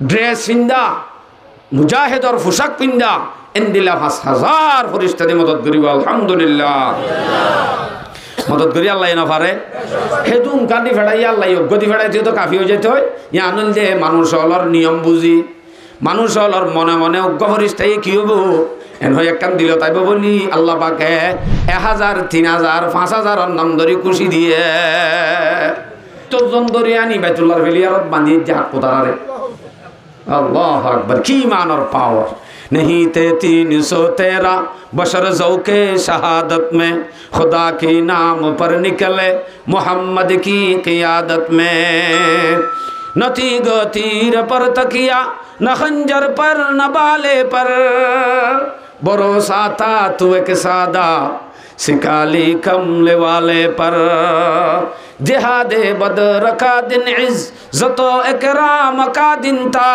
Dress পিন্দা মুজাহিদর পোশাক পিন্দা এন্দিলা 5000 ফেরেশতা মদদ করিব আলহামদুলিল্লাহ মদদ করি আল্লাহ না পারে হেতুম কান্দি ফেড়াই আল্লাহ গদি ফেড়াইতে তো কাফি হয়ে যেতে হয় ইয়া আনন্দ যে মানুষ হলর নিয়ম বুঝি মানুষ হলর মনে মনে অজ্ঞ ফেরেশতা কি হবো এন হয় একখান দিল তাইব বলি আল্লাহ পাকে 1000 3000 5000 নাম ধরি খুশি দিয়ে তোজন ধরে আনি বাইতুল্লাহর ফেলিয়ারত বাঁধি জাহাজ পোতারে अल्लाह अकबर की ईमान और पावर नहीं थे 313 बशर ज़ौक़े शहादत में खुदा के नाम पर निकले मोहम्मद की क़ियादत में न तीग तीर पर तकिया न खंजर पर न बाले पर भरोसा था तू एक सादा सिकाली कमले वाले पर जिहादे बदर का दिन इज़्ज़तो इकराम का दिन था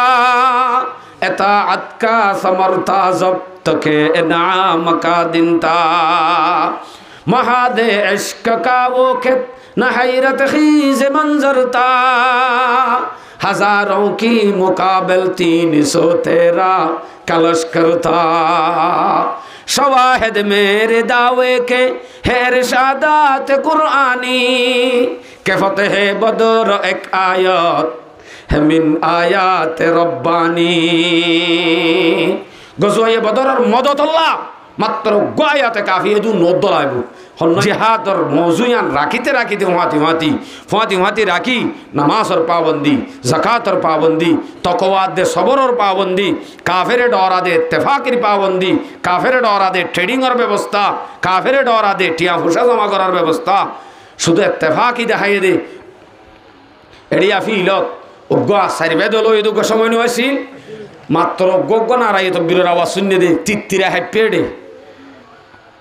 इताअत का समर था ज़ब्त के इनाम का दिन था महादे इश्क का वो खित न हैरत खीज़ मंजर था हज़ारों की मुकाबिल 313 का लश्कर था शवाहिद मेरे दावे के है इरशादात कुरानी के फतेह बदर एक आयत है मिन आयात रब्बानी गज़वाए बदर और मदद अल्लाह मात्र गोयाते काफी है जो नोदल आयबू जिहाद और मौजूयान राखीते राखीते फाती राखी नमाज और पाबंदी ज़कात और पाबंदी तकवाद दे सबर और पाबंदी काफिरे डरा दे इत्तेफाकेर पाबंदी काफिरे डरा दे ट्रेडिंग और व्यवस्था काफिरे डरा दे टिया फुसा जमा करार व्यवस्था शुद्ध इत्तेफाकी देखाइए दे एडिया फिलत उग्गा सारिबे दलो ये समय नहीं मात्र गोग्ग नारा ये तो बिरोर आवाज सुनने दे तित्तिरा है पेड़े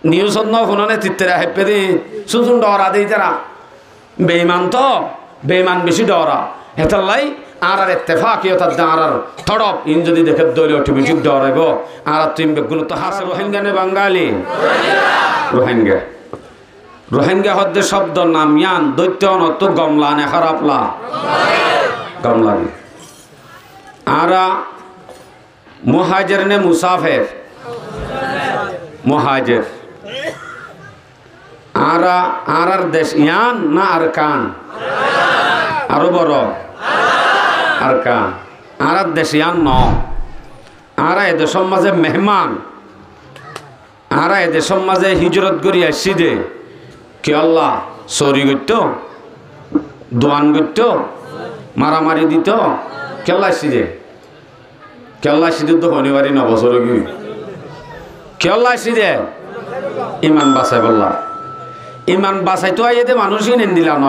न्यूज़ न होने तित्तरा है पे दे सुन डरा दे जरा बेईमान बेशी डरा हेतल्लाई आरार इत्तेफाकी होता दारार थड़प इन जदी देखे दौले ऑटोमेटिक डराइबो आरार तुम बेगुन तो हासे रोहिंग्या ने बंगाली रोहिंग्या हद्दे शब्द नाम यान दैत्य न तो गमला ने खराबला गमला आरा मुहाजिर ने मुसाफिर मुहाजिर आरा आरार देश यान ना अरकान आरो बरो अरकान आरार देश यान नौ आरा ए देशम माजे मेहमान आरा ए देशम माजे हिजरत करी आसछि दे कि अल्लाह चोरी करतो दोयान करतो मारामारी दित केल्ला आसछि दे केल्ला आसछि तो शनिबारी नबছর কি केल्ला आसछि दे इमान बासाय बल्ला इमान बासाय तो आइए दे मानुषी नेन दिला न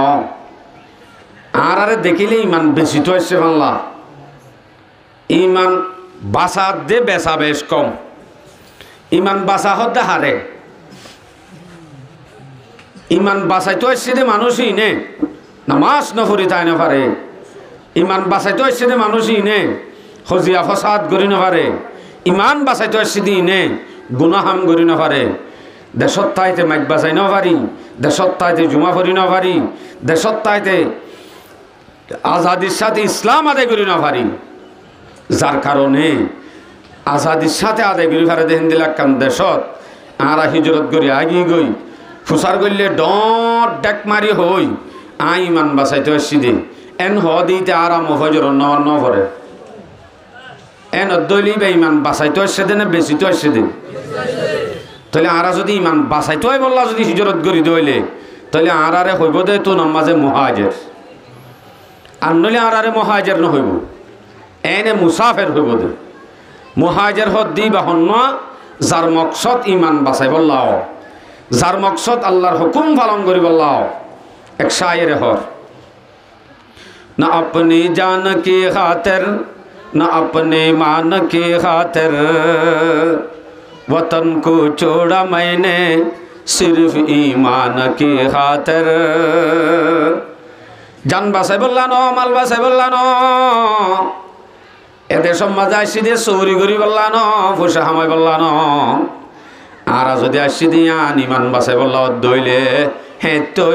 आरारे देखिले इमान बेशी तो आसছে बांगला इमान बासा दे बेसा बेश कम इमान बासा हद्दे हारे इमान बासाय तो आसছে दे मानुषी ने नामाज न पढ़ी ताई न पारे इमान बासाय तो आसছে दे मानुषी ने खजिया फसाद करि न पारे इमान बासाय तो आसছে दिने गुनाहाम करि न पारे देशत ताइते माइक बासाय न पारी देशत ताइते जुमा पढ़ी न पारी देशत ताइते आजादिर साथे इस्लाम आदाय करि न पारी जार कारणे आजादिर साथे आदाय करि पारे देन दिला कान देशत आरा हिजरत करि आगि गई फुसार गइले डट डाक मारी हई आ इमान बासायते आसछि दे एन हदिते आरा मुफाजर न पड़े एन दली बे इमान बासायते आसছে दे ना बेशी तो आसছে दे তাহলে আরা যদি ইমান বাঁচাইতে হয় বললা যদি হিজরত করি দইলে তাহলে আরারে হইব দে তো নামাজে মুহাজির আর নইলে আরারে মুহাজির ন হইব এনে মুসাফির হইব দে মুহাজির হদ দি বা হন্ন যার মকসদ ইমান বাঁচাই বললাও যার মকসদ আল্লাহর হুকুম পালন করি বললাও এক শায়ের হর না अपनी जान की खातिर ना अपने मान की खातिर वतन को छोड़ा मैंने सिर्फ ईमान की खातिर জান বাসাই বললা ন, মাল বাসাই বললা ন, এদের সমাজে আসছি দিয়ে চৌরি করি বললা ন, পয়সা হামাই বললা ন। আর যদি আসছি দিয়া ইমান বাসাই বললা দইলে হে তো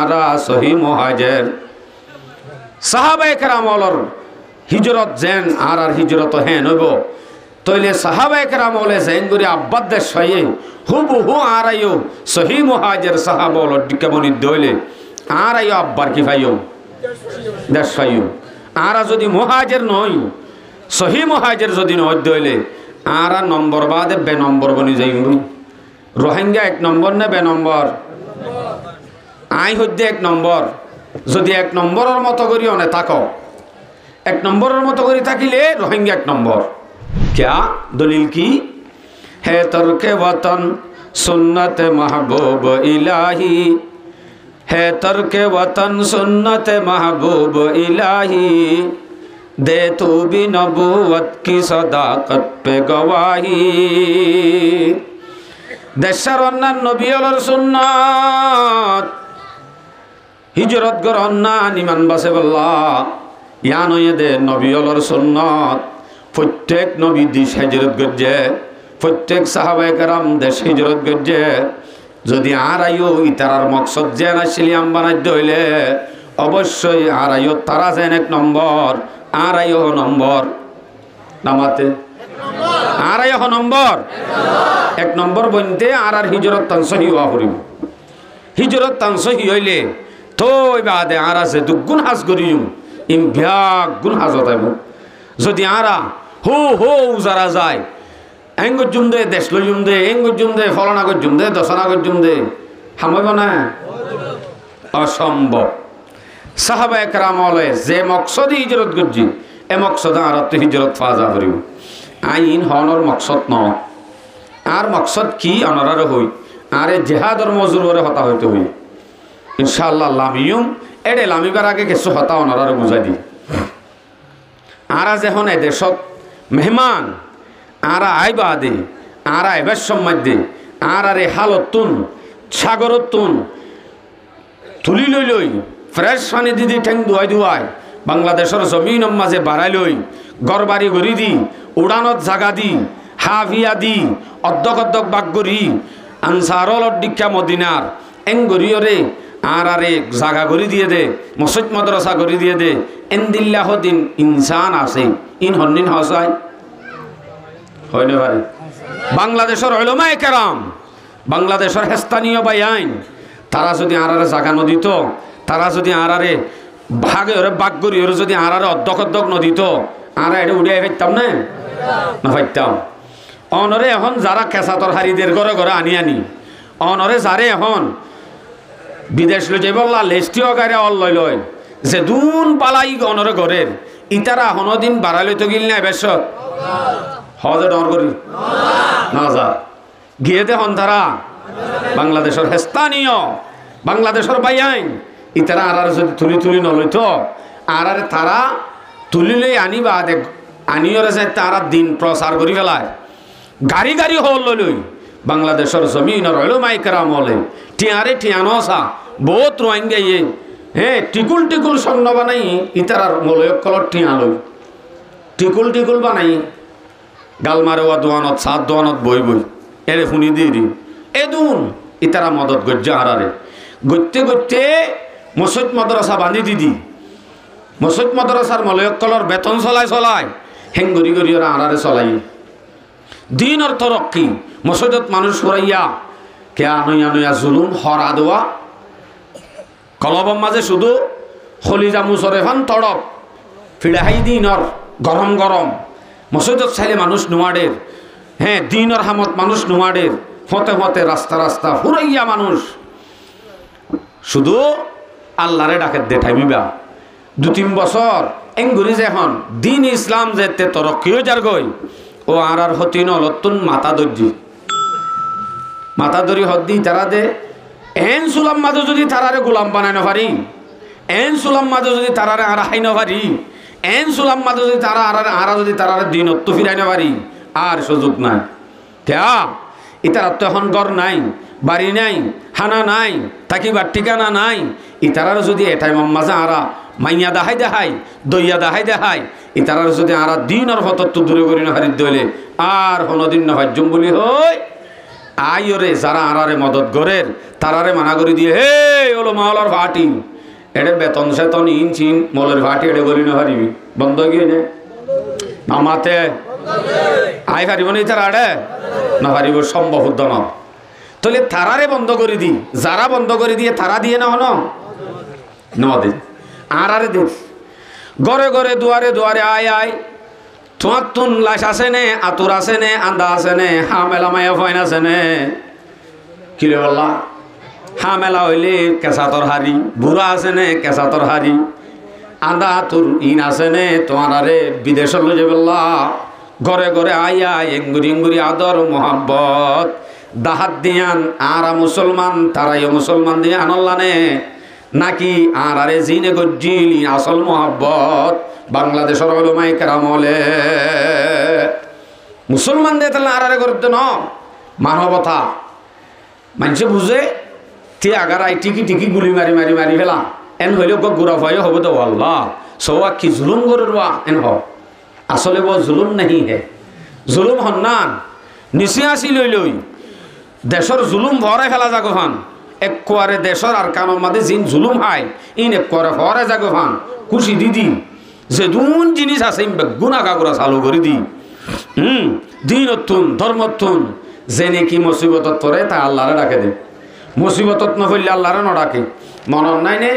আরা সহি মুহাজির সাহাবায়ে কেরামর হিজরত যেন আর হিজরত হেন হইব তইলে সাহাবায়ে কেরাম হলে যেন করে আব্বাদ দেশ হয়ে হুবহু আর আইও সহি মুহাজির সাহাবা হল কেমন দইলে আর আইও আব্বার কি ভাইও দেশ ভাইও। আর যদি মুহাজির নই সহি মুহাজির যদি নয় দইলে আর নম্বর বাদে বে নম্বর বনি যাইব। রোহিঙ্গা 1 নম্বর না বে নম্বর? আই হইতে 1 নম্বর। যদি 1 নম্বরের মতো করি অনে থাকো, 1 নম্বরের মতো করি থাকিলে রোহিঙ্গা 1 নম্বর। क्या दलील की है तर्के वतन सुन्नत महबूब इलाही, है तर्के वतन सुन्नत महबूब इलाही, दे तू भी नबूवत की सदाकत पे गवाही। देशर अन्नान नबियलर सुन्नत हिजरत गर अन्नान इमान बासे बल्ला यान ये दे नबियलर सुन्नत प्रत्येक नबी देश हिजरत गज्जे, प्रत्येक साहाबाए केराम देश हिजरत गज्जे। যদি আর আইও ইতারার মকসদ যেন আসিলিয়াম বানাই দইলে অবশ্যই আর আইও তারা যেন 1 নম্বর, আর আইও নম্বর নামাতে আর আইও নম্বর 1 নম্বর বনতে আর হিজরত তানসহি হওয়া করিব। হিজরত তানসহি হইলে তো বাদে আর আছে দুগুণ হাজ করিম ইম ব্যাগ গুণ হাজত আইব। যদি আরা হো হো যারা যায় এঙ্গুর জুম দে দেশ লই জুম দে এঙ্গুর জুম দে ফলনাগর জুম দে দশনাগর জুম দে হামাইব না, অসম্ভব। সাহাবায়ে কেরাম হলে যে মকসদি হিজরত করছি এ মকসদ আর হিজরত ফাজা করিব। আইন হনর মকসদ ন আর মকসদ কি অনরার হই আরে জেহাদর মজুর হতা হইতে হই ইনশাআল্লাহ লামিয়ুম এডে লামিবার আগে কিছু হতা অনরার বুঝাই দি। আর যখন এ দেশত মেহমান আর আইবা দে আর আইবার সম্মান দে আর আরে হালতুন সাগরতুন তুলি লই লই ফ্রেশ পানি দিদি ঠেং ধুয়াই ধুয়াই বাংলাদেশের জমিন মাঝে বাড়াই লই গড়বাড়ি গড়ি দি উড়ানত জাগা দি হাফিয়া দি অর্ধক অর্ধক বাগ গড়ি আনসারল দীক্ষা মদিনার এং গড়িয়রে আর আরে জাগা গড়ি দিয়ে দে মসজিদ মাদ্রাসা গড়ি দিয়ে দে এন দিল্লাহ দিন ইনসান আছে ইন হন্নিন হসাই হয় না পারে। বাংলাদেশের উলামায়ে কেরাম বাংলাদেশের স্থানীয় বাই আইন তারা যদি আর আরে জাগা নদিত, তারা যদি আর আরে ভাগে ওরে বাগ গড়ি ওরে যদি আর আরে অর্ধক অর্ধক নদিত আর এটা উড়িয়ে ফেলতাম না না ফাইতাম। অনরে এখন যারা কেঁচাতর হারিদের ঘরে ঘরে আনি আনি অনরে যারে এখন বিদেশ লই যাই বললা লেস্টিও গাড়ি অল লই লয় যে দুন পালাই অনরে ঘরের ইতারা হনদিন বাড়াই লইতে গিল না বেশত হজে ডর করি না যা গিয়ে দেখুন তারা বাংলাদেশের স্থানীয় বাংলাদেশের বাই আইন ইতারা আর যদি তুলি তুলি নলইত আর তারা তুলি লই আনিবা দেখ আনিয়রে যায় তারা দিন প্রচার করি ফেলায় গাড়ি গাড়ি হল লই বাংলাদেশের জমিনের উলামায়ে কেরাম হলে টিয়ারে টিয়ানসা বহুত রোহিঙ্গা ইয়ে হ্যাঁ টিকুল টিকুল স্বর্ণ বানাই ইতারার মলয়ক কলর টিয়া লই টিকুল টিকুল বানাই গালমারেওয়া দোয়ানত সাত দোয়ানত বই বই এরে শুনি দি এ দুন ইতারা মদত গজ্জা হারারে গত্যে গত্যে মসজিদ মাদ্রাসা বান্ধি দিদি মসজিদ মাদ্রাসার মলয়ক কলর বেতন চলাই চলাই হেং গড়ি গড়ি ওরা আড়ারে চলাই দিন অর্থ রক্ষী মসজিদত মানুষ সরাইয়া কে আনইয়া নইয়া জুলুম হরা দেওয়া কলবম মাঝে শুধু খলিজা মুসরে ফান তড়প ফিড়াহাই দিনর গরম গরম মসজিদত চাইলে মানুষ নোয়াডের হ্যাঁ দিনর হামত মানুষ নোয়াডের ফতে ফতে রাস্তা রাস্তা ফুরাইয়া মানুষ শুধু আল্লাহরে ডাকে দেঠাইমিবা 2-3 বছর এঙ্গুরি যখন দিন ইসলাম যেতে তরক্কিও যার গই ও আর হতিন অলতুন মাথা ধরি হদ্দি তারা দে এন সুলাম মাদু যদি তারারে গোলাম বানাই নপারি এন সুলাম মাদু যদি তারারে আর হাই নপারি এন সুলাম মাদু যদি তারা আর যদি তারারে দিনত্ব ফিরাই নপারি আর সুযোগ নাই কেয়া ইতার তো এখন ঘর নাই বাড়ি নাই হানা নাই থাকিবার ঠিকানা নাই ইতারার যদি এটাই মাঝে আরা মাইয়া দেখাই দইয়া দেখাই ইতারার যদি আরা দিনের হতত্ব দূরে করি না হারিত দইলে আর কোনোদিন না ভাজ্যম বলি হয় আইরে যারা আরারে মদত গরের তারারে মানা করে দিয়ে হে ওলো মহলার ফাটি এটা বেতন সেতন ইন চিন মলের ফাটি এটা করি না হারিবি বন্ধ গিয়ে নে মামাতে আই পারিব না তারা আড়ে না পারিব সম্ভব উদ্যম তাহলে তারারে বন্ধ করে দি যারা বন্ধ করে দিয়ে তারা দিয়ে না হন নদে আরে দিন ঘরে ঘরে দুয়ারে দুয়ারে আয় তোমার তুন লাশ আছে নে আতুর আছে নে আন্দা আছে নে হা মেলা মায়া ফয়ন আছে নে কিরে বললা হা মেলা হইলে কেঁচা তরহারি বুড়া আছে নে কেঁচা তরহারি আন্দা আতুর ইন আছে নে তোমার আরে বিদেশ লই যে বললা ঘরে ঘরে আয়া এঙ্গুরি এঙ্গুরি আদর মোহাব্বত দাহাত দিয়ান আরা মুসলমান তারাই মুসলমান দিয়ে আনল্লানে নাকি আর আরে জিনে গজ্জিল আসল মোহাব্বত বাংলাদেশের ওলামায়ে কেরাম হলে মুসলমান দিয়ে তাহলে আর আরে করতে ন মানবতা মানুষে বুঝে তে আগার আই টিকি টিকি গুলি মারি মারি মারি ফেলা এন হইলেও গুড়া ভয়ে হব তো আল্লাহ সৌয়া কি জুলুম করবা এন হ আসলে ব জুলুম নাহি হে জুলুম হন্নান নিচে আসি লই লই দেশর জুলুম ভরাই ফেলা যাগো ফান একবারে দেশর আর কানোর মাঝে জিন জুলুম হাই ইন একবারে ভরে যাগো ফান খুশি দিদি যে দুন জিনিস আছে গুণা কাগুরা চালু করে দি দিনতুন ধর্মতুন যে নাকি মুসিবতত পরে তা আল্লাহরে ডাকে দে মুসিবতত নফেললে আল্লাহরে ন ডাকে মনন নাই নে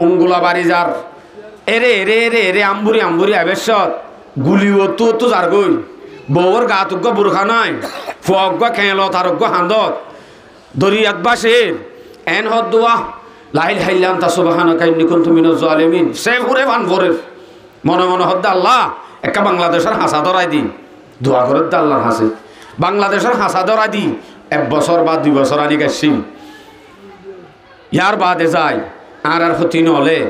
উঙ্গুলা বাড়ি যার এরে এরে এরে এরে আম্বুরি আম্বুরি আবেশত গুলিও তো যার গই বউর গা তুগ্য বুরখা নাই ফুয়গ্য খেল তারগ্য হান্দত দরি একবাসের এন হদ দোয়া লাইল হাইলাম তা সুবহানাকা ইন্নী কুনতু মিনাজ জালিমিন সে ফুরে বান ভোরের মনে মনে হদ আল্লাহ একা বাংলাদেশের হাসা ধরাই দি দোয়া করে দা আল্লাহর হাসে বাংলাদেশের হাসা ধরাই দি 1 বছর বা 2 বছর আনি গেছি ইয়ার বাদে যায় আর হতি নলে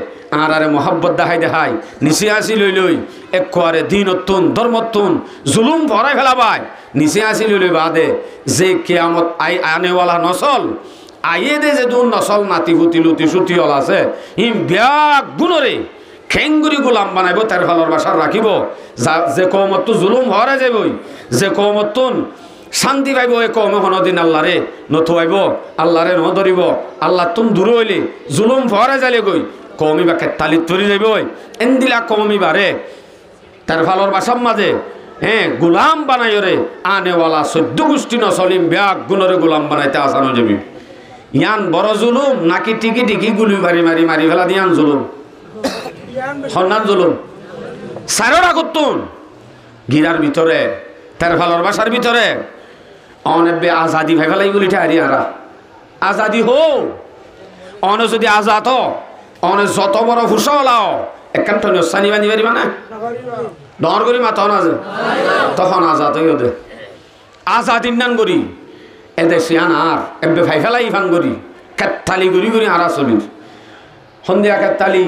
আর আরে মোহাব্বত দেখাই নিচে আসি লই লই একবারে দিনতুন ধর্মতুন জুলুম ভরাই ফেলাবাই নিচে আসি লই লই বাদে যে কিয়ামত আনেওয়ালা নসল আইয়ে দে যে দুন নসল নাতি ফুটি লুতি সুতি হল আছে হিম ব্যাগ গুণরে খেঙ্গুরি গোলাম বানাইব তার ফলর বাসার রাখিব যে কৌমত জুলুম ভরে যাবই যে কৌমতুন শান্তি পাইব এ কৌমে কোনদিন আল্লাহরে নথুয়াইব আল্লাহরে ন ধরিব আল্লাহ তুম দূর হইলে জুলুম ভরে যাইলে গই কৌমি বা খেতালি তরি যাইব এন্দিলা কৌমি বারে তার ফলর বাসার মাঝে হ্যাঁ গোলাম বানাই রে আনেওয়ালা 14 গোষ্ঠী নসলিম ব্যাগ গুণরে গোলাম বানাইতে আসানো যাবি ইয়ান বড় জুলুম নাকি টিকি টিকি গুলি মারি মারি মারি ফেলা দিয়ান জুলুম সন্ধান জুলুম সাররা করতুন গিরার ভিতরে তার ফলর বাসার ভিতরে অনেবে আজাদি ভাই ফেলাই গুলি ঠারি আরা আজাদি হো অনে যদি আজাদ অনে যত বড় ফুসলাও একান ঠনি সানি বানি পারিবা না ডর করি মাথা না যে তখন আজাদ হইও দে আজাদ ইন্নান করি এদে সিয়ান আর এবে ভাই ফেলাই ফান করি কেতালি গুড়ি গুড়ি আরা চলি সন্ধিয়া কেতালি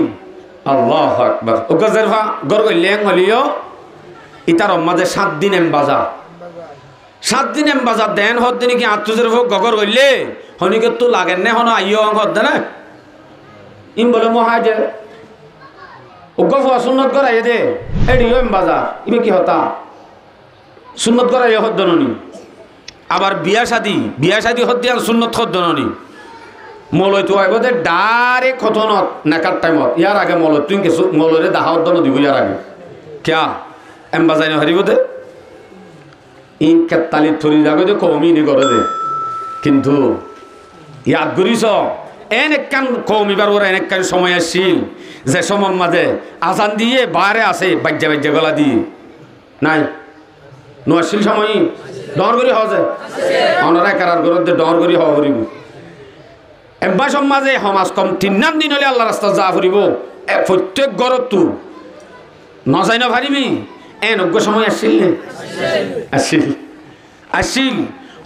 আল্লাহু আকবার ও গজের ভা গর লেং হলিও ইতার মাঝে 7 দিন এম বাজা 7 দিন এম বাজা দেন হদ দিন কি আত্মজের ভোগ গগর হইলে হনিকে তো লাগেন না হন আইও হদ দে না ইম বলে মহাজে ও গফ সুন্নত করাই দে এডিও এম বাজা ইবে কি হতা সুন্নত করাই হদ দননি আবার বিয়া শাদি হদ দিয়া সুন্নত হদ দননি মলয় তো আইব দে ডাইরেক্ট খতনত নাকার টাইমত ইয়ার আগে মলয় তুই কিছু মলরে দাহাত দন দিব ইয়ার আগে ক্যা এম বাজাই না হারিব দে ইন কেতালি থরি যাবে দে কমি নি করে দে কিন্তু ইয়াদ করিস এন একখান কমিবার ওরা এন একখান সময় আসছিল যে সময় মাঝে আজান দিয়ে বাইরে আসে বাজ্যা বাজ্যা গলা দিয়ে নাই নোয়াশিল সময় ডর করি হওয়া যায় অনরা কারার গরদ ডর করি হওয়া করিব এবার সমাজে সমাজ কম 3 দিন হলে আল্লাহ রাস্তা যা ফুরিব প্রত্যেক গরত তু নজাই না ভারিবি এন অজ্ঞ সময় আসছিল নে আসছিল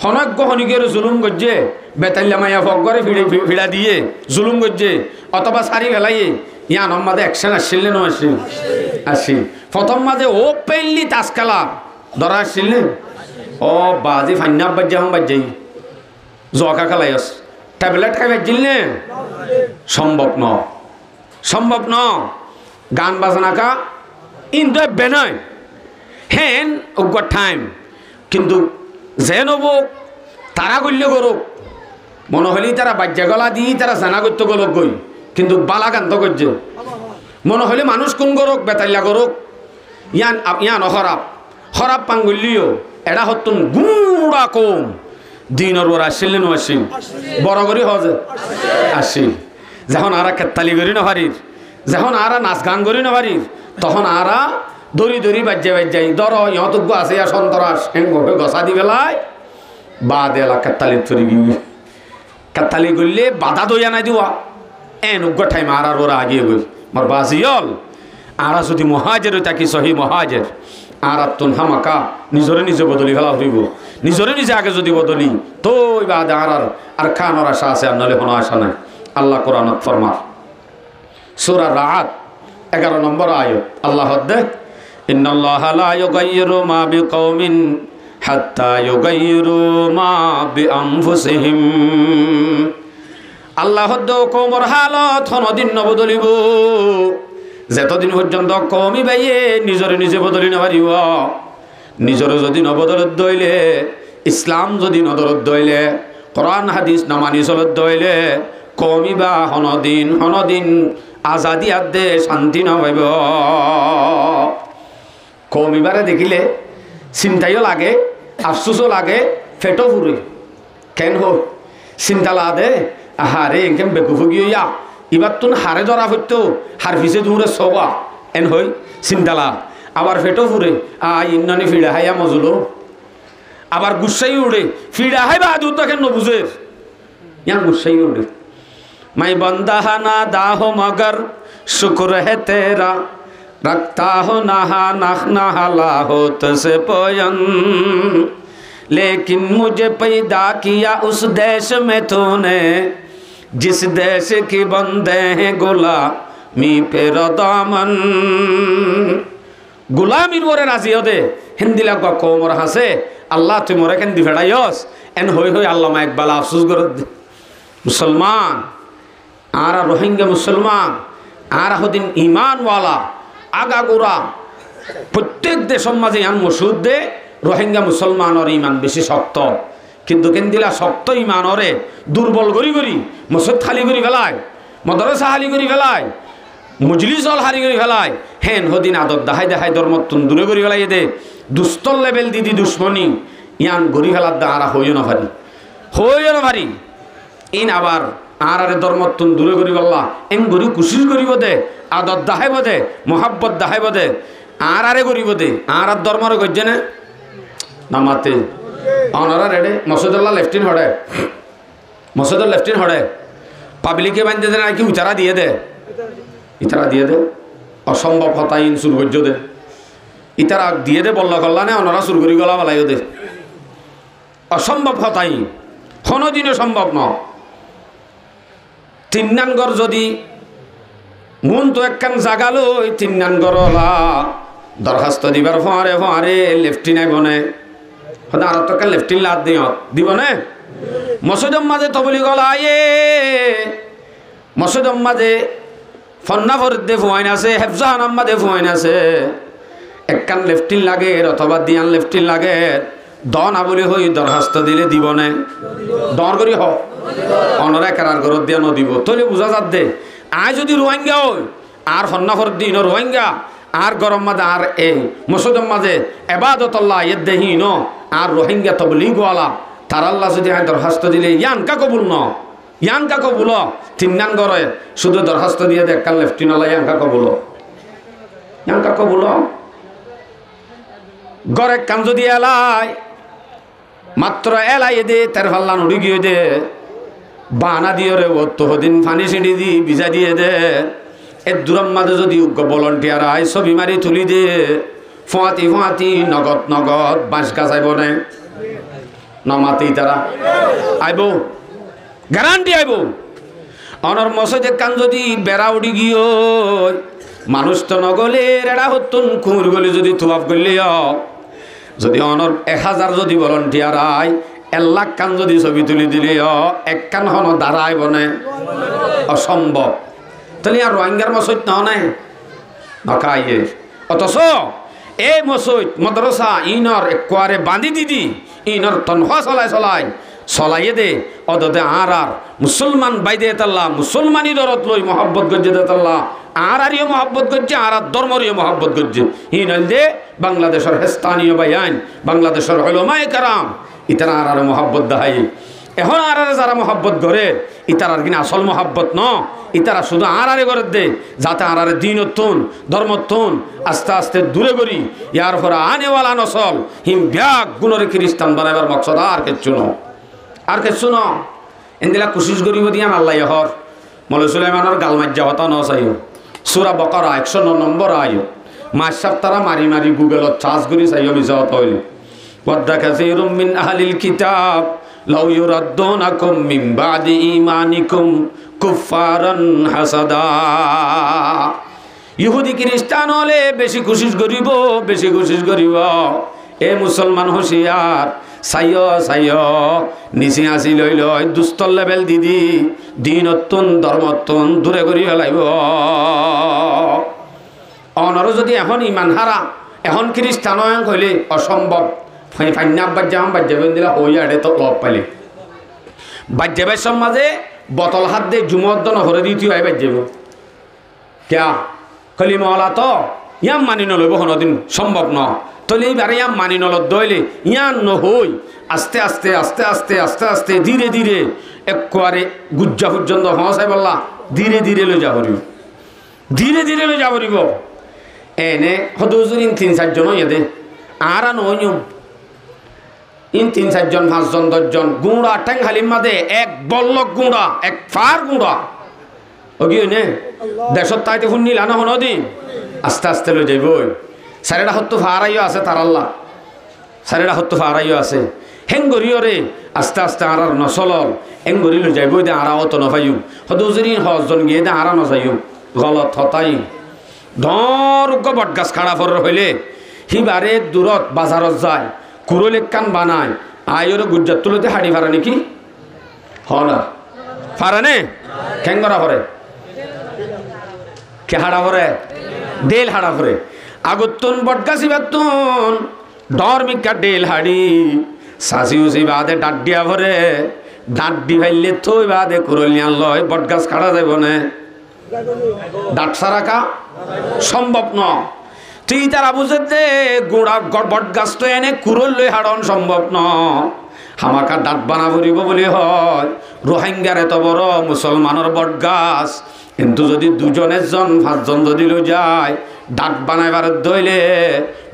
হনজ্ঞ হনিকের জুলুম গজ্জে বেতাল্লা মাইয়া ফগরে ভিড়া দিয়ে জুলুম গজ্জে অথবা সারি ফেলাইয়ে ইয়ান মাঝে অ্যাকশন আসছিল নে আসছিল প্রথম মাঝে ও পেললি তাসকালা ধরা আসছিল নে ও বাজি ফান্না বাজ্যা বাজ্যাই জকা খেলাই আস ট্যাবলেট খাই বাজিলে সম্ভব ন সম্ভব ন গান বাজনা কা ইন্দু বেনয় হেন উগ্র টাইম কিন্তু যে নব তারা গল্য করুক মনে হলেই তারা বাজ্যা গলা দিয়ে তারা জানা করতে গলক গই কিন্তু বালা গান্ত করছে মনে হলে মানুষ কোন গরক বেতাল্লা গরক ইয়ান ইয়ান খরাব খরাব পাঙ্গুলিও এরা হতুন গুড়া কম দিনের ওর আসছিল নো আসিল বড় করি হজে আসিল যখন আরা কেতালি করি না পারির যখন আরা নাচ গান করি না পারির তখন আরা দড়ি দড়ি বাজ্যা বাজ্যাই ধর ইহতজ্ঞ আছে আর সন্তরাস এঙ্গে গসা দি বেলায় বা দেলা কেতালি থরি গিয়ে কেতালি করলে বাধা দইয়া নাই দিওয়া এন উগ্র ঠাই মারার ওরা আগিয়ে গই মোর বাজিয়ল আরা যদি মহাজের থাকি সহি মহাজের আর আত্মন হামাকা নিজরে নিজে বদলি ফেলা হইব নিজরে নিজে আগে যদি বদলি তো বাদে আর খানোর আশা আছে আর নলে কোনো আশা নাই আল্লাহ কোরআনত ফরমার সূরা রাআদ 11 নম্বর আয়াত আল্লাহ দেখ ইন্নাল্লাহা লা ইউগাইয়িরু মা বিকওমিন হাত্তা ইউগাইয়িরু মা বিআনফুসিহিম আল্লাহ কওমর হালত হনদিন নবদলিব যতদিন পর্যন্ত কওমি বাইয়ে নিজরে নিজে বদলি না পারিব নিজরে যদি নবদলত দইলে ইসলাম যদি নদরত দইলে কোরআন হাদিস না মানি চলত দইলে কওমি বা হনদিন আজাদি আদে শান্তি না পাইব কওমি বারে দেখিলে চিন্তাইও লাগে আফসোসও লাগে ফেটো ফুরে কেন হোক চিন্তা লাদে আহারে এনকেম বেকুফ গিয়া এবার তুন হারে ধরা হইতো হার পিছে দূরে সবা এন হই চিন্তালা আবার ফেটো ফুরে ইন্নানি ফিড়া হাইয়া মজুলো আবার গুসাই উড়ে ফিড়া হাই বা দূর কেন বুঝে ইয়ান গুসাই উড়ে মাই বন্দাহানা দাহ মগর শুক্র হে তেরা रखता हो नहा नखना हला हो तसे पोयन लेकिन मुझे पैदा किया उस देश में तूने जिस देश की बंदे हैं गुलामी पे दामन गुलामीर मोरे राजी हो दे हिंदी लगवा कोमर हंसे अल्लाह तुम मोरे केन दिफड़ायोस एन होई होई अल्लाह मा इकबाल अफसोस कर मुसलमान आरा रोहिंग्या मुसलमान आरा होदिन ईमान वाला আগাগোড়া প্রত্যেক দেশের মাঝে ইয়ান মসুদ দে রোহিঙ্গা মুসলমানের ইমান বেশি শক্ত কিন্তু কেন্দিলা শক্ত ইমানরে দুর্বল করি করি মসজিদ খালি করি ফেলায় মদরসা খালি করি ফেলায় মজলিস হল হারি করি ফেলায় হেন হদিন আদত দেখাই দেখাই ধর্মতুন দূরে করি ফেলাই দে দুস্তর লেভেল দিদি দুশ্মনী ইয়ান গড়ি ফেলার দা আরা হইও না ভারি ইন আবার আরে ধর্মতুন দূরে করি বললা এম গরি কুশিস করিব দে আদত দাহাইব দে মোহাব্বত দাহাইব দে আরে করিব দে আর ধর্মরে গজ্জে না মাতে অনরা রেডে মসজিদুল্লাহ লেফটিন হড়ে পাবলিকে বান্ধে দে নাকি উচারা দিয়ে দে ইতারা দিয়ে দে অসম্ভব হতাইন সুর গজ্জ দে ইতারা দিয়ে দে বল্লা কল্লা নে অনরা সুর করি গলা বলাইও দে অসম্ভব হতাইন কোনোদিনও সম্ভব ন তিন্নানগর যদি মন তো একখান জাগালো ওই তিন্নানগরলা দরখাস্ত দিবার ফোঁয়ারে লেফটিন আইবনে হতে আর তো লেফটিন লাদ দিবনে মসজিদম মাঝে তো বলি গলা আয়ে মসজিদম মাঝে ফন্না ফরিদে ফোয়াইন আছে হেফজাহান আম্মাদে ফোয়াইন আছে একখান লেফটিন লাগে অথবা দিয়ান লেফটিন লাগে দন আবলি হই দরখাস্ত দিলে দিবনে দর করি হ অনরা কারার ঘরত দিয়া নদিব তলে বুঝা যাত দে আয় যদি রোহিঙ্গা হই আর হন্নাফর দিন রোহিঙ্গা আর গরম মাঝে আর এই মসজিদের মাঝে এবাদতল্লাহ ইয়ে দেহি ন আর রোহিঙ্গা তবলিগওয়ালা তার আল্লাহ যদি আয় দরখাস্ত দিলে ইয়ান কা কবুল তিন্নান গড়ে শুধু দরখাস্ত দিয়ে দেখ কাল লেফটিন আল্লাহ ইয়ান কা কবুল গড়ে কান যদি এলাই মাত্র এলাই দে তের ফাল্লা নুড়ি গিয়ে দে বানা দিয়ে রে ও তোদিন ফানি সিঁড়ি দি ভিজা দিয়ে দে এর দূরম মাঝে যদি ভলন্টিয়ার আয় ছবি মারি তুলি দে ফোঁয়াতি নগদ বাঁশ গাছ আইব নে নমাতি তারা আইব গ্যারান্টি আইব অনর মসজিদের কান যদি বেড়া উড়ি গিয়ে মানুষ তো নগলে রেড়া হতুন কুমুর গলে যদি থুয়াপ করলে যদি অনর 1000 যদি ভলন্টিয়ার আয় 1,00,000 কান যদি ছবি তুলি দিলে এক কান হন দাঁড়ায় বনে অসম্ভব। তাহলে আর রোহিঙ্গার মসজিদ না নাই নকাইয়ে। অথচ এই মসজিদ মাদ্রাসা ইনর একবারে বাঁধি দিদি ইনর তনখা চলাইয়ে দে অদতে আর মুসলমান বাইদে তাল্লা মুসলমানি দরত লই মহব্বত গজ্জে দে তাল্লা আরিও মহব্বত গজ্জে আর ধর্মরীয় মহব্বত গজ্জে হিনল দে বাংলাদেশের স্থানীয় বাইন বাংলাদেশের উলামায়ে কেরাম ইতারা আর মহব্বত দাহাই। এখন আর যারা মহব্বত করে ইতার আর কিনা আসল মহব্বত ন, ইতারা শুধু আরে করে দে যাতে আর দিনতুন ধর্মতুন আস্তে আস্তে দূরে করি ইয়ার পরে আনেওয়ালা নসল হিম ব্যাগ গুণরে খ্রিস্টান বানাবার মকসদ আর কিচ্ছু ন, আর কিচ্ছু ন। এন্দিলা কোশিশ করিব দিয়া আল্লাহ হর মৌলা সুলাইমানের গালমাজ্জা হতা ন চাইও সূরা বাকারা 109 নম্বর আয়ো মাসাব তারা মারি মারি গুগলত চার্জ করি চাইও মিসাত হইল ওয়াদ্দা কাসীরুম মিন আহলিল কিতাব লাউ ইউরাদ্দুনাকুম মিন বাদি ঈমানিকুম কুফফারান হাসাদা। ইহুদি খ্রিস্টান হলে বেশি কোশিশ করিব বেশি কোশিশ করিব এ মুসলমান হুঁশিয়ার চাইয় নিচে আসি লই লয় দুস্তর লেভেল দিদি দিনতুন ধর্মতুন দূরে করি ফেলাইব। অনরও যদি এখন ইমান হারা এখন খ্রিস্টান হইলে অসম্ভব ফাইনাব বাজ্যাবেন দিলা হই আড়ে তো লব পাইলে বাজ্যাবের সমাজে বোতল হাত দিয়ে জুমদ্দন হরে দ্বিতীয় হয় বাজ্যাব ক্যা কলি মহলা তো ইয়াম মানি নলইব কোনোদিন সম্ভব ন। তলে এইবারে ইয়াম মানি নলত দইলে ইয়ান নহই আস্তে আস্তে আস্তে আস্তে আস্তে আস্তে ধীরে ধীরে একবারে গুজ্জা পর্যন্ত হসাই বললা ধীরে ধীরে লই যা করিব ধীরে ধীরে লই যা করিব। এনে হদুজুর ইন 3-4 জন এদে আর নয়ম ইন 3-4 জন 5 জন 10 জন গুঁড়া ঠ্যাং হালিম মাদে এক বল্লক গুঁড়া এক ফার গুঁড়া ওগিয়ে নে দেশত তাইতে শুনি লানা হনদিন আস্তে আস্তে লই যাইবই। সারেডা হত্তু ফারাইও আছে তার আল্লাহ সারেডা হত্তু ফারাইও আছে হেঙ্গরিও রে আস্তে আস্তে আর নচলল হেঙ্গরি লই যাইবই দে আরাও তো নফাইও হদুজুরি 10 জন গিয়ে দে আরা নযাইও গলত হতাই ধর বট গাছ খাড়া ফর হইলে হিবারে দূরত বাজারত যায় কুরল কান বানায় আয়র গুজ্জাত তুলতে হাড়ি ফারা নাকি হ না ফারা নে খেঙ্গরা ফরে কে হাড়া ফরে দেল হাড়া ফরে আগতুন বটগাছি বেতুন ডর মিকা ডেল হাড়ি সাসি উসি বাদে ডাড্ডিয়া ভরে ডাড্ডি ভাইলে থই বাদে কুরলিয়ান লয় বটগাছ খাড়া যাইব না ডাট সারা কা সম্ভব ন। তুই তারা বুঝে দে গুড়া বট গাছ তো এনে কুরল লই হাড়ন সম্ভব ন। হামাকা ডাট বানা ভরিব বলি হয় রোহিঙ্গার এত বড় মুসলমানের বট গাছ কিন্তু যদি 2-1 5 জন যদি লই যায় ডাট বানাইবার দইলে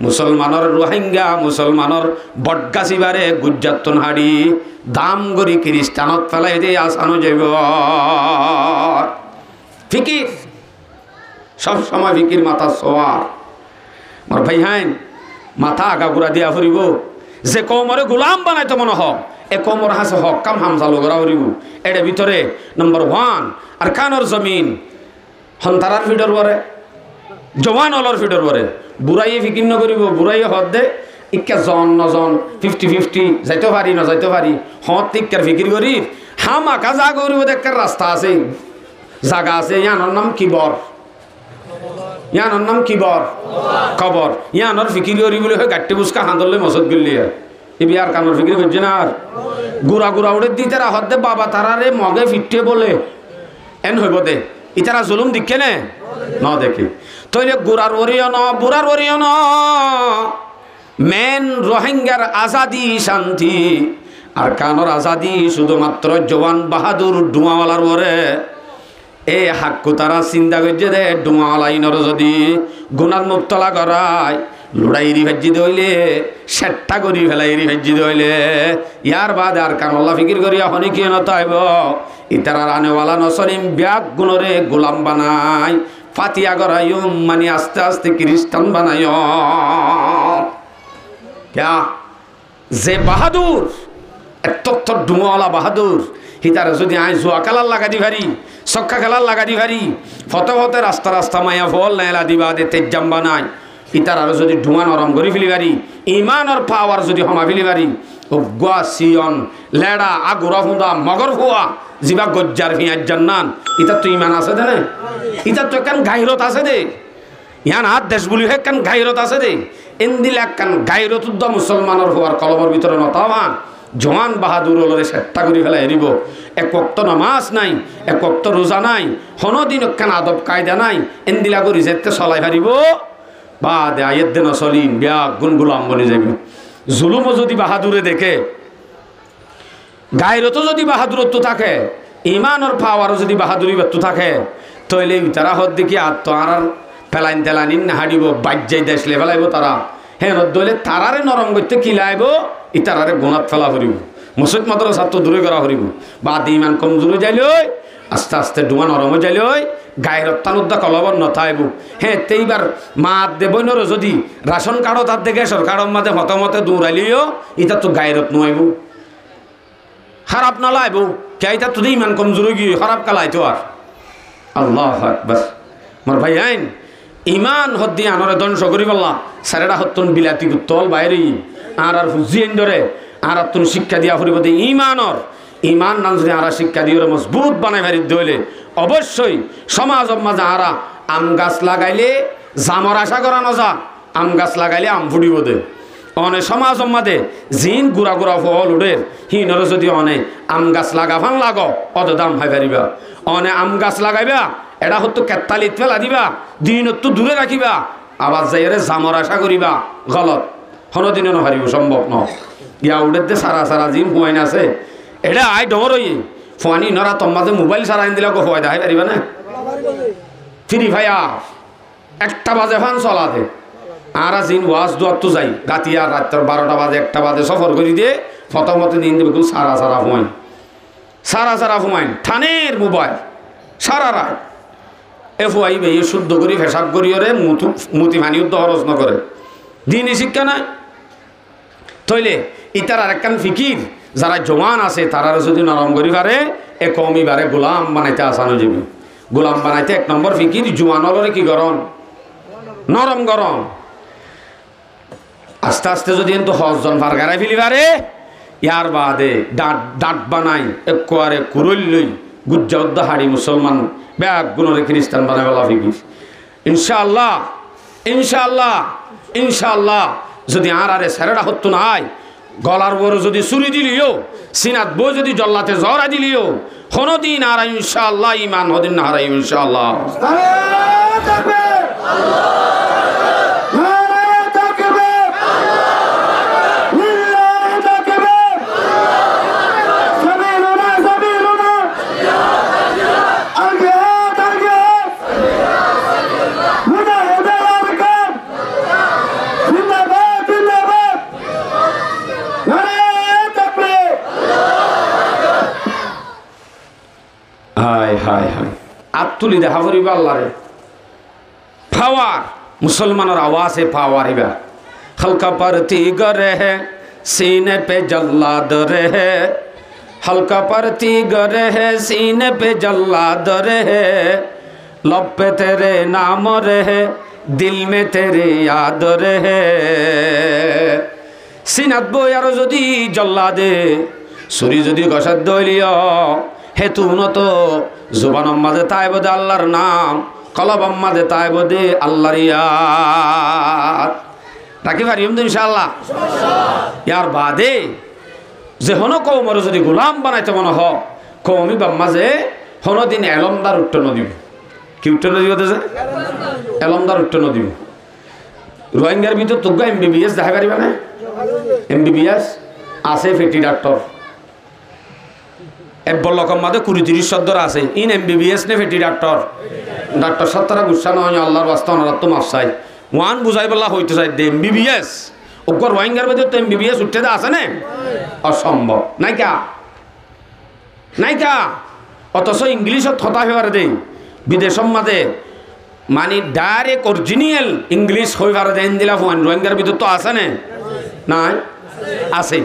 মুসলমানের রোহিঙ্গা মুসলমানের বট গাছিবারে গুজ্জাতন হাড়ি দাম গরি খ্রিস্টানত ফেলাই দিয়ে আসানো যাইব। ফিকির সব সময় ফিকির মাথা সোয়ার মোর ভাই হাইন মাথা আগাগুড়া দিয়া ফুরিব যে কমরে গোলাম বানাইতে মনে হোক এ কমর হাসে হক কাম হামজা লগরা ফুরিব। এর ভিতরে নম্বর 1 আর কানর জমিন হন্তারার ফিডর পরে জওয়ান অলর ফিডর পরে বুড়াইয়ে ফিকির নকরিব বুড়াইয়ে হদ দে ইক্কা জন নজন 50-50 যাইতে পারি না যাইতে পারি হদ টিক্কার ফিকির করি হামাকা যা করিব দেখার রাস্তা আছে জায়গা আছে ইয়ানোর নাম কিবর ইয়ানোর নাম কিবর কবর ইয়ানোর ফিকির করি বলে হয় গাট্টি বুসকা হাঁদলে মসদ গেলি এ বিয়ার কানোর ফিকির করছে না আর গুড়া গুড়া উড়ে দিতে হদ দে বাবা তারারে মগে ফিটে বলে এন হইব দে ইতারা জুলুম দেখে নে ন দেখি তৈলে গুড়ার ওরিও ন বুড়ার ওরিও ন মেন রোহিঙ্গার আজাদি শান্তি আর কানোর আজাদি শুধুমাত্র জওয়ান বাহাদুর ডুমাওয়ালার ওরে এ হাক্কু তারা চিন্তা করছে দে ডুমাওয়ালাইনর যদি গুণার মুক্তলা করায় লুড়াইরি ভেজি দইলে সেট্টা করি ফেলাইরি ভেজি দইলে ইয়ার বাদ আর কানল্লা ফিকির করি এখনই কি নতাইব ইতারা রানেওয়ালা নসলিম ব্যাগ গুণরে গোলাম বানাই ফাতিয়া করাইম মানে আস্তে আস্তে খ্রিস্টান বানাই ক্যা যে বাহাদুর এত ডুমাওয়ালা বাহাদুর হিতারে যদি আই জুয়া খেলার লাগা দি ভারি ছক্কা খেলার লাগা দি ভারি ফতে ফতে রাস্তা রাস্তা মায়া ফল নেলা দিবা দে তেজাম বানাই ইতার আর যদি ডুমা নরম করি ফেলি পারি ইমানের পাওয়ার যদি হমা ফেলি পারি গোয়া সিয়ন লেড়া আগুরা ফুঁদা মগর ফুয়া জিবা গজ্জার ফিয়াজ জান্নান ইতার তো ইমান আছে দে ইতার তো একখান গাইরত আছে দে ইয়ান হাত দেশ বলি একখান গাইরত আছে দে এন্দিল একখান গাইরত উদ্দা মুসলমানের হওয়ার কলমের ভিতরে নতাওয়ান জওয়ান বাহাদুর ওলরে সেট্টা করে ফেলা এরিব এক ওয়াক্ত নামাজ নাই এক ওয়াক্ত রোজা নাই হনদিন একখান আদব কায়দা নাই এন্দিলা করি যেতে চলাই ফারিব বা দে আয়ের দে নচলিন বেয়া গুনগুলাম বনে যাবি জুলুমও যদি বাহাদুরে দেখে গায়রতও যদি বাহাদুরত্ব থাকে ইমানের পাওয়ারও যদি বাহাদুরি ব্যক্ত থাকে তইলে তারা হদ দেখি আর তো আর ফেলাইন তেলানিন না হাঁড়িব বাজ্যাই দেশলে ফেলাইব তারা হ্যাঁ দইলে তারারে নরম করতে কিলাইব ই তারারে গোনাত ফেলা করিব মসজিদ মাদ্রাসা তো দূরে করা করিব বা ইমান কমজোরে যাইলে আস্তে আস্তে ডুমা নরম হয়ে যাইলে গায়ের তানুদ্দা কলবর নথাইব হ্যাঁ তেইবার মাত দেবইনর যদি রাশন কার্ডও তার দেখে সরকারের মাঝে হতমতে দৌড়াইলেও ইটা তো গায়েরত নোয়াইব খারাপ না লাইব কে এটা তো ইমান কমজোর গিয়ে খারাপ কালাইতো আর আল্লাহ আকবার মোর ভাই আইন ইমান হদ্দি আনরে ধ্বংস করি বললা সারেরা হত্তন বিলাতি তল বাইরে আর হুজিয়েন ধরে আর তুন শিক্ষা দিয়া ফুরিব দে ইমানর ইমান নাম যদি আরা শিক্ষা দিয়ে মজবুত বানাই ফারি দইলে অবশ্যই সমাজ মাঝে আরা আম গাছ লাগাইলে জামর আশা করা নজা আম গাছ লাগাইলে আম ফুটিব দে অনে সমাজ মাঝে জিন গুড়া গুড়া ফল উঠে হিনর যদি অনে আম গাছ লাগাফান লাগ অত দাম হাই পারিবা অনে আম গাছ লাগাইবা এটা হতো কেতালিত ফেলা দিবা দিন তো দূরে রাখিবা আবার যাইরে জামর আশা করিবা গলত হনদিনও নহারিব সম্ভব ন ইয়া উঠে সারা সারা জিম হুয়াইন আছে এটা আই ডর হই ফোয়ানি নরা তোমাদের মোবাইল সারা দিলে হওয়াই দেখাই পারিবা না ফ্রি ফায়ার 1টা বাজে ফান চলাতে আর জিন ওয়াজ দোয়ার তো যাই গাতিয়া রাত্র 12টা বাজে 1টা বাজে সফর করি দিয়ে ফতমতে দিন দেবে সারা সারা হুমাইন সারা সারা হুমাইন থানের মোবাইল সারা রাত এ ফুয়াইবে এ শুদ্ধ করি ফেসাব করি ওরে মুতি ভানি উদ্ধ হরজ নকরে দিনই শিক্ষা নাই তইলে ইতার আর একখান ফিকির যারা জওয়ান আছে তারা যদি নরম করি পারে এ কমই বারে গোলাম বানাইতে আসানো যাবে গোলাম বানাইতে 1 নম্বর ফিকির জওয়ান হলরে কি গরম নরম গরম আস্তে আস্তে যদি কিন্তু হজন ভার গাড়াই ফেলি পারে ইয়ার বাদে ডাট বানাই একবারে কুরল লই গুজ্জা উদ্দা হাড়ি মুসলমান ব্যাগ গুণরে খ্রিস্টান বানাই বলা ফিকির ইনশাআল্লাহ ইনশাআল্লাহ ইনশাআল্লাহ যদি আরে সেরেটা হতো না হয় গলার বড় যদি চুরি দিলিও সিনাত বই যদি জল্লাতে জরা দিলিও কোনদিন আর ইনশাআল্লাহ ইমান হদিন না হারাই ইনশাআল্লাহ তুলি দেখা করিবা আল্লাহরে পাওয়ার মুসলমানের আওয়াজে পাওয়ার এবার हल्का परती गरे है सीने पे जल्लाद रहे हल्का परती गरे है सीने पे जल्लाद रहे लब पे तेरे नाम रहे दिल में तेरे याद रहे सीनात बो यारो जदि जल्लादे सुरी जदि गसाद दलियो हेतु तो जुबान माঝে তাই বদে আল্লাহর নাম কলবম মাঝে তাই বদে আল্লাহর ইয়াদ রাখি পারিম তো ইনশাআল্লাহ ইয়ার বাদে যে হনো কওমর যদি গোলাম বানাইতে মনে হ কওমি বাম মাঝে হনো দিন এলমদার উত্তর দিব কি উত্তর দিব দেছে এলমদার উত্তর দিব রোহিঙ্গার ভিতর তো এমবিবিএস দেখা পারিবা না এমবিবিএস আছে ফেটি ডাক্তার এক বলকম মাঝে 20-30 সদর আছে ইন এমবিবিএস নে ফেটি ডাক্তার ডাক্তার সত্তরা গুসা নয় আল্লাহর ওয়াস্তে ওনারা তো মাফ চাই ওয়ান বুঝাই বলা হইতে চাই দে এমবিবিএস ওগর রোহিঙ্গার ভিতর তো এমবিবিএস উঠতে দা আছে না অসম্ভব নাইকা অথচ ইংলিশত হতা হইবার দেই বিদেশম মাঝে মানে ডাইরেক্ট অরিজিনাল ইংলিশ হইবার দেন দিলা ফোন রোহিঙ্গার ভিতর তো আছে না নাই আছে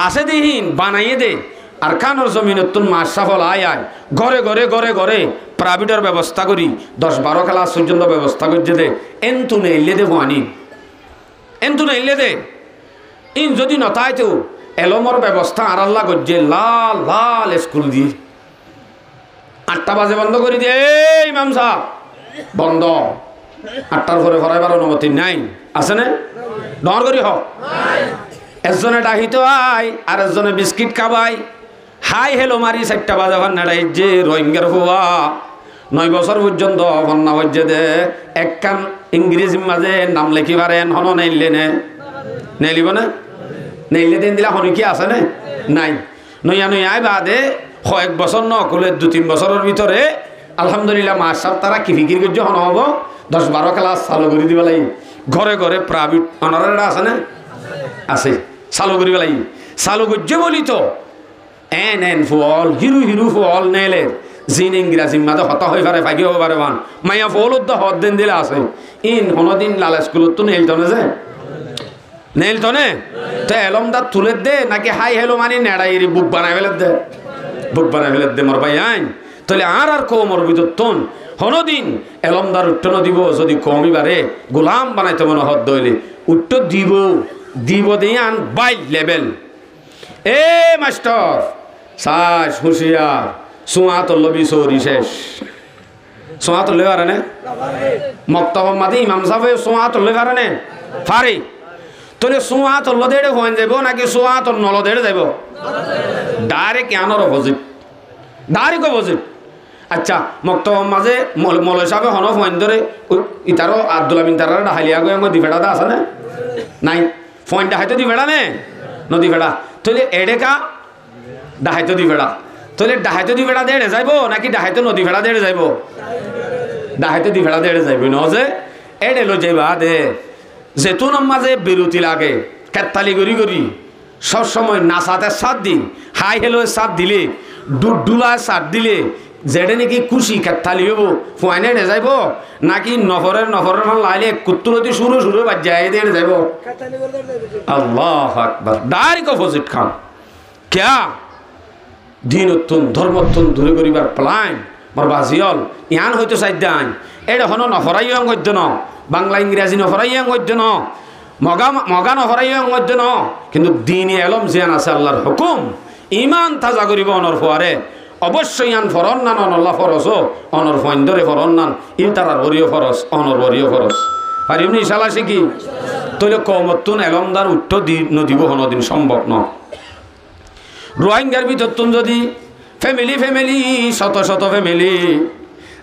আছে দেহিন বানাইয়ে দে আর খানোর জমিনত তুন মাশরাফল আয় ঘরে ঘরে ঘরে ঘরে প্রাইভেটের ব্যবস্থা করি 10-12 ক্লাস পর্যন্ত ব্যবস্থা করছে দে এনতু নেইলে দে ভানি এনতু নেইলে দে ইন যদি নতাইতো এলমর ব্যবস্থা আর আল্লাহ করছে লাল লাল স্কুল দিয়ে 8টা বাজে বন্ধ করে দিয়ে ইমাম সাহেব বন্ধ 8টার পরে ফরাইবার অনুমতি নাই আছে না ডর করি হ একজনে ডাহিত আই আর একজনে বিস্কিট খাবাই হাই হেলো মারি 4টা বাজে ভান্নাড়াই যে রোহিঙ্গার হওয়া 9 বছর পর্যন্ত ভান্না হচ্ছে দে একখান ইংরেজি মাঝে নাম লেখি পারেন হন নেইলে নে নেইলিব না নেইলে দিন দিলা হন কি আছে না নাই নইয়া নইয়াই বাদে কয়েক বছর নকলে 2-3 বছরের ভিতরে আলহামদুলিল্লাহ মাসাব তারা কি ফিকির করছে হন হব 10-12 ক্লাস চালু করে দিব লাগে ঘরে ঘরে প্রাইভেট অনারেরা আছে না আছে চালু করিব লাগে চালু করছে বলি তো এন ফল হিরু হিরু ফল নেলে জিন ইংরাজি মাঝে হতা হয়ে পারে ফাঁকি হয়ে পারে বান মাইয়া ফলত হত দিন দিলে আছে ইন কোনোদিন লাল স্কুলত তো নেইলতো না যে নেইলতো নে তো এলমদার তুলে দে নাকি হাই হেলো মানি নেড়াই বুক বানাই ফেলে দে বুক বানাই ফেলে দে মোর ভাই আইন তাহলে আর কমর ভিতর তন হনদিন এলমদার উঠ্টন দিব যদি কমই বারে গোলাম বানাইতে মনে হত দইলে উঠ্ট দিব দিব দিয়ে আন বাই লেভেল এ মাস্টার সাস হুঁশিয়ার সোয়া তল্লবি সৌরি শেষ সোয়া তল্লে পারে নে মক্তব মাদি ইমাম সাহেব সোয়া তল্লে পারে নে ফারি তাহলে সোয়া তল্ল দেড়ে হয়ে যাব নাকি সোয়া তল নল দেড়ে যাব ডাইরেক্ট কেনর অপোজিট ডাইরেক্ট অপোজিট আচ্ছা মক্তব মাঝে মলয় সাহেব হন ফোন ধরে ইতারও আব্দুল আমিন তারা ডাহালিয়া গো আমার দিফেড়াটা আছে না নাই ফোন ডাহাইতে দিফেড়া নে নদী ফেড়া তাহলে এডেকা ডাহাইতে দিফেড়া তাহলে ডাহাইতে দি ভেড়া দেড়ে যাইব নাকি ডাহাইতে নদী ভেড়া দেড়ে যাইব ডাহাইতে দি ভেড়া দেড়ে যাইব ন যে এড়ে লো যাইবা দে যেতুন মাঝে বিরতি লাগে কেতালি গড়ি গড়ি সবসময় নাচাতে সাথ দিন হাই হেলোয় সাথ দিলে ডুলায় সাথ দিলে যেটা নাকি খুশি কেতালি হবো ফুয়াইনে এড়ে যাইব নাকি নফরের লাইলে কুত্তুরতি শুরু শুরু বাজ্যায় দেড়ে যাইব আল্লাহ আকবার ডাইরেক্ট অপোজিট খান ক্যা দিনতুন ধর্মতুন দূরে করিবার প্লান মোর বাজিয়ল ইয়ান হয়তো চাইদান এটা হন নফরাইয়ং গদ্য ন বাংলা ইংরাজি নফরাইয়ং গদ্য ন মগা নফরাইয়ং গদ্য ন কিন্তু দিনে এলম জিয়ান আছে আল্লাহর হুকুম ইমান তাজা করিব অনর ফুয়ারে অবশ্যই ইয়ান ফরন নান অনল্লা ফরস অনর ফন্দরে ফরন নান ই তারার অরিয় ফরস অনর অরিয় ফরস আর এমনি ইশালা শিখি তৈলে কমতুন এলমদার উঠ্ঠ নদীব হনদিন সম্ভব ন রোহিঙ্গার ভিতর তুমি যদি ফ্যামিলি শত শত ফ্যামিলি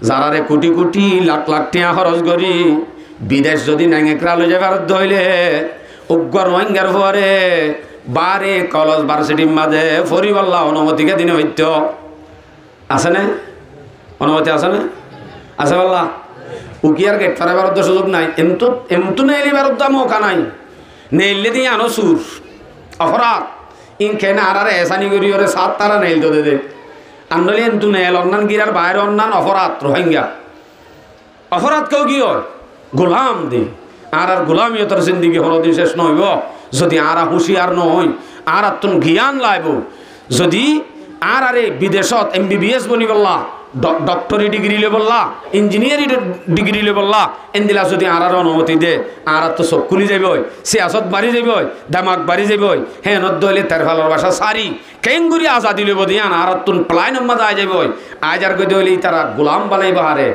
যারারে কোটি কোটি লাখ লাখ টিয়া খরচ করি বিদেশ যদি নাঙেকরা লই যাবার ধইলে উগ্র রোহিঙ্গার পরে বারে কলেজ ভার্সিটির মাঝে ফরিবাল্লা অনুমতিকে দিনে হইত আছে না অনুমতি আছে না আছে বললা উকিয়ার গেট ফারাবার সুযোগ নাই এমতু নেইলি বার মৌকা নাই নেইলে দিয়ে আনো সুর অপরাধ ইন খেনে আর এসানি করি ওরে 7 তারা নেইল তো দে আনলে এন্তু নেল অন্যান গিরার বাইরে অন্যান অপরাধ রোহিঙ্গা অপরাধ কেউ কি হয় গোলাম দি আর গোলামিয়তর জিন্দিগি হরদিন শেষ নইব যদি আর হুঁশিয়ার নয় আর তুন জ্ঞান লাইব যদি আর আরে বিদেশত MBBS বনি বললা ডক্টরি ডিগ্রি লে বললা ইঞ্জিনিয়ারিং ডিগ্রি লে বললা এন্দিলা যদি আর অনুমতি দে আর তো চোখ খুলি যাইব সিয়াসত বাড়ি যাইব দামাক বাড়ি যাইব হে নদলে তার ভালোর বাসা সারি কেঙ্গুরি আজাদি লব দিয়ান আর তুন প্লাই নম্মা যায় যাইব আজ আর কই দলি তারা গোলাম বানাইব হারে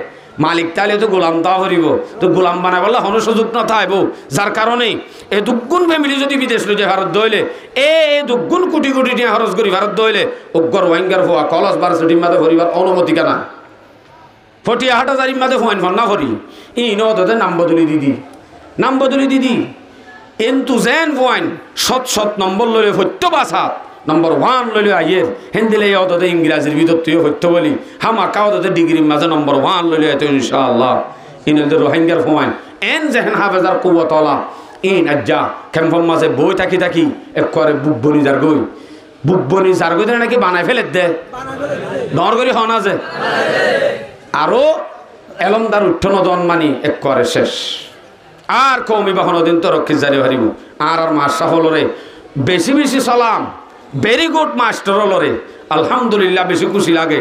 মালিক তাহলে তো গোলাম তা হরিব তো গোলাম বানাই বললা হন সুযোগ না থাইব যার কারণে এ দুগুণ ফ্যামিলি যদি বিদেশ লই যায় ভারত দইলে এ দুগুণ কোটি কোটি টাকা খরচ করি ভারত দইলে উগ্র রোহিঙ্গার হওয়া কলেজ ভার্সিটির মাঝে ভরিবার অনুমতি কেনা 48,000 মাঝে ফোন ফোন না করি ই নদে নাম বদলি দিদি এন্তু জেন ফোন সৎ নম্বর লইলে সত্য বাসা নম্বর 1 লইলে আইয়ের হিন্দিলে অততে ইংরাজির ভিতর তুই সত্য বলি হামাকা অততে ডিগ্রির মাঝে নম্বর 1 লইলে তো ইনশাআল্লাহ ইনলতে রোহিঙ্গার ফোন এন যেহেন হাফেজার কুওয়াতলা ইন আজ্জা ক্যাম্পর মাঝে বই থাকি একবারে বুকবনি যার গই নাকি বানাই ফেলে দে দর করি হনা যে আরো এলমদার উঠন দন মানি একবারে শেষ আর কমি বাহন দিন তো রক্ষিত জারি হারিব আর মাস্টার হলরে বেশি সালাম ভেরি গুড মাস্টার হলরে আলহামদুলিল্লাহ বেশি খুশি লাগে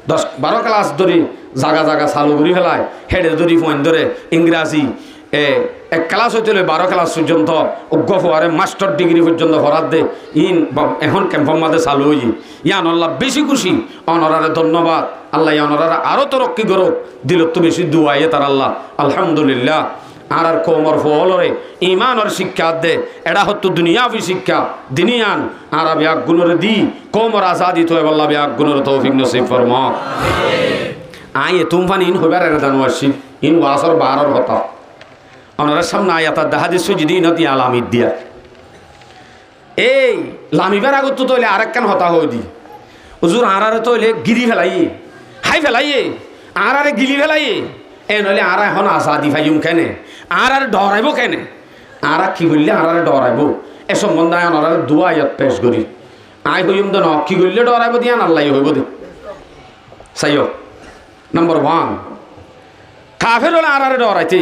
10-12 ক্লাস ধরে জাগা চালু করি ফেলায় হেডে ধরি ফোন ধরে ইংরাজি এক ক্লাস হইতে 12 ক্লাস পর্যন্ত অজ্ঞ হওয়ারে মাস্টার ডিগ্রি পর্যন্ত ভরাত দে এখন ক্যাম্পের মাঝে চালু হই ইয়ান আল্লাহ বেশি খুশি অনরারে ধন্যবাদ আল্লাহ অনরারে আরও তরক্কি করুক দিল তো বেশি দুয়াইয়ে তার আল্লাহ আলহামদুলিল্লাহ আর কোমর ফলরে ইমানর শিক্ষা দে এটা হতো দুনিয়াবি শিক্ষা দিনিয়ান আর ব্যাগ গুণরে দি কোমর আজাদি তো আল্লাহ ব্যাগ গুণর তৌফিক নসিব ফরমা আইয়ে তুমফান ইন হইবার এর জানুয়াসি ইন ওয়াসর 12 হতা অনরার সামনে আয়াত দেখা দিচ্ছ যদি নতি আলামিদ দিয়া এই লামিবার আগত তো তৈলে আরেকখান হতা হই দি হুজুর আরারে তৈলে গিরি ফেলাইয়ে হাই ফেলাইয়ে আরারে গিলি ফেলাইয়ে এ নইলে আর এখন আজাদি ভাইম কেনে আর ডরাইব কেনে আর কি করলে আর ডরাইব এ সম্বন্ধে আনার দোয়া আয়াত পেশ করি আই হইম তো ন কি করলে ডরাইব দিয়া আল্লাহ হইব দে সাইও নম্বর 1 কাফের হলে আর ডরাইতে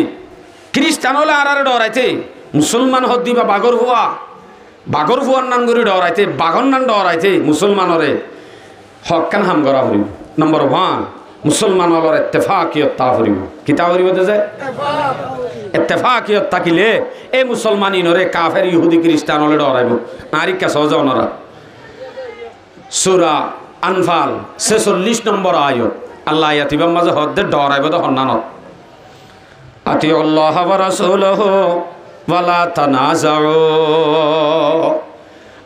খ্রিস্টান হলে আর ডরাইতে মুসলমান হদ্দি বা বাগর হুয়ার নাম করে ডরাইতে বাগর নাম ডরাইতে মুসলমানরে হকান হাম করা হইব নম্বর 1 মুসলমান হলর ইত্তেফাকিয়ত তা হইব কিতা হইব যে ইত্তেফাকিয়ত থাকিলে এই মুসলমানি নরে কাফের ইহুদি খ্রিস্টান হলে ডরাইব আরিকা সহজ অনরা সূরা আনফাল 46 নম্বর আয়াত আল্লাহ ইয়াতিবাম মাঝে হদ্দে ডরাইব তো হন্নানত আতি আল্লাহ ওয়া রাসূলুহু ওয়ালা তানাজাউ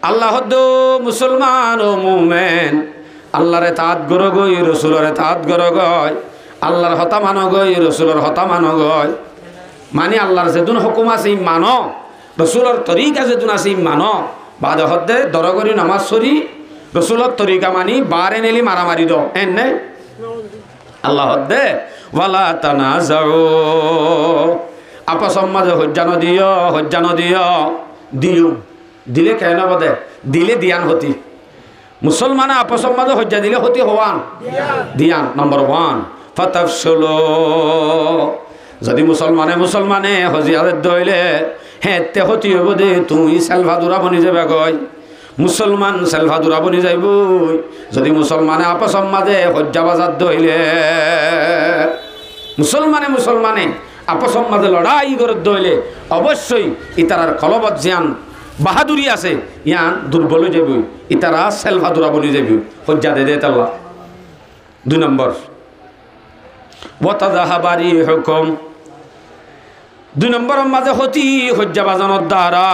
আল্লাহ হদ্দ মুসলমান ও মুমিন আল্লাহরে তাত গর গই রাসূলের তাত গর গয় আল্লাহর হতা মানো গই রাসূলের হতা মানো গয় মানে আল্লাহর যেতুন হুকুম আছে মানো রাসূলের তরিকা যেতুন আছে মানো বাদ হদ্দে দরগরি নামাজ সরি রাসূলের তরিকা মানি বারে নেলি মারামারি দ এনে আল্লাহ হদ্দে ওয়ালা তানাজাউ আপস মাঝে হজ্জানো দিও দিও দিলে কেন বদে দিলে দিয়ান হতি মুসলমান আপস মাঝে হজ্জা দিলে হতি হওয়ান দিয়ান নম্বর 1 ফাতাফসুলু যদি মুসলমানে হজিয়াদের দইলে হেতে হতি হব দে তুই সেলভাদুরা বনি যাবে গয় মুসলমান সেলভাদুরা বনি যাইব যদি মুসলমানে আপস মাঝে হজ্জা বাজার দইলে মুসলমানে আপস মাঝে লড়াই করে দইলে অবশ্যই ইতারার কলবত জিয়ান বাহাদুরি আছে ইয়ান দুর্বল হয়ে যাবি ইতারা সেলভাদুরা বনি যাবি হজ্জা দে তাল্লা 2 নম্বর ওয়াতাযাহাবারি হুকুম 2 নম্বরের মাঝে হতি হজ্জা বাজানোর দ্বারা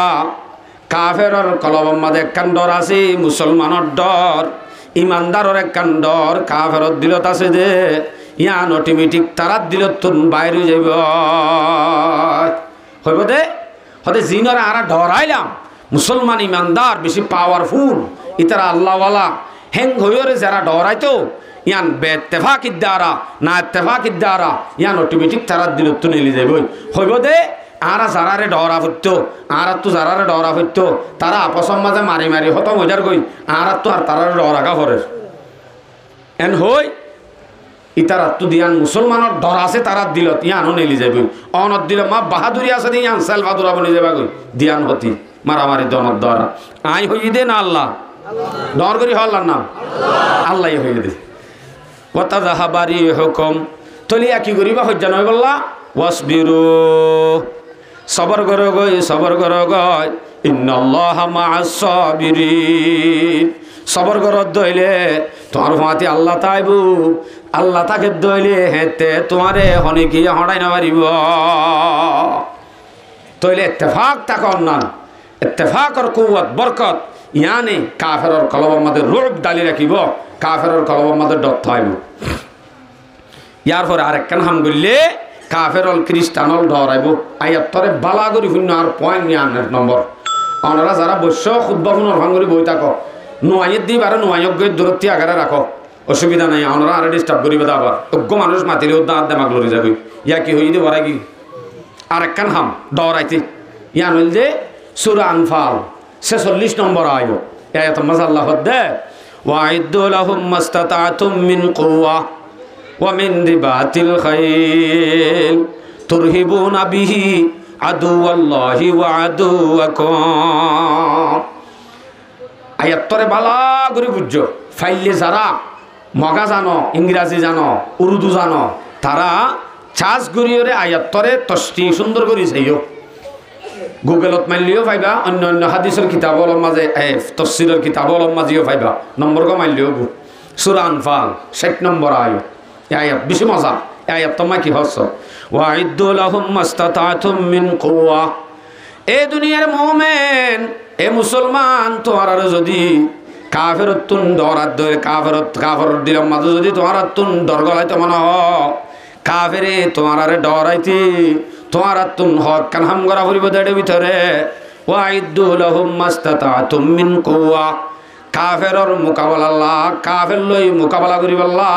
কাফেরর কলবের মাঝে একখান ডর আছে মুসলমানের ডর ইমানদারের একখান ডর কাফেরর দিলত আছে যে ইয়ান অটোমেটিক তারার দিলত তুন বাইরে যাইব হইব দে হতে জিনর আর ডরাইলাম মুসলমান ইমানদার বেশি পাওয়ারফুল ইতারা আল্লাহওয়ালা হেং হইরে যারা ডরাইতো ইয়ান বেত্তেফাকির দ্বারা না ইত্তেফাকির দ্বারা ইয়ান অটোমেটিক তারার দিলত তুন এলি যাইব হইব দে আর যারারে ডরা হইতো আর তো যারারে ডরা হইতো তারা আপসম মাঝে মারি হত মজার গই আর তো আর তারারে ডরাগা করে এন হই ইতারা তো দিয়ান মুসলমানের ডর আছে তারা দিলত ইয়ানও নেলি যাবে অনত দিল মা বাহাদুরি আছে ইয়ান সেলভাদুরা বনি যাবে গই দিয়ান হতি মারামারি দনত দ্বারা আই হই দে না আল্লাহ ডর করি হল্লার নাম আল্লাহ হই দে ওয়াতাযাহাবারি হুকুম তলিয়া কি করিবা হজ্জা নয় বললা ওয়াসবিরু সবর করো গয় ইন্নাল্লাহা মা'আস সাবিরিন সবর করো দইলে তোমার ফাতি আল্লাহ তাইবু আল্লাহ তাকে দইলে হেতে তোমারে হনে কি হড়াই না পারিব তইলে ইত্তেফাক তাকন না ইত্তেফাকর কুওয়াত বরকত ইয়ানে কাফেরর কলবের মধ্যে রূপ ডালি রাখিব কাফেরর কলবের মধ্যে ডর থাইব ইয়ার পরে আরেকখান হাম গইলে কাফেরল খ্রিস্টানল ডরাইব আয়াতরে বালা করি শূন্য আর পয়েন্ট নিয়ে আনের নম্বর আপনারা যারা বৈশ্য খুদ্া শুনৰ ভাঙরি বই থাক নোয়াইয়ের দিব আর নোয়াইক গৈ দূরত্ব আগারে রাখো অসুবিধা নাই আপনারা আর ডিস্টার্ব করিবে আবার অজ্ঞ মানুষ মাতিলে দাঁত দেমাক লড়ি যাবে ইয়া কি হয়ে দিব কি আরেকখান হাম ডরাইতে ইয়া নইল যে সূরা আনফাল 46 নম্বর আয়াত আয়াত মাযাল্লাহ দে ওয়াইদু লাহুম মাস্তাতাতুম মিন কুওয়া ومن رباط الخيل ترهبون به عدو الله وعدوكم আয়াতরে বালা করে বুঝছো ফাইলে যারা মগা জানো ইংরাজি জানো উর্দু জানো তারা চাষ ঘুরিয়ে আয়াত্তরে তষ্টি সুন্দর করে চাইও গুগলত মাইলিও পাইবা অন্য অন্য হাদিসের কিতাবর মাঝে তফসিরের কিতাবর মাঝেও পাইবা নম্বর গো মাইলিও গো সূরা আনফাল 60 নম্বর আয়াত আয়াত বেশি মজা আয়াত তোমায় কি হচ্ছে ওয়াইদ্দু লাহুম মাস্তাতাতুম মিন কুওয়া এ দুনিয়ার মুমিন এ মুসলমান তোমার যদি কাফেরতুন দরাত দরে কাফের দিলাম মাঝে যদি তোমার তুন ডর গলাইতে মনে হ কাফেরে তোমার আরে ডরাইতে তোমার তুন হক কান হাম করা পরিব দেড়ে ভিতরে ওয়াইদ্দু লাহুম মাস্তাতাতুম মিন কুওয়া কাফেরর মোকাবেলা আল্লাহ কাফের লই মোকাবেলা করিব আল্লাহ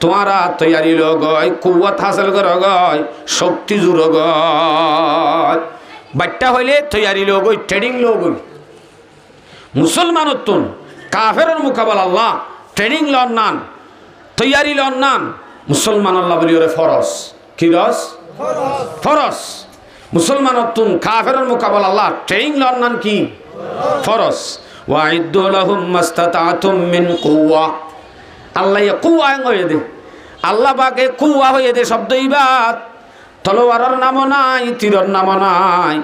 তোমারা তৈয়ারি লগয় কুওয়াত হাসিল কর গয় শক্তি জুর গয় বাট্টা হইলে তৈয়ারি লগই ট্রেনিং লগই মুসলমানত তুন কাফেরর মোকাবেলা আল্লাহ ট্রেনিং লন নান তৈয়ারি লন নান মুসলমান আল্লাহ বলি ওরে ফরজ কি রস ফরজ মুসলমানত তুন কাফেরর মোকাবেলা আল্লাহ ট্রেনিং লন নান কি ফরজ ওয়াইদ্দু লাহুম মাস্তাতাতুম মিন কুওয়া আল্লাহ কুওয়া হয়ে দে আল্লাহ পাকে কুওয়া হয়ে দে শব্দ ইবাদ তলোয়ারের নাম নাই তীরের নাম নাই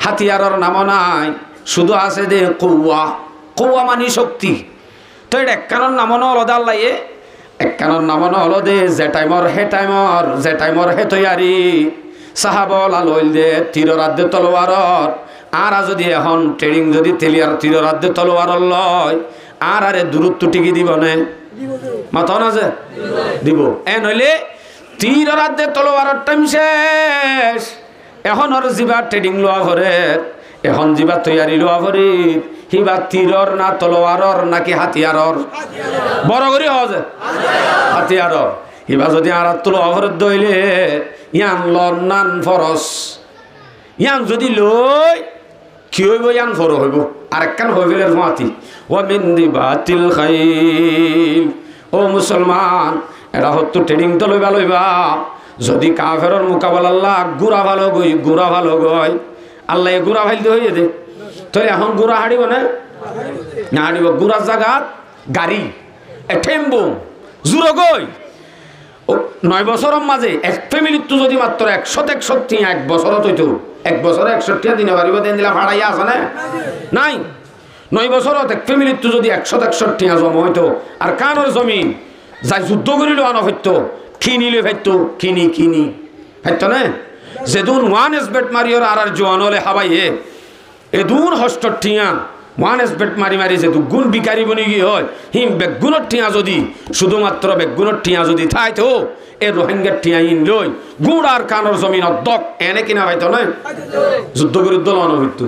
হাতিয়ারের নাম নাই শুধু আছে দে কুওয়া কুওয়া মানে শক্তি তো এটা একখানোর নাম হলদে আল্লাহ একখানোর নাম হলো দে যে টাইমর হে তৈয়ারি সাহাবল আলোইল দে তীরের আদ্যে তলোয়ারর আর যদি এখন ট্রেনিং যদি তেলিয়ার তীরের আদ্যে তলোয়ার লয় আর আরে দূরত্ব টিকি দিব না মাথা না যে দিব এ নইলে তীরের আদ্যে তলোয়ারের টাইম শেষ এখন ওর জিবা ট্রেনিং লোয়া ভরে এখন জিবা তৈয়ারি লোয়া ভরি হিবা তীরর না তলোয়ারর নাকি হাতিয়ারর বড় করে হওয়া যায় হাতিয়ারর হিবা যদি আর তোলোয়া ভরে দইলে ইয়ান লন নান ফরস ইয়ান যদি লই কি হইব ইয়ান ফর হইব আর একখান হইবেলে মাতি ও মিন্দি বাতিল খাইল ও মুসলমান এটা হতো ট্রেনিং তো লইবা যদি কাফেরর মোকাবেলা আল্লাহ গুড়া ভালো গই আল্লাহ গুড়া ভাইলতে হইয়ে দে তো এখন গুড়া হাঁড়িব না হাঁড়িব গুড়ার জায়গাত গাড়ি ঠেম্বো জুড়ো গই 9 বছরের মাঝে এক ফ্যামিলির তো যদি মাত্র 161 এক বছরত হইতো 1 বছরে 61 দিনে বাড়িব দেন দিলাম হারাইয়া আছে না নাই 9 বছরত এক ফ্যামিলির তো যদি 161 জমা হইতো আর কানোর জমিন যাই যুদ্ধ করিল আনা হইতো কিনিলে হইতো কিনি হইতো না যেদুন ওয়ান এসবেট মারিওর আর জোয়ান হলে হাবাইয়ে এদুন হস্টর টিয়া ওয়ান এসবেট মারি যে গুণ বিকারি বনি গিয়ে হয় হিম বেগুনের টিয়া যদি শুধুমাত্র বেগুনের টিয়া যদি থাইতো এ রোহিঙ্গার টিয়া ইন লই গুড় আর কানোর জমিন দক এনে কিনা হইতো না যুদ্ধ বিরুদ্ধ লানো হইতো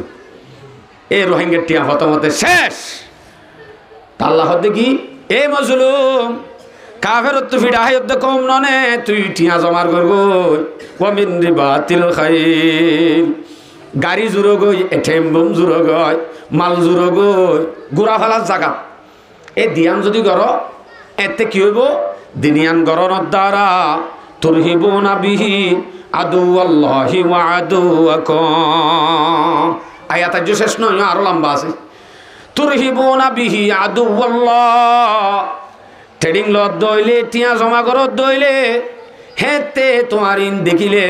এ রোহিঙ্গার টিয়া হতমতে শেষ আল্লাহ দেখি এ মজলুম কাফের তো ফিডা হাইতে কম ননে তুই টিয়া জমার করব ওয়ামিন রিবাতিল খাইল গাড়ি জুড়ো গই এঠেম্বম জুড়ো গই মাল জুড়ো গই গুড়া ফেলার জায়গা এ দিয়ান যদি গর এতে কি হইব দিনিয়ান গরনের দ্বারা তুরহিবুনা বিহি আদুওয়াল্লাহি ওয়া আদুওয়াকুম আয়াত আজ শেষ নয় আরো লম্বা আছে তুরহিবুনা বিহি আদুওয়াল্লাহ ট্রেডিং লত দইলে টিয়া জমা করত দইলে হেতে তোমার ইন দেখিলে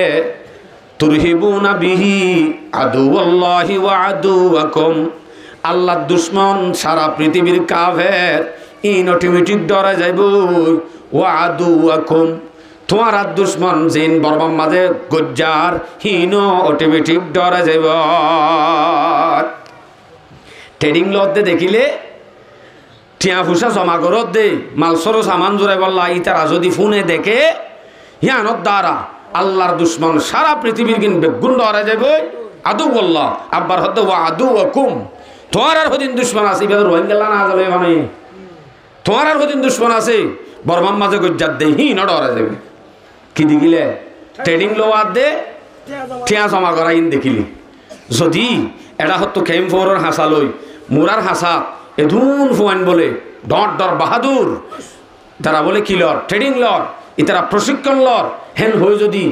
তুরহিবুনা বিহি আদুওয়াল্লাহি ওয়া আদুওয়াকুম আল্লাহর দুশমন সারা পৃথিবীর কাফের ইন অটোমেটিক ডরা যাইব ওয়া আদুওয়াকুম তোমার দুশমন জিন বর্মার মাঝে গজ্জার হিন অটোমেটিক ডরা যাইব ট্রেডিং লত দেখিলে টিয়া ফুসা জমা করত দে মালসরো সামান জোড়াই বললা ইতারা যদি ফোনে দেখে হিয়ানত দ্বারা আল্লাহর দুশ্মন সারা পৃথিবীর কিন বেগুন ডরা যাবে আদু বললা আব্বার হতে ওয়া আদু ওয়াকুম তোমার আর হদিন দুশ্মন আছে এবার রোহিঙ্গা না যাবে মানে তোমার আর হদিন দুশ্মন আছে বর্মার মাঝে গজ্জার দে হি না ডরা যাবে কি দেখিলে ট্রেডিং লোয়ার দে টিয়া জমা করা ইন দেখিলি যদি এটা হতো খেম ফোরের হাসা লই মুরার হাসা এধুন ফুয়ান বলে ডর ডর বাহাদুর তারা বলে কি লর ট্রেডিং লর ইতারা প্রশিক্ষণ লর হেন হয়ে যদি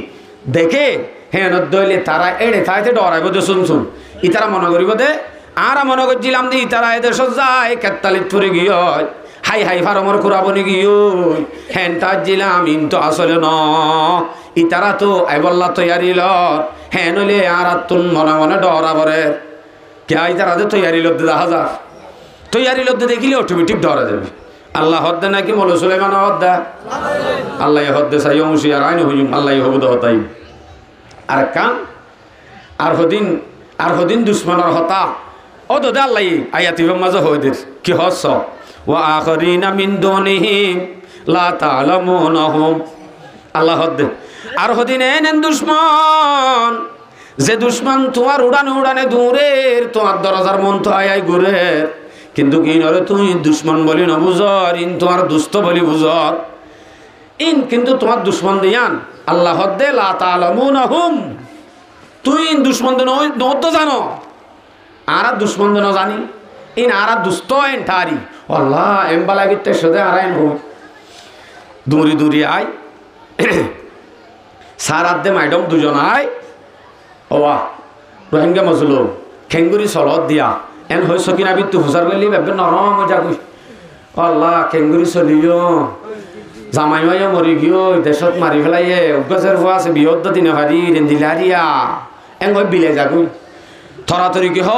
দেখে হেন দইলে তারা এড়ে থাইতে ডরাইব দে শুন ইতারা মনে করিব দে আর মনে করছিলাম যে ইতারা এদের যায় কেতালিত পরে গিয়ে হাই হাই ফারমর কুরাবো নাকি ওই হ্যান তার জিলাম ইন তো আসলে ন ইতারা তো আইবল্লা তৈয়ারি ল হ্যাঁ নইলে আর তুন মনে মনে ডরাবরে কে ইতারা তো তৈয়ারি লব্ধে দেখা যা তৈয়ারি লব্ধে দেখিলে অটোমেটিক ডরা যাবে আল্লাহ হদ্দে নাকি মৌল সুলাইমান হদ্দা আল্লাহ হদ্দে চাই অংশী আর আইন হইম আল্লাহ হবুদ হতাই আর কান আর হদিন দুশ্মনের হতা ও দোদা আল্লাহ আয়াতিবের মাঝে হইদের কি হস ওয়া আখরিনা মিন দুনিহিম লা তা'লামুনহুম আল্লাহ হদ্দে আর হদিন এনেন দুশ্মন যে দুশ্মন তোমার উড়ানে উড়ানে দূরের তোমার দরজার মন তো আয় ঘুরের কিন্তু কি নরে তুই দুশ্মন বলি না বুঝর ইন তোমার দুস্থ বলি বুঝর ইন কিন্তু তোমার দুশ্মন দিয়ান আল্লাহ হদ্দে লা তা'লামুনহুম তুই ইন দুশ্মন নত জানো আর দুশ্মন ন জানি ইন আর দুস্থ এন ঠারি আল্লাহ এমবালা গিতে সদে আর আইন হই দূরি দূরি আয় সারাদ্দে মাইডম দুজন আয় ওয়া রোহিঙ্গা মজলুম খেঙ্গুরি চলত দিয়া এন হয়েছ কিনা বি তু হুসার গেলি ভাবে নরম হয়ে যাবি আল্লাহ খেঙ্গুরি চলিও জামাই মাইও মরি গিয়ে দেশত মারি ফেলাইয়ে উগাছের ফুয়া আছে বিহদ্দ দিনে ভারি রেন্দিলারিয়া এন হয় বিলে যাগুই থরাথরি কি হ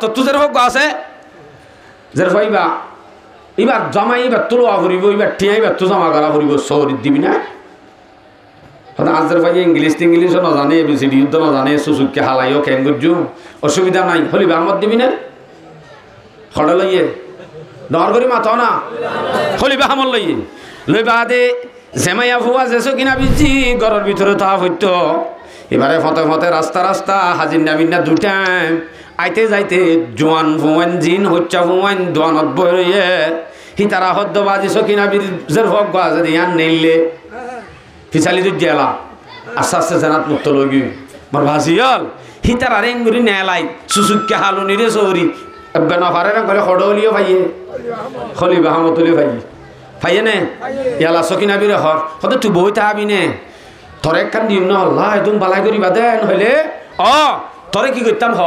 তো তুজের হোক আছে যের ভাইবা এবার জামাই এবার তোলা ফুরিব এবার টিয়া এবার তো জামা গলা ফুরিব শহর দিবি না আজের ভাই ইংলিশও নজানে এবিসিডি যুদ্ধ নজানে সুসুককে হালাইও খেঙ্গুরজু অসুবিধা নাই হলিবা আমদ দিবি না খড়ে লইয়ে ডর করি মাথা না হলিবা হামল লইয়ে লইবা দে জেমাইয়া ফুয়া যেছো কিনা বিজি ঘরের ভিতরে তা হইত এবারে ফতে ফতে রাস্তা রাস্তা হাজির নাবিনা দু টাইম আইতে যাইতে জোয়ান ফুয়ান জিন হচ্চা ফুয়ান দোয়ানত বই রইয়ে হিতারা হদ্দ বাজিছো কিনা বিজের হোক বাজে ইয়ান নেইলে ফিসালি তো জেলা আস্তে আস্তে জানাত মুক্ত লগি মোর ভাসিয়াল হিতার আর এঙ্গুরি নেলাই সুসুককে হালুনি রে সৌরি বেনা ফারে না করে খড়লিও ভাইয়ে খলি বাহামতলি ভাই ভাইয়ে নে ইয়ালা সকিনা বিরে হর হতে তুই বই তাবি নে তোর একখান দিম না আল্লাহ একদম বালাই করি বাদে এন হইলে তোরে কি করতাম হ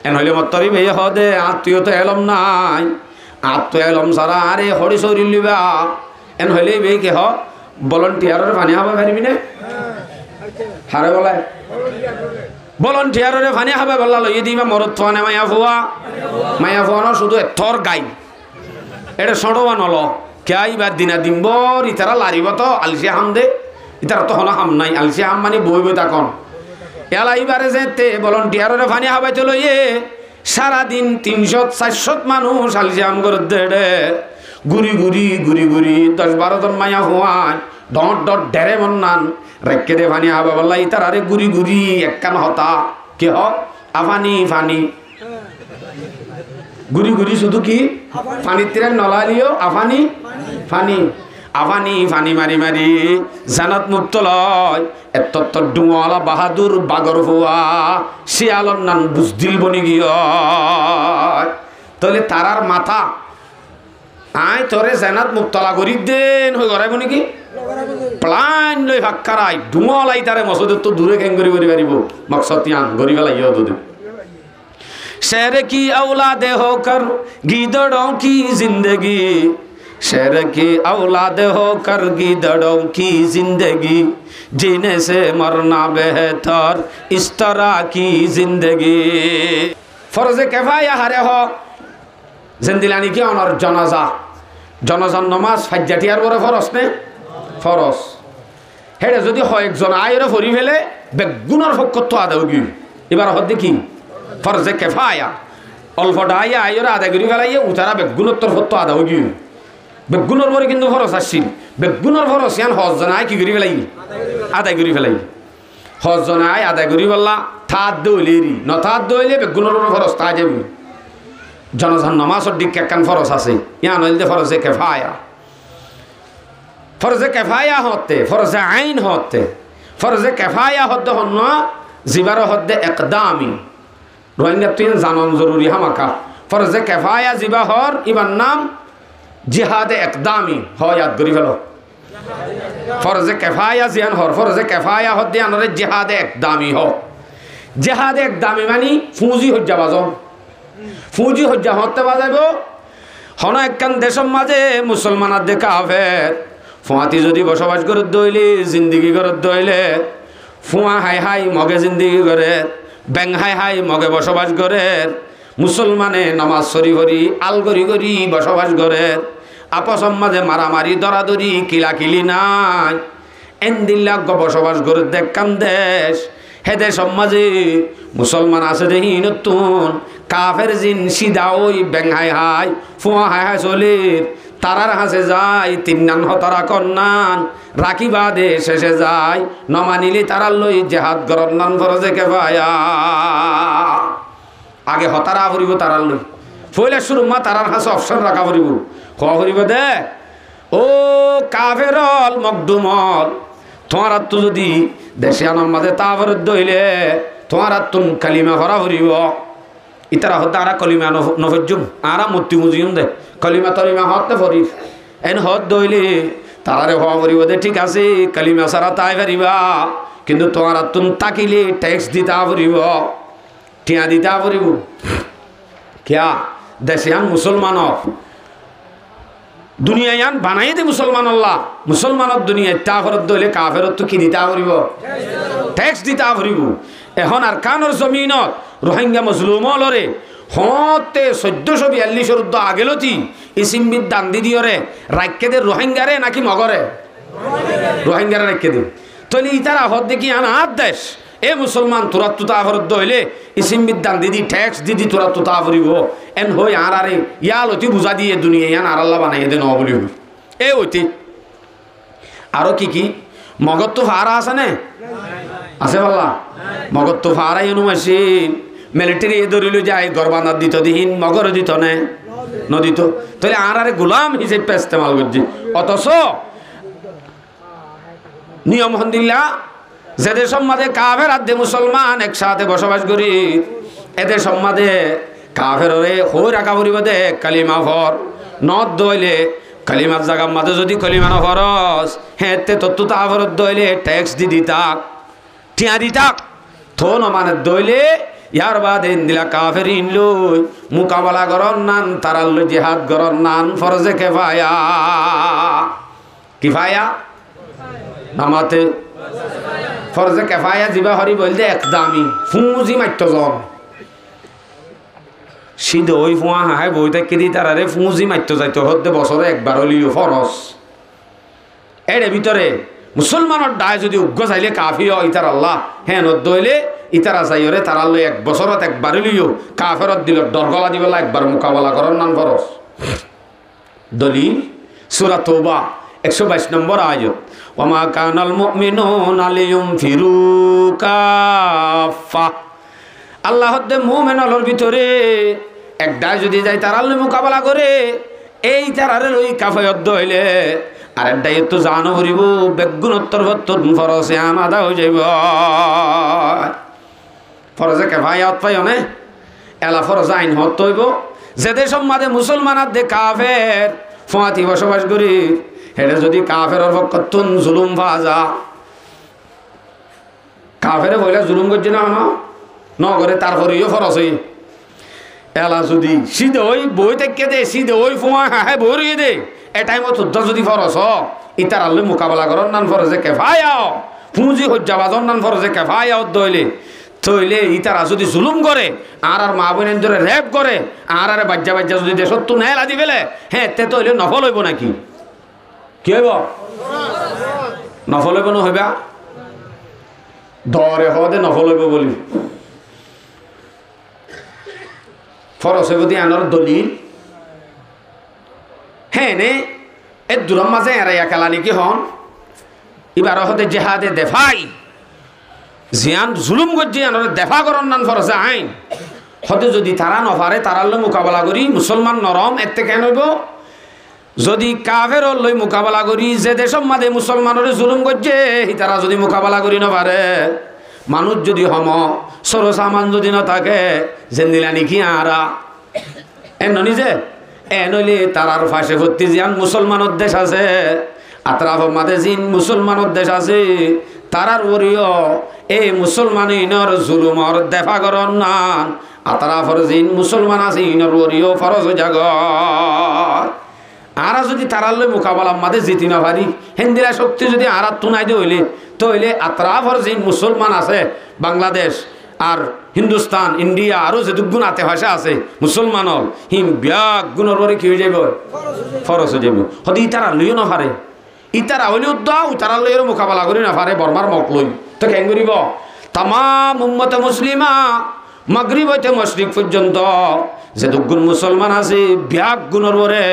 এন হইলে মত তরি ভাইয়ে হ দে আত্মীয় তো এলম নাই আত্মীয় এলম সারা আরে হরি সৌরি লিবা এন হইলে বেই কে হ ভলান্টিয়ারের পানি খাবা পারবি না হারে বলায় ভলান্টিয়ারের পানি খাবা বললা লইয়ে দিবা মরত থানে মায়া ফুয়া ন শুধু এথর গাই এটা সড়োয়া নল কে ইবার দিনা দিনবর ইতারা লারিব তো আলসি হাম দে ইতারা তো হন হাম নাই আলসি হাম মানে বইব তখন এলা ইবারে যেতে ভলান্টিয়ারের পানি খাবাই তো লইয়ে সারাদিন 300-400 মানুষ আলসি হাম করে দে গুড়ি গুড়ি গুড়ি গুড়ি 10-12 জন মায়া হওয়ান ডট ডট ডেরে মন্নান রেখে দে ফানি হাবা বললা ইতার আরে গুড়ি গুড়ি একখান হতা কে হ আফানি ফানি গুড়ি গুড়ি শুধু কি ফানির তীরে নলালিও আফানি ফানি আফানি ফানি মারি মারি জানাত মুক্ত লয় এত ডুঙলা বাহাদুর বাগর হওয়া শিয়ালর নান বুঝদিল বনি গিয়ে তাহলে তারার মাথা আয় তোরে জানাত মুক্তলা করি দেন হয়ে গড়াইব নাকি প্লান লই ভাক্কারাই ডুমলাই তারে মসজিদের তো দূরে কেন করি করি পারিব মকসদ ইয়ান গরি ফেলাইও দুদে शेर की औलाद होकर गीदड़ों की जिंदगी शेर की औलाद होकर गीदड़ों की जिंदगी जीने से मरना बेहतर इस तरह की जिंदगी फर्ज किफाया हरे हो जिंदिलानी की অনর জানাজা জানাজার নামাজ ফাজ্জাটিয়ার বড় ফরজ নে ফরজ হেডে যদি হয় একজন আয়ের ফরি ফেলে বেগুনার ফকত আদাও কি এবার হদ দেখি ফরজে কিফায়া অল্পটা আইয়া আয়ের আদায় করি ফেলাইয়ে উতারা বেগুনোত্তর ফত আদাও কি বেগুনের পরে কিন্তু ফরজ আসছিল বেগুনের ফরজ ইয়ান হজ জানাই কি করি ফেলাই আদায় করি ফেলাই হজ জানাই আদায় করি বললা থাত দইলেরি ন থাত দইলে বেগুনের পরে ফরজ তা যাবে জনজান নামাজের দিক একখান ফরজ আছে ইয়ান হইলে ফরজে কিফায়া হতে ফরজে আইন হতে ফরজে কিফায়া হতে হন জিবার হতে একদামি রোহিঙ্গা তুই জানন জরুরি হামাকা ফরজে কিফায়া জিবা হর ইবার নাম জিহাদে একদামি হয় ইয়াদ করি ফেলো ফরজে কিফায়া জিয়ান হর ফরজে কিফায়া হতে আনরে জিহাদে একদামি হ জিহাদে একদামি মানে ফুজি হজ্জা বাজন ফুজি হজ্জা হতে বাজাইব হন একখান দেশের মাঝে মুসলমানের দে কাফের ফুয়াতি যদি বসবাস করে দইলে জিন্দিগি করে দইলে ফুয়া হাই হাই মগে জিন্দিগি করে ব্যাং হাই হাই মগে বসবাস করে মুসলমানে নামাজ সরি করি আল করি করি বসবাস করে আপসম মাঝে মারামারি দরাদরি কিলাকিলি নাই এন্দিল্লাগ বসবাস করে দেখকান দেশ হে দেশ মাঝে মুসলমান আছে দেখি নতুন কাফের জিন সিধা ওই ব্যাং হাই হাই ফুয়া হাই হাই চলির তারার হাসে যায় তিন্নান হতারা কন্যান রাখি বাদে শেষে যায় নমানিলি তারার লই জেহাদ গরন্নান ফরজে কেফায়া আগে হতারা ফুরিব তারার লই ফইলে শুরু মা তারার হাসে অপশন রাখা ফুরিব খোয়া ফুরিব দে ও কাফেরল মকদুমল তোমার তো যদি দেশে আনার মাঝে তাফর দইলে তোমার তুন কালিমা ভরা ফুরিব ইতারা হতে আরা কলিমা নফজুম আরা মূর্তি মুজিম দে কলিমা তলিমা হতে ফরির এন হত দইলে তারারে হওয়া ফুরিব দে ঠিক আছে কলিমা সারা তাই পারিবা কিন্তু তোমার তুন তাকিলে ট্যাক্স দিতা ফুরিব টিয়া দিতা ফুরিব কিয়া দেশিয়ান মুসলমান দুনিয়ায়ান বানাই দে মুসলমান আল্লাহ মুসলমানের দুনিয়ায় তাফরত দইলে কাফেরত তো কি দিতা ফুরিব ট্যাক্স দিতা ফুরিব এখন আর কানোর জমিনত রোহিঙ্গা মজলুমলরে হতে 1442 যুদ্ধ আগেলতি ইসিমবিদ দান দিদিওরে রাখকে দে রোহিঙ্গারে নাকি মগরে রোহিঙ্গারে রাখকে দে তলি ইতারা হদ দেখি আন হাত দেশ এ মুসলমান তোরা তো তাফরত দইলে ইসিমবিদ দান দিদি ট্যাক্স দিদি তোরা তো তাফরিব এন হই আর আরে ইয়ালতি বুঝা দিয়ে দুনিয়া ইয়ান আর আল্লাহ বানাই দে ন বলি এ হইতে আরো কি মগত তো ফারা আছে না আছে বললা মগত তো ফারাই অনুমাসিন মিলিটারি ধরিল যায় গরবানার দিত দিহীন মগর দিত নে নদিত তাহলে আর আরে গোলাম হিসেবে ইস্তেমাল করছি অথচ নিয়ম হন্দিল্লা যেদের সম্মাদে কাফের আদে মুসলমান একসাথে বসবাস করি এদের সম্মাদে কাফের হই রাখা পরিব দে কালিমা ফর নদ দইলে কালিমার জায়গার মাঝে যদি কলিমা না ফরস হ্যাঁ তত্ত্ব তাফরত দইলে ট্যাক্স দি দিতাক টিয়া দিতাক থো মানে দইলে ইয়ার বাদে দিলা কাফের ইনলই মুকাবলা করন নান তারাল জিহাদ করন নান ফরজে কেফায়া কিফায়া নামাতে ফরজে কেফায়া জিবা হরি বলতে একদামি ফুঁজি মাত্য জন সিদ্ধ ওই ফুয়া হাই বই থেকে দি তারারে ফুঁজি মাত্য যাইতো হতে বছরে একবার হলিও ফরস এর ভিতরে মুসলমানের দায় যদি উগ্র চাইলে কাফি হয় ইতার আল্লাহ হ্যাঁ নদ্দ হইলে ইতারা চাইরে তারা লই এক বছরত একবার হলিও কাফেরত দিল দরগলা দিবেলা একবার মোকাবেলা করার নাম ফরস দলিল সূরা তওবা 122 নম্বর আয়াত ওয়ামা কানাল মুমিনুনা লিয়ুনফিরু কাফা আল্লাহ হদ্দে মুমিনর ভিতরে এক দায় যদি যায় তারা লই মোকাবেলা করে এই তারারে লই কাফায়ত হইলে আর এক দায় তো জানো হরিব বেগুণোত্তর ভত্তর ফরসে আমাদা হয়ে যাইব ফরজে কেফায়াত পাই অনে এলা ফরজ আইন হত হইব যে দেশের মাঝে মুসলমান দে কাফের ফুয়াতি বসবাস করি হেডে যদি কাফের পক্ষতুন জুলুম ভাজা কাফেরে বইলে জুলুম করছে না ন করে তারপরেও ফরজ হই এলা যদি সিধে ওই বই থেকে দে সিধে ওই ফুয়া হ্যাঁ বই রয়ে দে এ টাইমত যুদ্ধ যদি ফরজ হ ইতার আল্লে মোকাবেলা করার নান ফরজে কেফায়া পুঁজি হজ্জাবাজর নান ফরজে কেফায়া দইলে তইলে ইতারা যদি জুলুম করে আর মা বোনের ধরে রেপ করে আর বাজ্যা বাজ্যা যদি দেশত নেলা দি ফেলে হ্যাঁ তে তইলে নফল হইব নাকি কি হইব নফল হইব না হইবা দরে হদে নফল হইব বলি ফরজ হইব দিয়ে আনার দলিল হ্যাঁ নে এ দূরের মাঝে এরাইয়া খেলা নাকি হন এবার হতে জেহাদে দেফাই জিয়ান জুলুম করছে দেখা করার নান ফরজে আইন হতে যদি তারা নফারে তারার লই মোকাবেলা করি মুসলমান নরম এতে কেন হইব যদি কাফের লই মোকাবেলা করি যে দেশের মাঝে মুসলমানের জুলুম করছে তারা যদি মোকাবেলা করি নপারে মানুষ যদি হম সরসামান যদি ন থাকে যে নিলা নিকি আরা এ নিজে এ নইলে তারার ফাঁসে ভর্তি জিয়ান মুসলমানের দেশ আছে আতরাফ মাঝে জিন মুসলমানের দেশ আছে তারার ওরিও এই মুসলমান ইনর জুলুমর দেখা করন নান আতারা ফরজিন মুসলমান আছে ইনর ওরিও ফরজ জাগ আরা যদি তারালে মোকাবেলা আমাদের জিতি না পারি হিন্দিরা শক্তি যদি আরা তুনাই দিয়ে হইলে তো হইলে আতারা ফরজিন মুসলমান আছে বাংলাদেশ আর হিন্দুস্তান ইন্ডিয়া আরো যে দুগুণ আতে ভাষা আছে মুসলমান হল হিম ব্যাগ গুণর পরে কি হয়ে যাব ফরজ হয়ে যাব হয়তো ইতারা লইও না পারে ইতারা হইলেও দাও তারা লইয়ের মোকাবেলা করি না পারে বর্মার মত লই তো কেন করিব তামাম উম্মতে মুসলিমা মাগরিব হইতে মশরিক পর্যন্ত যে দুগুণ মুসলমান আছে ব্যাগ গুণর পরে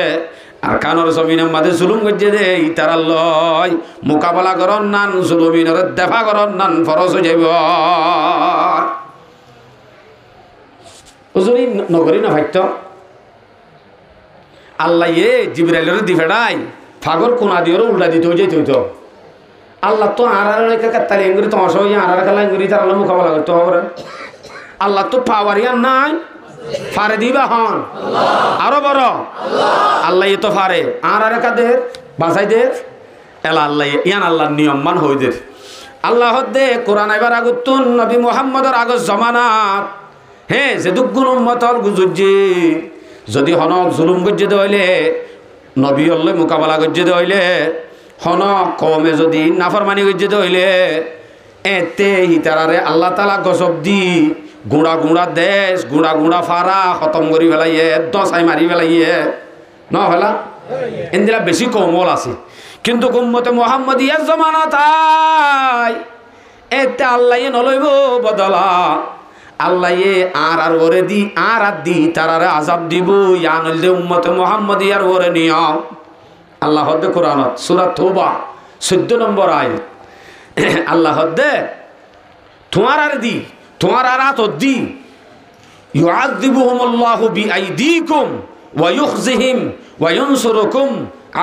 আর কানর জমিনের মাঝে জুলুম করছে দে ইতারা লয় মোকাবেলা করন নান জুলুমিনের দেখা করন নান ফরজ হয়ে যাব ওজনী নগরী না ভাইত আল্লাহ জিবরাইলের দি ফেড়াই ফাগর কোনা দিয়ে উল্টা দিতে হয়ে যেতে হইতো আল্লাহ তো আর কাত্তালি এঙ্গুরি তোমার সবাই আর খেলা এঙ্গুরি তার মোকাবেলা করতে হবে আল্লাহ তো পাওয়ারিয়ান নাই ফারে দিবা হন আরো বড় আল্লাহ তো ফারে আর কাদের বাঁচাই দে এলা আল্লাহ ইয়ান আল্লাহর নিয়ম মান হই দে আল্লাহ দে কোরআন এবার আগুতুন নবী মুহাম্মদের আগত জমানাত হে যে দুগুণ উম্মতল গুজুজি যদি হনক জুলুম গজ্জে দইলে নবী আল্লাহ মোকাবেলা গজ্জে দইলে হনক কমে যদি নাফরমানি গজ্জে দইলে এতে হিতারারে আল্লাহ তাআলা গজব দি গুঁড়া গুঁড়া দেশ গুঁড়া গুঁড়া ফারা খতম করি ফেলাইয়ে দশাই মারি ফেলাইয়ে ন ফেলা এন্দিরা বেশি কমল আছে কিন্তু উম্মতে মুহাম্মদিয়ার জমানা তাই এতে আল্লাহ নলইব বদলা আল্লাহ আর ওরে দি আর দি তারারে আযাব দিব ইয়ানলে উম্মতে মুহাম্মদিয়ার ওরে নিয়ম আল্লাহ হদ্দে কোরআনত সূরা তওবা 14 নম্বর আয়াত আল্লাহ হদ্দে তোমার আর দি তোমার আর আত দি ইউআযিবুহুমুল্লাহু বিআইদিকুম ওয়া ইউখজিহিম ওয়া ইয়ানসুরুকুম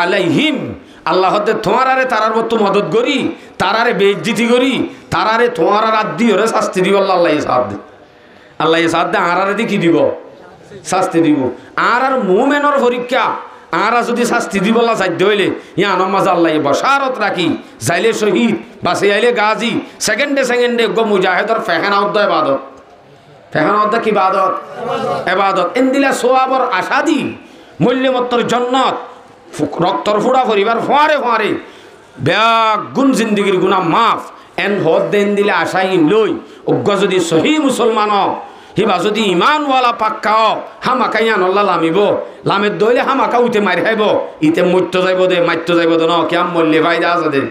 আলাইহিম আল্লাহ হদ্দে তোমার আরে তারার মত মদত করি তারারে বেইজ্জতি করি তারারে তোমার আর দি ওরে শাস্তি দিব আল্লাহ সাথ দে আল্লাহ সাথ দে আর দি কি দিব শাস্তি দিব আর মুমিনের পরীক্ষা আর যদি শাস্তি দিবলা যাইতে হইলে ইয়া নমাজ আল্লাহ বশারত রাখি যাইলে শহীদ বাসে আইলে গাজী সেকেন্ডে সেকেন্ডে গো মুজাহিদর ফেহানা উদ্দয় ইবাদত ফেহানা উদ্দয় কি ইবাদত ইবাদত এন্দিলা সওয়াবর আশা দি মূল্যমত্তর জান্নাত রক্তর ফুড়া পরিবার ফোয়ারে ফোয়ারে ব্যাগ গুণ জিন্দেগির গুনাহ মাফ এন হদ দেন দিলে আশাইন লই অজ্ঞ যদি সহি মুসলমান হিবা যদি ইমানওয়ালা পাক্কাও হামাকাইয়া নল্লা লামিব লামের দইলে হামাকা উঠে মারি খাইব ইতে মরতে যাইব দে মারতে যাইব দে ন কেম মল্যে ফায়দা আছে দে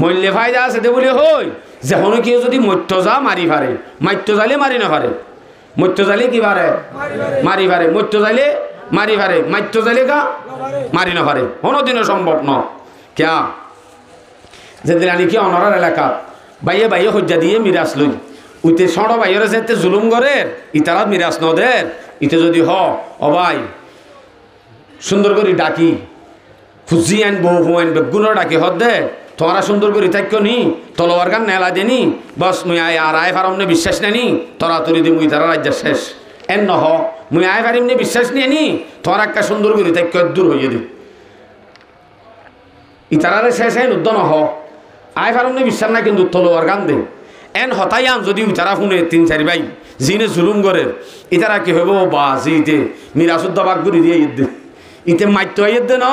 মল্যে ফায়দা আছে দে বলে হই যে হনো কেউ যদি মরতে যা মারি ফারে মারতে যাইলে মারি না ফারে মরতে যাইলে কি পারে মারি ফারে মরতে যাইলে মারি ফারে মারতে যাইলে গা মারি না ফারে কোনোদিনও সম্ভব ন ক্যা যেদিন আনি কি অনরার এলাকা বাইয়ে বাইয়ে হজ্জা দিয়ে মিরাজ লই উইতে সড় বাইরে যেতে জুলুম করে ইতারা মিরাজ নদের ইতে যদি হ অবাই সুন্দর করে ডাকি খুঁজি আইন বহু আইন বেগুনের ডাকি হদ দে তোমরা সুন্দর করে থাক্য নি তলোয়ার গান নেলা দেনি বস মুই আয় আর আয় ফারমনে বিশ্বাস নেনি তোরা তরি দি মুই তারা রাজ্য শেষ এন নহ মুই আয় ফারিমনে বিশ্বাস নিয়ে নি তোরা একটা সুন্দর করে থাক্য দূর হইয়ে দি ইতারারে শেষ আইন উদ্য নহ আয় ফারমনে বিশ্বাস না কিন্তু তলোয়ার গান দে এন হতাইয়ান যদি তারা শুনে 3-4 ভাই জিনে জুলুম করে ইতারা কি হইব বাস ইতে মিরাসুদ্দাবাক গুড়ি দিয়ে দে ইতে মাইত্য আইয়ের দে ন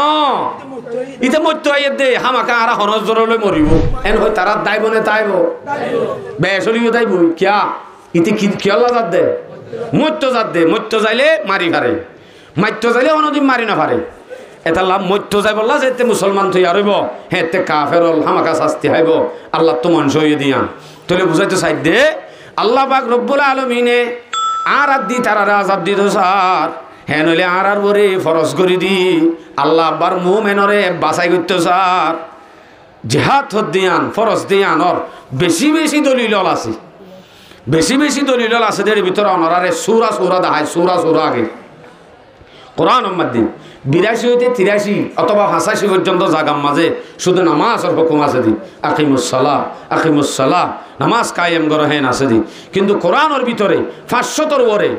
ইতে মত্য আইয়ের দে হামাকা আর হনজ জরলে মরিব এন হয় তারা দাইব নে তাইব বেসরিও দাইব কিয়া ইতে কি কিয়াল্লা জাত দে মত্য জাত দে মত্য যাইলে মারি ফারে মাইত্য যাইলে হনদিন মারি না ফারে এটা লাভ মত্য যাই বললা যেতে মুসলমান থই আরইব হেতে কাফের হামাকা শাস্তি হাইব আল্লাহ তো মানুষ হইয়ে দিয়া তোলে বুঝাইতে চাই দে আল্লাহ পাক রব্বুল আলামিনে আর দি তারারে আযাব দিত স্যার হ্যাঁ নইলে আর বরে ফরজ করে দি আল্লাহ আবার মুমিনরে বাছাই করতে স্যার জিহাদ দিয়ান ফরজ দিয়ানর বেশি বেশি দলিল আছে বেশি বেশি দলিল আছে এর ভিতরে অনরারে সূরা সূরা দেখায় সূরা সূরা আগে কোরআন মধ্যে 82 হইতে 83 অথবা 85 পর্যন্ত জাগাম মাঝে শুধু নামাজের হুকুম আছে দি আকিমুস সালাহ নামাজ কায়েম করো হেন আছে দি কিন্তু কোরআনের ভিতরে 500 ওরে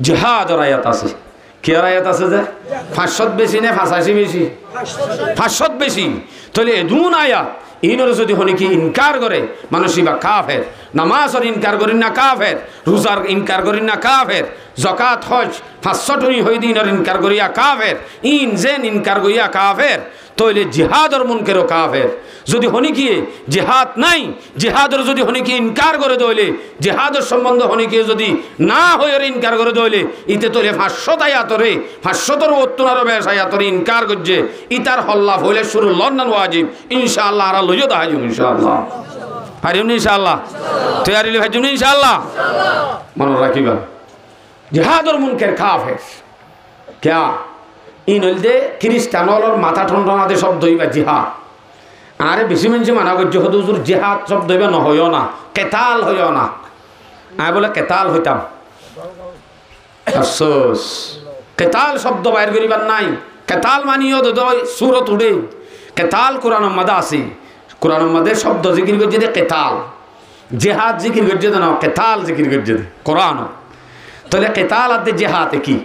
জিহাদের আয়াত আছে কি আয়াত আছে যে 500 বেশি না 85 বেশি 500 বেশি তাহলে দুন আয়াত ইনর যদি হনিকি ইনকার করে মানুষই বা কাফের নামাজর ইনকার করেন না কাফের রোজার ইনকার করেন না কাফের যাকাত হজ 500 হই দিনর ইনকার করিয়া কাফের ইন জেন ইনকার করিয়া কাফের তইলে জিহাদর মুনকেরও কাফের যদি হনিকি জিহাদ নাই জিহাদর যদি হনিকি ইনকার করে দইলে জিহাদর সম্বন্ধ হনিকি যদি না হয়ে ইনকার করে দইলে ইতে তইলে 500 আয়াতরে 500 উত্তরার বেশ আয়াতরে ইনকার করছে ইতার হল্লা হইলে শুরু লন্ডন ওয়াজিব ইনশাআল্লাহ আর লইও দাহাজুম ইনশাআল্লাহ হারিম ইনশাআল্লাহ তৈরি ভাইজুম ইনশাআল্লাহ মনে রাখিবা জিহাদর মুনকের কাফের क्या ইনলদে খ্রিস্টানর মাথা ঠনঠনাতে শব্দ হইবা জিহাদ আরে বেশি মানুষ মানা করছে হুজুর জিহাদ শব্দ হইবা ন হইও না কেতাল হইও না আমি বলে কেতাল হইতাম আফসোস কেতাল শব্দ বাইর করিবার নাই কেতাল মানিও দই সুরত উড়ে কেতাল কোরআন মাদা আছে কোরআন মাদে শব্দ জিকির করছে দে কেতাল জিহাদ জিকির করছে না কেতাল জিকির করছে কোরআন তাহলে কেতাল আর জিহাদ কি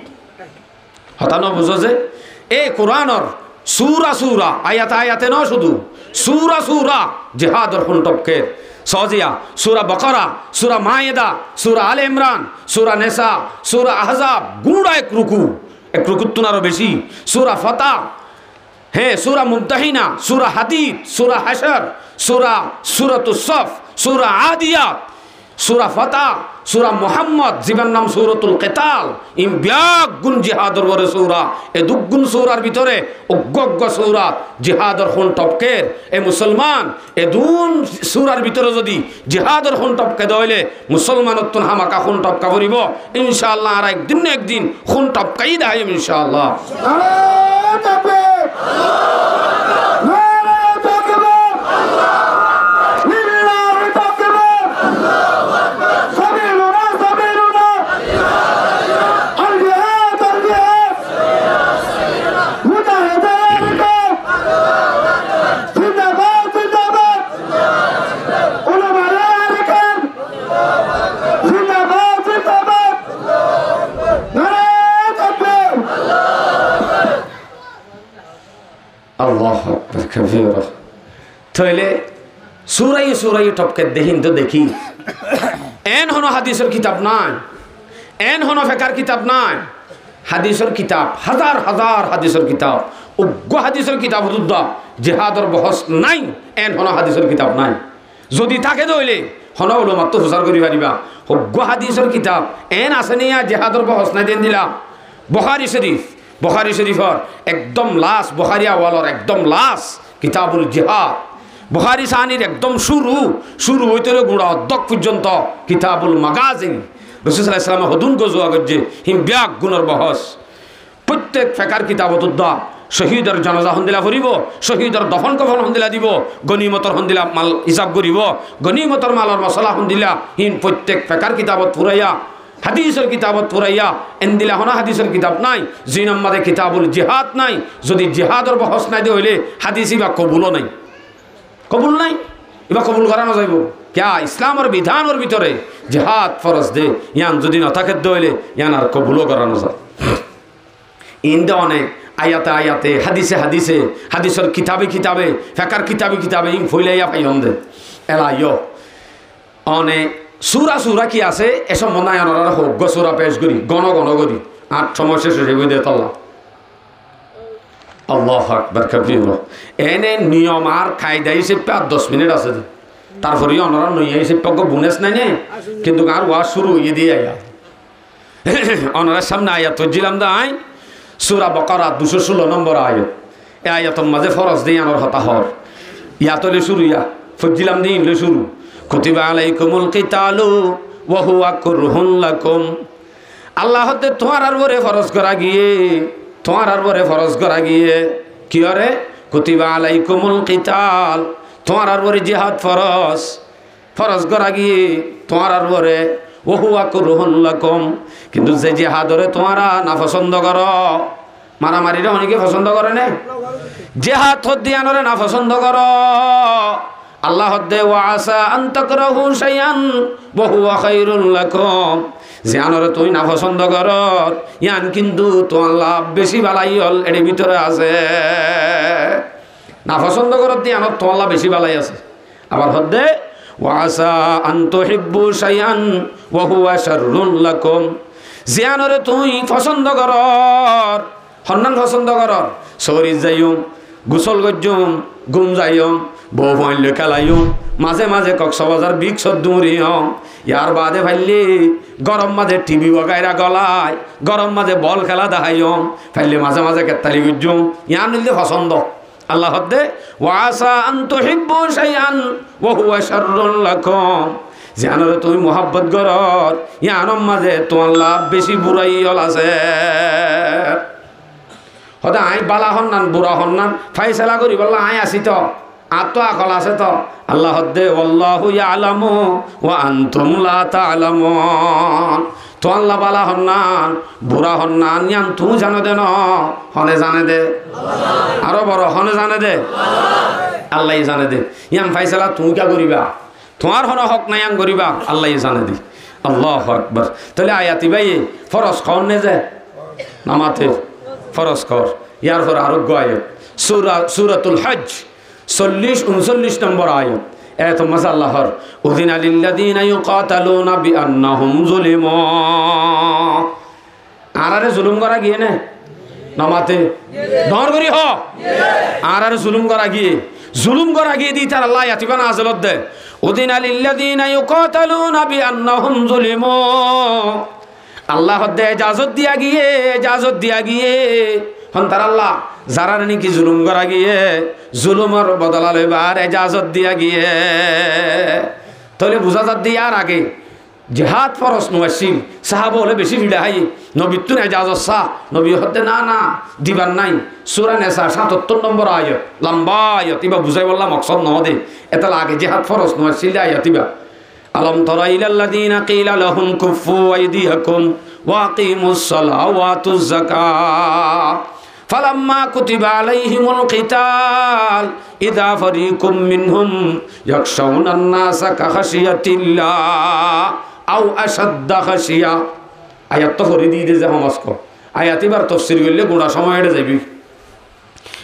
হতানো বুঝো যে এই কোরআনর সুরা সুরা আয়াতে আয়াতে ন শুধু সুরা সুরা জিহাদর খুনটপকের সজিয়া সুরা বকরা সুরা মায়েদা সুরা আলে ইমরান সুরা নেসা সুরা আহজাব গুড়া এক রুকু তুনারও বেশি সুরা ফতা হ্যাঁ সুরা মুমতাহিনা সুরা হাদিদ সুরা হাশর সুরাতুস সফ সুরা আদিয়াত সুরা ফতা সুরা মুহাম্মদ জীবন নাম সূরাতুল কিতাল ইম ব্যাগ গুণ জিহাদর বরে সূরা এ দুগুণ সূরার ভিতরে অজ্ঞ সূরাত জিহাদর খুন টপকের এ মুসলমান এ দুন সূরার ভিতরে যদি জিহাদর খুন টপকে দইলে মুসলমানত্ব হামাকা খুন টপকা করিব ইনশাআল্লাহ আর একদিন খুন টপকাই দাইম ইনশাআল্লাহ নারে তাকবীর তাহলে সুরাই টপকে দেখিন তো দেখি এন হনো হাদিসের কিতাব নাই এন হনো ফেকার কিতাব নাই হাদিসের কিতাব হাজার হাজার হাদিসের কিতাব উগ্র হাদিসের কিতাব দুদ্দা জিহাদর বহস নাই এন হনো হাদিসের কিতাব নাই যদি থাকে দইলে হনো হলো মাত্র হুসার করি পারিবা উগ্র হাদিসের কিতাব এন আছে নিয়া জিহাদর বহস নাই দেন দিলা বুখারী শরীফর একদম লাস্ট বুখারী আওয়ালর একদম লাস্ট কিতাবুল জিহাদ বুখারী সানির একদম শুরু হইতে গুড়া অধ্যক পর্যন্ত কিতাবুল মাগাজিন রাসূল সাল্লাল্লাহু আলাইহি ওয়াসাল্লাম হদুন গজওয়া গজ্জে হিম ব্যাগ গুণর বহস প্রত্যেক ফেকার কিতাবত উদ্দা শহীদের জানাজা হন্দিলা করিব শহীদের দফন কফন হন্দিলা দিব গনিমতর হন্দিলা মাল হিসাব করিব গনিমতর মালর মশলা হন্দিলা হিন প্রত্যেক ফেকার কিতাবত পুরাইয়া হাদিসের কিতাবত পুরাইয়া এন্দিলা হনা হাদিসের কিতাব নাই জিন আম্মাদে কিতাবুল জিহাদ নাই যদি জিহাদর বহস নাই দে হইলে হাদিসই বা কবুলও নাই কবুল নাই এবার কবুল করানো যাইব ক্যা ইসলামের বিধানের ভিতরে জিহাদ ফরজ দে ইয়ান যদি না থাকে দইলে ইয়ান আর কবুলও করানো যায় ইন্দে অনেক আয়াতে হাদিসে হাদিসের কিতাবে ফেকার কিতাবে ইং ফইলাইয়া পাইন দে এলাইও অনেক সুরা কি আছে এসব মনে হয় হোক সুরা পেশ করি গণ করি 8 সময় শেষ হয়ে দে তাল্লা আল্লাহু আকবার কবির এনে নিয়ম আর কায়দা হিসেবে আর 10 মিনিট আছে তারপরে অনরা নইয়া হিসেবে বুনেস নাই নে কিন্তু আর ওয়াজ শুরু হয়ে দিয়ে আয়া অনরার সামনে আয়াত দিলাম দাই সূরা বাকারা 216 নম্বর আয়াত এই আয়াতের মাঝে ফরজ দেই আনর হতা হর ইয়াতলে শুরু ইয়া ফজিলাম দিন লে শুরু কুতিবা আলাইকুমুল কিতালু ওয়া হুয়া কুরহুন লাকুম আল্লাহ হতে তোমার আর বরে ফরজ করা গিয়ে কি আরে কুতিবা আলাইকুমুল কিতাল তোমার আর বরে জিহাদ ফরজ করা গিয়ে তোমার আর বরে ওয়া হুয়া কুরহুন লাকুম কিন্তু যে জিহাদরে তোমরা না পছন্দ করো মারামারিরে অনেকে পছন্দ করে না জিহাদ হদিয়ানরে না পছন্দ করো আল্লাহ দে ওয়াসা আন তাকরাহু শাইআন ওয়া হুয়া খায়রুল লাকুম জানরে তুই না পছন্দ কর ইয়ান কিন্তু তো আল্লাহ বেশি ভালাই হল এর ভিতরে আছে না পছন্দ করত দিয়ে আনত তো আল্লাহ বেশি ভালাই আছে আবার হদ্দে ওয়াসা আন তুহিব্বু শাইআন ওয়া হুয়া শাররুল লাকুম জিয়ানরে তুই পছন্দ কর হন্নান পছন্দ কর সরি যাইম গোসল গজ্জুম গুম যাইম বউ ফাইল খেলাইম মাঝে মাঝে কক্সবাজার বিগ সদ্দুরিয়ম ইয়ার বাদে ফাইলে গরম মাঝে টিভি বগাইরা গলায় গরম মাঝে বল খেলা দেখাইম ফাইলে মাঝে মাঝে কেতালি গজ্জুম ইয়ার নিলে পছন্দ আল্লাহ হদ্দে ওয়াসা আন তুহিব্বু শাইআন ওয়া হুয়া শাররুল লাকুম জানোরে তুমি মোহাব্বত করত ইয়ানোর মাঝে তোমার লাভ বেশি বুড়াই হল আছে হতে আই বালা হন্নান বুড়া হন্নান ফাইসালা করি বললা আই আসি তো আর তো আকল আছে তো আল্লাহ হদ্দে আল্লাহু ইয়ালামু ওয়া আনতুম লা তা'লামুন তো আল্লাহ বালা হন্নান বুড়া হন্নান ইয়ান তুমি জানো দে ন হনে জানে দে আরো বড় হনে জানে দে আল্লাহ জানে দে ইয়ান ফাইসালা তুমি কা করিবা তোমার হন হক নাই আং করিবা আল্লাহ জানে দি আল্লাহু আকবার তাহলে আয়াতি ভাই ফরজ কর নে যে নামাতে ফরজ কর ইয়ার পর আরোগ্য আয়াত সূরাতুল হজ 40-39 নম্বর আয়াত এত মজা আল্লাহর উযিনা লিল্লাযিনা ইউকাতালুনা বিআন্নাহুম যুলিমু আরারে জুলুম করা গিয়ে না নামাতে দর করি হ আরারে জুলুম করা গিয়ে দি তার আল্লাহ আয়াতিবা নাযিলত দে উযিনা লিল্লাযিনা ইউকাতালুনা বিআন্নাহুম যুলিমু আল্লাহ দে ইজাজত দিয়া গিয়ে হন তার আল্লাহ যারা নাকি জুলুম করা গিয়ে জুলুমের বদলা লইবার ইজাজত দিয়া গিয়ে তাহলে বুঝা যাত দিয়ার আগে জিহাদ ফরজ নওয়াসিল সাহাবা হলে বেশি ভিড়া হাই নবীর তুন ইজাজত সাহ নবী হতে না দিবার নাই সূরা নিসা ৭৭ নম্বর আয়াত লম্বা আয়াত ইবা বুঝাই বললাম মকসদ ন দে এটা লাগে জিহাদ ফরজ নওয়াসিল আয়াত ইবা আলম তারা ইলাল্লাযিনা কিলা লাহুম কুফু আইদিয়াকুম ওয়া আকিমুস সালাহ ওয়া আতুজ যাকাত ফালাম্মা কুতিবা আলাইহিমুল কিতাল ইযা ফারিকুম মিনহুম ইয়াখশাউনান নাসা কাখাশিয়াতিল্লাহ আও আশাদ্দা খাশিয়া আয়াত তো ফরি দিয়ে যে সমাজক আয়াত এবার তাফসীর করলে গোড়া সময় এটা যাবি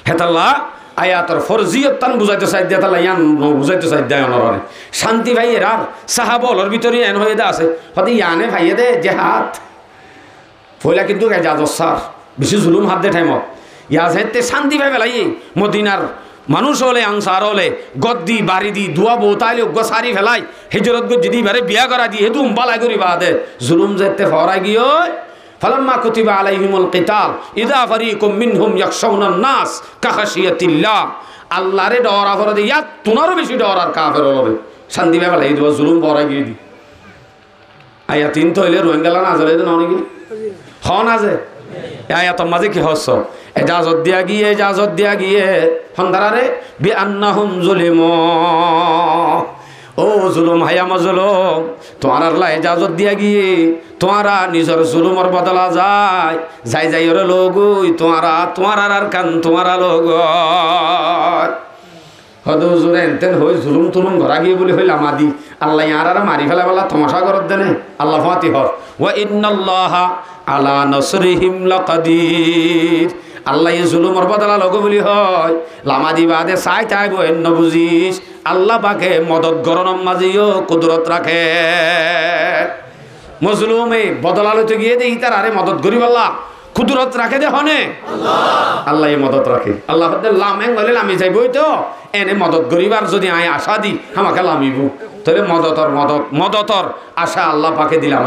হেতাল্লাহ আয়াতর ফরজিয়ত তান বুঝাইতে চাই দিয়া তালা ইয়ান বুঝাইতে চাই দেয় অনরে শান্তি ভাইয়ের আর সাহাবলর ভিতরে এন হয়ে দে আছে হতে ইয়ানে ভাইয়ে দে জেহাদ ফইলা কিন্তু এজাজত সার বেশি জুলুম হাত দে টাইমত ইয়াজ হেতে শান্তি ভাই বেলাই মদিনার মানুষ হলে আনসার হলে গদ্দি বাড়ি দি দুয়া বৌতাইলে সারি ফেলাই হিজরত গো যদি বারে বিয়া করা দি হেতু উম্বালাই করি বাদে জুলুম যেতে ফরাই গিয়ে ফালাম্মা কুতিবা আলাইহিমুল কিতাল ইযা ফারিকুম মিনহুম ইয়াখশাউনান নাস কাখাশিয়াতিল্লাহ আল্লাহরে ডরা করে দে ইয়া তুনারও বেশি ডরার কাফের হবে শান্তি ভাই বেলাই দুয়া জুলুম ফরাই গিয়ে দি আয়া তিন তো হইলে রোহিঙ্গালা না জলে না নাকি হন আছে আয়াতর মাঝে কি হস এজাজত দিয়া গিয়ে হন্দারারে বিআন্নাহুম যুলিমু ও জুলুম হায়া মাজলুম তোমার আল্লাহ এজাজত দিয়া গিয়ে তোমারা নিজের জুলুমর বদলা যাই ওরে লগই তোমার আর কান তোমারা লোক হদু জুরে এনতেন হই জুলুম ঘরা গিয়ে বলে হইল আমাদি আল্লাহ আর মারি ফেলা বলা তমাশা করত দেনে আল্লাহ ফাতি হর ওয়া ইন্নাল্লাহা আলা নাসরিহিম লাকাদির আল্লাহ জুলুমর বদলা লগ বলি হয় লামাদি বাদে চাইব এন্ন বুঝিস আল্লাহ পাকে মদত গরণম মাঝিও কুদরত রাখে মজলুমে বদলা লইতে গিয়ে দেই তার আরে মদত করি বললা কুদরত রাখে দে হনে আল্লাহ মদত রাখে আল্লাহ লামেং বলে লামি যাইবই তো এনে মদত গরিবার যদি আয় আশা দি আমাকে লামিব তাহলে মদতর আশা আল্লাহ পাকে দিলাম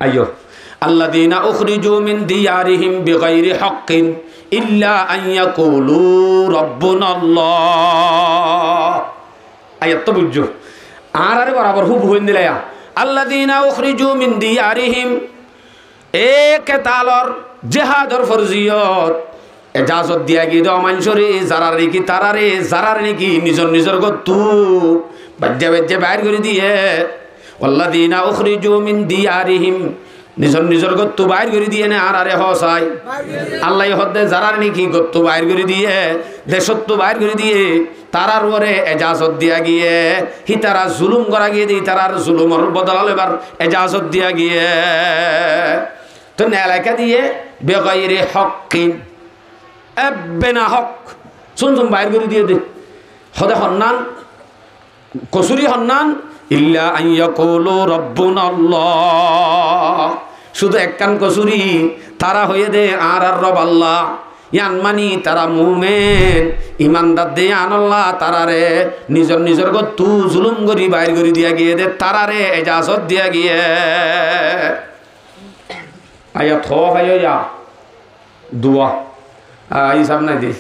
আইয়ো আল্লাযীনা উখরিজু মিন দিয়ারিহিম বিগাইরি হাক্কিন ইল্লা আন ইয়াকুলু রাব্বুনাল্লাহ আয়াত তো বুঝছো আরে বরাবর হুব হইন দিলায়া আল্লাযীনা উখরিজু মিন দিয়ারিহিম এক তালর জিহাদর ফরজিয়ত এজাজত দিয়া গিয়ে দাও মানুষরে যারার নাকি নিজর গত্তু বাজ্যে বাইর করে দিয়ে আল্লাযীনা উখরিজু মিন দিয়ারিহিম নিজর গত্তু বাইর করে দিয়ে না আরে হসাই আল্লাহ হদ্দে যারার নাকি গত্তু বাইর করে দিয়ে দেশত্ব বাইর করে দিয়ে তারার ওরে এজাজত দিয়া গিয়ে তারা জুলুম করা গিয়ে দিই তারার জুলুমর বদলা এবার এজাজত দিয়া গিয়ে তো এলাকা দিয়ে বেগাইরে হকিন বেনা হক শুন বাইর করে দিয়ে দে হদে হন্নান কসুরি হন্নান ইল্লা আইয়াকুলু রাব্বুনাল্লাহ শুধু একখান কসুরি তারা হয়ে দে আর রব আল্লাহ ইয়ান মানি তারা মুমেন ইমানদার দে আনাল্লাহ তারারে নিজর নিজর তু জুলুম করি বাইর করে দিয়া গিয়ে দে তারারে এজাজত দিয়া গিয়ে আয়াত হইয়া দুয়া হিসাব নাই দি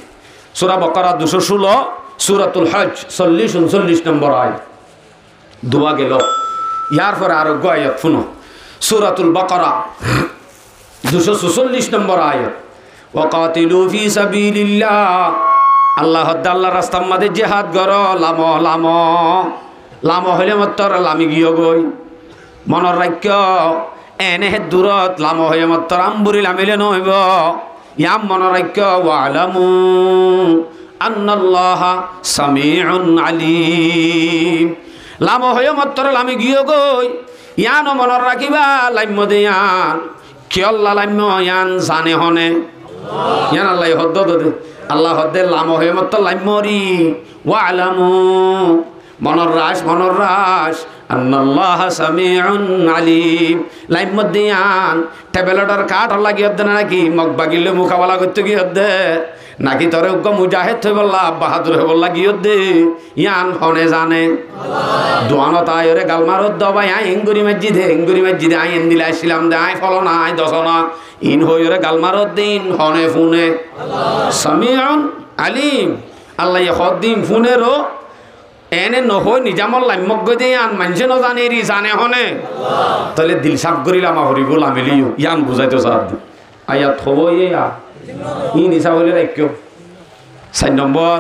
সূরা বাকারা 216 সূরাতুল হজ 40-39 নম্বর আয়াত দুয়া গেল ইয়ার পরে আরোগ্য আয়াত শুনো সূরাতুল বাকারা 246 নম্বর আয়াত ওয়াকাতিলু ফি সাবিলিল্লাহ আল্লাহ রাস্তার মধ্যে জিহাদ করো লামো লামো লামো হইলে মাত্র লামি গিয়ে গই মনের রাখ্য এনে দূরত লামো হয়ে মাত্র আম্বুরি লামিলে নইব ইয়াম মনের রাখ্য ওয়ালামু আন্নাল্লাহা সামিউন আলিম লামো হয়ে মাত্র লামি গিয়ে গই ইয়ানো মনের রাখিবা লাম্য দিয়ান কিয়ল্লা লাম্য ইয়ান জানে হনে ইয়ান আল্লাহ হদ্দ দে আল্লাহ হদ্দে লামো হয়ে মত লাইমরি ওয়ালামু মনর রাস আন্নাল্লাহ সামিউন আলিম লাইম মদিয়ান টেবলেটর কাঠ লাগি হদ্দে নাকি মগ বাগিলে মুখাওয়ালা করতে কি হদ্দে নাকি তোরে উগ্র মুজাহিদ হয়ে বললা বাহাদুর হয়ে বললা কি হদ্দে ইয়ান হনে জানে দোয়ানো তাই ওরে গালমারত দবাই আই এঙ্গুরি মসজিদে আই এন্দিলে আসছিলাম দে আই ফলনা আই দশনা ইন হই ওরে গালমারত দিন হনে ফুনে সামিউন আলিম আল্লাহ হদ্দিন ফুনেরও এনে নহই নিজামল লাম্যজ্ঞ দিয়ে আন মানুষে ন জানে রি জানে হনে তাহলে দিল সাপ করিলাম হরিব লামিলিও ইয়ান বুঝাইতো সার আয়াত হব ইয়া ই নিশা বলে রাখিও 4 নম্বর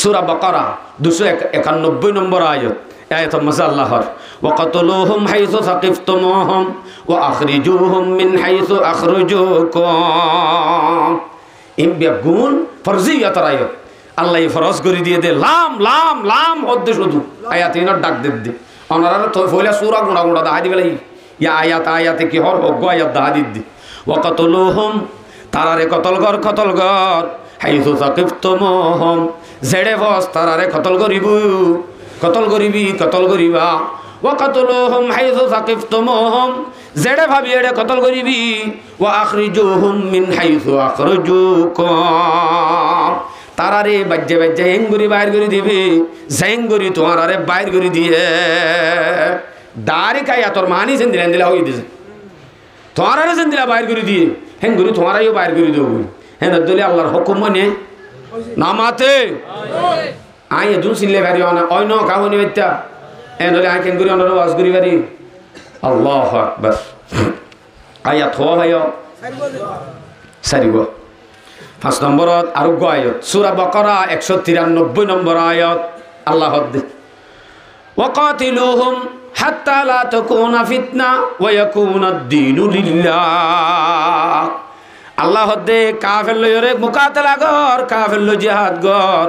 সূরা বাকারা 291 নম্বর আয়াত আয়াত মজা আল্লাহর ওয়াকাতুলুহুম হাইসু সাকিফতুমুহুম ওয়া আখরিজুহুম মিন হাইসু আখরাজুকুম ইন বিগুন ফরজিয়াত আয়াত আল্লাহ ফরজ করে দিয়ে দে লাম লাম লাম হদ্দে শুধু আয়াত ইনার ডাক দে ওনারা তো ফইলা সূরা গুণা গুণা দা দিবে ইয়া আয়াতে কি হর অজ্ঞ আয়াত দা দি ওয়াকাতুলুহুম তারারে কতল ঘর হাইসু সাকিফতুমুহুম জেড়ে বস তারারে কতল করিবা ওয়াকাতুলুহুম হাইসু সাকিফতুমুহুম জেড়ে ভাবি এড়ে কতল করিবি ওয়া আখরিজুহুম মিন হাইসু আখরাজুকুম তারারে বাজ্যে এঙ্গুরি বাইর করে দিবে জেঙ্গুরি তোমারে বাইর করে দিয়ে দাড়ি খাইয়া তোর মানি সেন দিলা হই দিছে তোমারে সেন দিলা বাইর করে দিয়ে হেঙ্গুরি তোমারাইও বাইর করে দেব হেন দলি আল্লাহর হুকুম মানে নামাতে আই এদুন সিলে ভারি না অন্য কাউনি বেতা হেন দলি আই কেঙ্গুরি অনর ওয়াজ করি ভারি আল্লাহু আকবার আয়াত হয় সারিব 5 নম্বরত আরোগ্য আয়াত সূরা বাকারা 193 নম্বর আয়াত আল্লাহ দে ওয়াকাতিলুহুম হাত্তা লা তাকুনা ফিতনা ওয়া ইয়াকুনা আদ-দীনু লিল্লাহ আল্লাহ দে কাফের লয়রে মুকাতালা কর কাফের লয় জিহাদ কর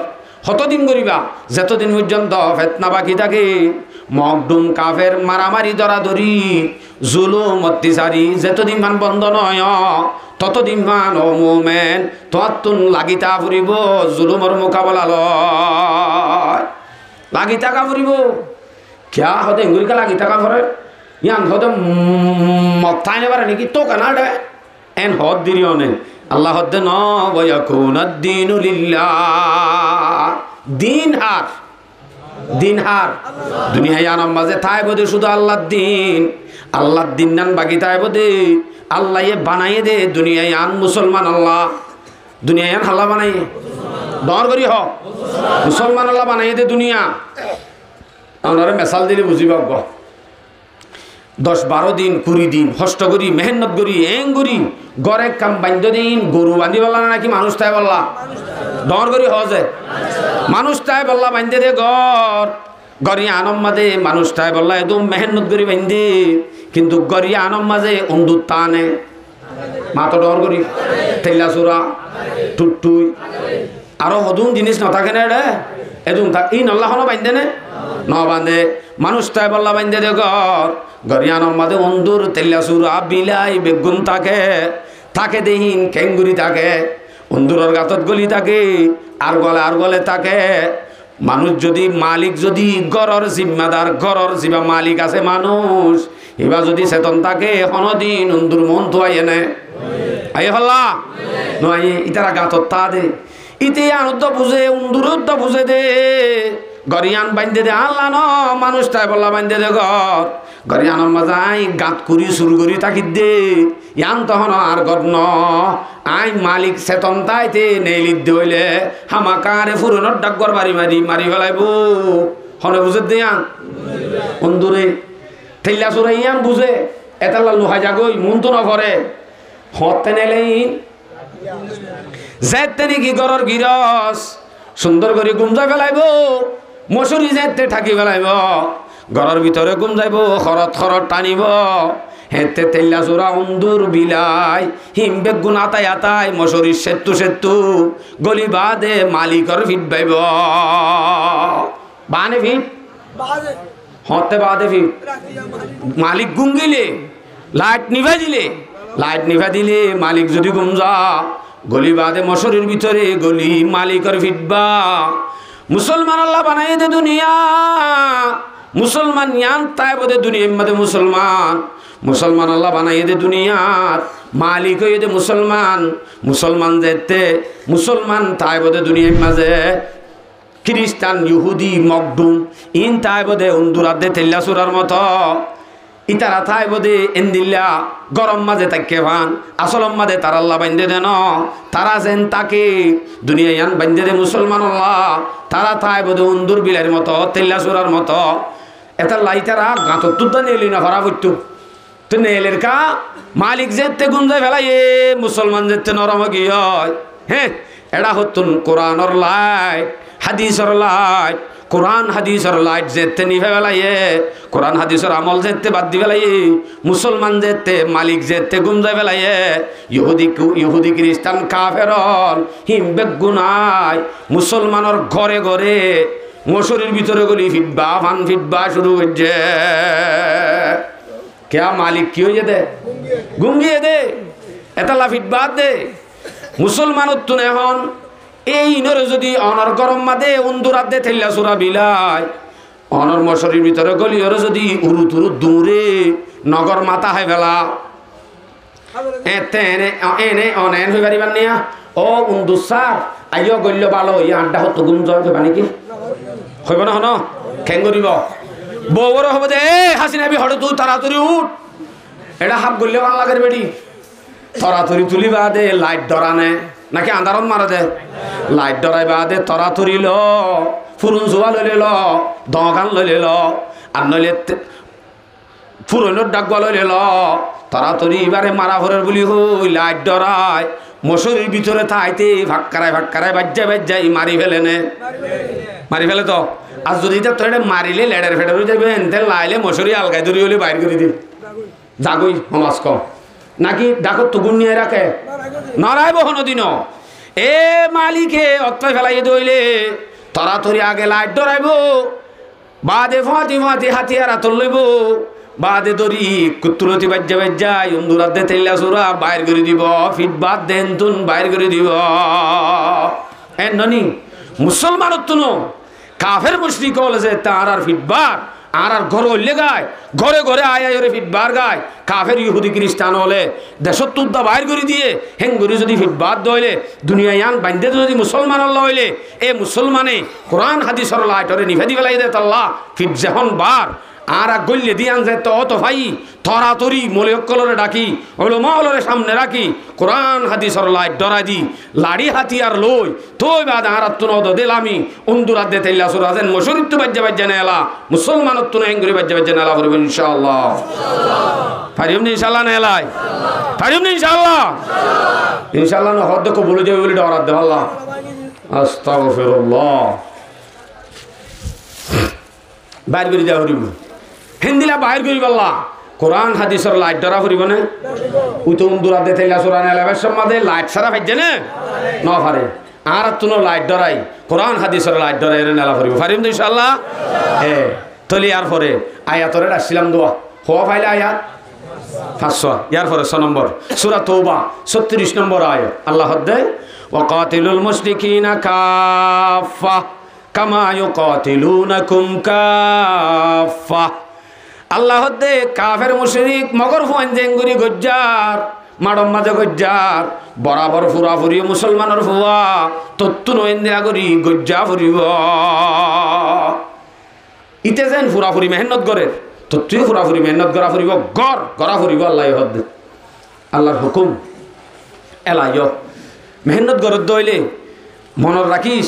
কতদিন করিবা যতদিন পর্যন্ত ফিতনা বাকি থাকে মকদুম কাফের মারামারি দরাদরি জুলুম অত্যাচারী যতদিন মান বন্ধ নয় ততদিন মান ও মুমিন ততুন লাগিতা ফুরিব জুলুমর মোকাবেলা লয় লাগি থাকা ফুরিব কিয়া হতে ইংগুরিকা লাগি থাকা ফুরে ইয়ান হতে মক্তাই নেবারে নাকি তো কানাডে এন হদ দিরিও নে আল্লাহ হদ্দে ন ওয়াকুনাদ-দীনু লিল্লাহ দিন হার দুনিয়ায় আনাম মাঝে তাই বোধে শুধু আল্লাহর দিন নান বাকি তাই বোধে আল্লাহ বানাইয়ে দে দুনিয়ায় আন মুসলমান আল্লাহ দুনিয়ায় আন হাল্লা বানাইয়ে ডর করি হ মুসলমান আল্লাহ বানাইয়ে দে দুনিয়া ওনারে মেসাল দিলে বুঝিব 10-12 দিন 20 দিন কষ্ট করি মেহনত করি এং করি গড়ে কাম বান্ধ দিন গরু বান্ধি বললা নাকি মানুষ তাই বললা ডর করি হজে মানুষ তাই বললা বান্ধে দে গড়ি আনম মাঝে মানুষ তাই বললা একদম মেহনত করি বান্ধে কিন্তু গড়ি আনম মাঝে অন্দুর টানে মাতো ডর করি তেলা চোরা টুটুই আরো হদুন জিনিস নাথাকে না রে এদুম থাক ই নল্লাখনো বান্ধে নে ন বান্ধে মানুষ তাই বললা বান্ধে দে গরিয়ানোর মাঝে অন্দুর তেলা চোরা বিলাই বেগুন থাকে দেহীন কেঙ্গুরি থাকে উন্দুরের গাতত গলি থাকে আর গলে থাকে। মানুষ যদি মালিক যদি গরর জিম্মাদার গরর যিবা মালিক আছে মানুষ এবার যদি চেতন থাকে কোনদিন উন্দুর মন তো আইয়ে নে আই হল্লা নয় ইতারা গাতত তা দে ইতে আনন্দ বুঝে উন্দুরত বুঝে দে গরিয়ান বান্ধে দে আল্লাহ ন মানুষটাই বললা বান্ধে দে গরিয়ানোর মাজাই গাত করি শুরু করি থাকি দে ইয়ান তখন আর গর্ণ আই মালিক চেতন তাইতে নেইলিত দইলে হামাকারে ফুরনের ডাকগর মারি মারি মারি ফেলাইব হনে বুঝে দিয়া উন্দুরে ঠেলা চোরা ইয়ান বুঝে এতাল্লা লোহা যাগই মন তো নভরে হতে নেলেই যেতে নাকি গরর গিরস সুন্দর করে গুমজা ফেলাইব মশুরি যেতে ঠাকি ফেলাইব ঘরের ভিতরে গুম যাইব খরত খরত টানিব হেতে তেল্লা চোরা উন্দুর বিলাই হিম বেগুন আতাই আতাই মশুরির সেতু গলি বাদে মালিকর ফিট বাইব বানে ফিট হতে বাদে ফিট মালিক গুঙ্গিলে লাইট নিভা দিলে মালিক যদি গুম যা গলি বাদে মশুরির ভিতরে গলি মালিকর ফিটবা মুসলমান আল্লাহ বানাই দে দুনিয়া মুসলমান ইয়ান তাই বোধে দুনিয়ার মধ্যে মুসলমান আল্লাহ বানাই দে দুনিয়ার মালিক হয়ে দে মুসলমান যেতে মুসলমান তাই বোধে দুনিয়ার মাঝে খ্রিস্টান ইহুদি মকডুম ইন তাই বোধে উন্দুরার দে তেল্লা চোরার মতো ইতারা তাই বোধে এন্দিল্লা গরম মাঝে তাকে ভান আসলম মাঝে তার আল্লাহ বান্ধে দেন তারা যেন তাকে দুনিয়া ইয়ান বান্ধে দে মুসলমান আল্লাহ তারা তাই বোধে উন্দুর বিলার মতো তেল্লা চোরার মতো এটা লাইতারা গাঁতর তুদ্দা নেলি না ভরা পড়তো তো নেলের কা মালিক যেতে গুঞ্জায় ফেলাই মুসলমান যেতে নরম গিয়ে হ্যাঁ এটা হতুন কোরআনর লাইট হাদিসর লাইট কোরআন হাদিসর লাইট যেতে নিভে ফেলাইয়ে কোরআন হাদিসর আমল যেতে বাদ দি ফেলাইয়ে মুসলমান যেতে মালিক যেতে গুঞ্জায় ফেলাইয়ে ইহুদি খ্রিস্টান কাফেরল হিম বেগুনায় মুসলমানের ঘরে ঘরে মশুরির ভিতরে গলি ফিটবা ফান ফিটবা শুরু হচ্ছে কে মালিক কি হয়ে দে গুঙ্গিয়ে দে এতলা ফিটবা দে মুসলমানত তুন এখন এই ইনরে যদি অনর গরম মাদে উন্দুরাত দে থেল্লা চোরা বিলাই অনর মশুরির ভিতরে গলি ওর যদি উরু তুরু দূরে নগর মাথা হয় ফেলা এনে অনেন হয়ে পারিবার নিয়া ও উন্দু স্যার আইও গল্য ভালো ইয়া আড্ডা হতো গুম জয় হইবা নাকি হইব না হন খেং করিব বউর হব যে হাসিনাবি হঠাৎ তুই তাড়াতাড়ি উঠ এটা হাফ গল্য ভাল লাগে বেড়ি তরাতরি তুলি বাদে লাইট ধরানে নাকি আন্ধারত মারা দে লাইট ধরাই বাদে তরাতরি ল ফুরুন জোয়া লইলে ল দগান লইলে ল আর নইলে ফুরনের ডাকবা লইলে ল তরাতরি এবারে মারা ভরের বলি হই লাইট ধরায় মশুরির ভিতরে থাইতে ভাক্কারায় বাজ্যাই মারি ফেলে নে মারি ফেলে তো আর যদি তোর এটা মারিলে লেডার ফেডার হয়ে যাবে এনতে লাইলে মশুরি আলগাই ধরি হলে বাইর করে দি জাগই সমাজ কম নাকি ডাকত তুগুন নিয়ে রাখে নড়াইব কোনোদিন এ মালিকে অত্যায় ফেলাই দইলে তরাতরি আগে লাইট ধরাইব বাদে ফাঁতি হাতিয়ার আতর লইব বাদে দরি কুতুরতি বাজ্যাই উন্দুরাত দে তেল্লা চোরা বাইর করে দিব ফিট বাদ দেন তুন বাইর করে দিব এন ননি মুসলমানত তুনো কাফের মুশরিক হল যে তার আর ফিটবার আর ঘর হইলে গায় ঘরে ঘরে আয় ওরে ফিটবার গায় কাফের ইহুদি খ্রিস্টান হলে দেশত তুদ্দা বাইর করে দিয়ে হেঙ্গুরি যদি ফিটবার দইলে দুনিয়া ইয়ান বান্ধে যদি মুসলমান আল্লাহ হইলে এ মুসলমানে কোরআন হাদিসর লাইটরে নিভেদি ফেলাই দে তাল্লাহ ফিট যখন বার আর গল্লে দিয়ান যে তো অত ভাই তরাতরি মলিয়কলরে ডাকি হইলো মহলরে সামনে রাখি কোরআন হাদিসর লাইট ডরা দি লাড়ি হাতিয়ার লই তোই বাদ আর তুনদ দিলামি উন্দুরাত দে তেল্লা সুরা যেন মশুরিত বাজ্যা নেলা মুসলমানত তুন হেঙ্গুরি বাজ্যা নেলা করব ইনশাআল্লাহ পারিম ইনশাআল্লাহ নেলাই পারিম ইনশাআল্লাহ না হদ কবুল যাবে বলে ডরাত দে আল্লাহ আস্তাগফিরুল্লাহ বাইর করে দেওয়া হরিব হিন্দিলা বাইর করি পাল্লা কোরআন হাদিসর লাইট ধরা ফুরিব না উতো উন্দুরাত দে তেল্লা চোরা নেলাবের সম্মাদে লাইট সারা ফাইজে না ন পারে আর তুনো লাইট ধরাই কোরআন হাদিসর লাইট ধরাই নেলা ফুরিব পারিম তো ইনশাআল্লাহ তলি আর পরে আয়াতরে আসছিলাম দোয়া হওয়া ফাইলে আয়াত 500 ইয়ার পরে 6 নম্বর সূরা তওবা 36 নম্বর আয়াত আল্লাহ দেয় ওয়াকাতিলুল মুশরিকিনা কাফা কামা ইউকাতিলুনাকুম কাফা। আল্লাহ দে কাফের মুশরিক মগর ফুয়ান জেঙ্গুরি গজ্জার মাডম মাঝে গজ্জার বরাবর ফুরাফুরি মুসলমানের ফুয়া তত্তু নয়েন্দিয়া করি গজ্জা ফুরিব ইতে যেন ফুরাফুরি মেহনত করে তত্তুই ফুরাফুরি মেহনত করা ফুরিব গড়া ফুরিব আল্লাহ হদ আল্লাহর হুকুম এলাইয় মেহনত গরত দইলে মনত রাখিস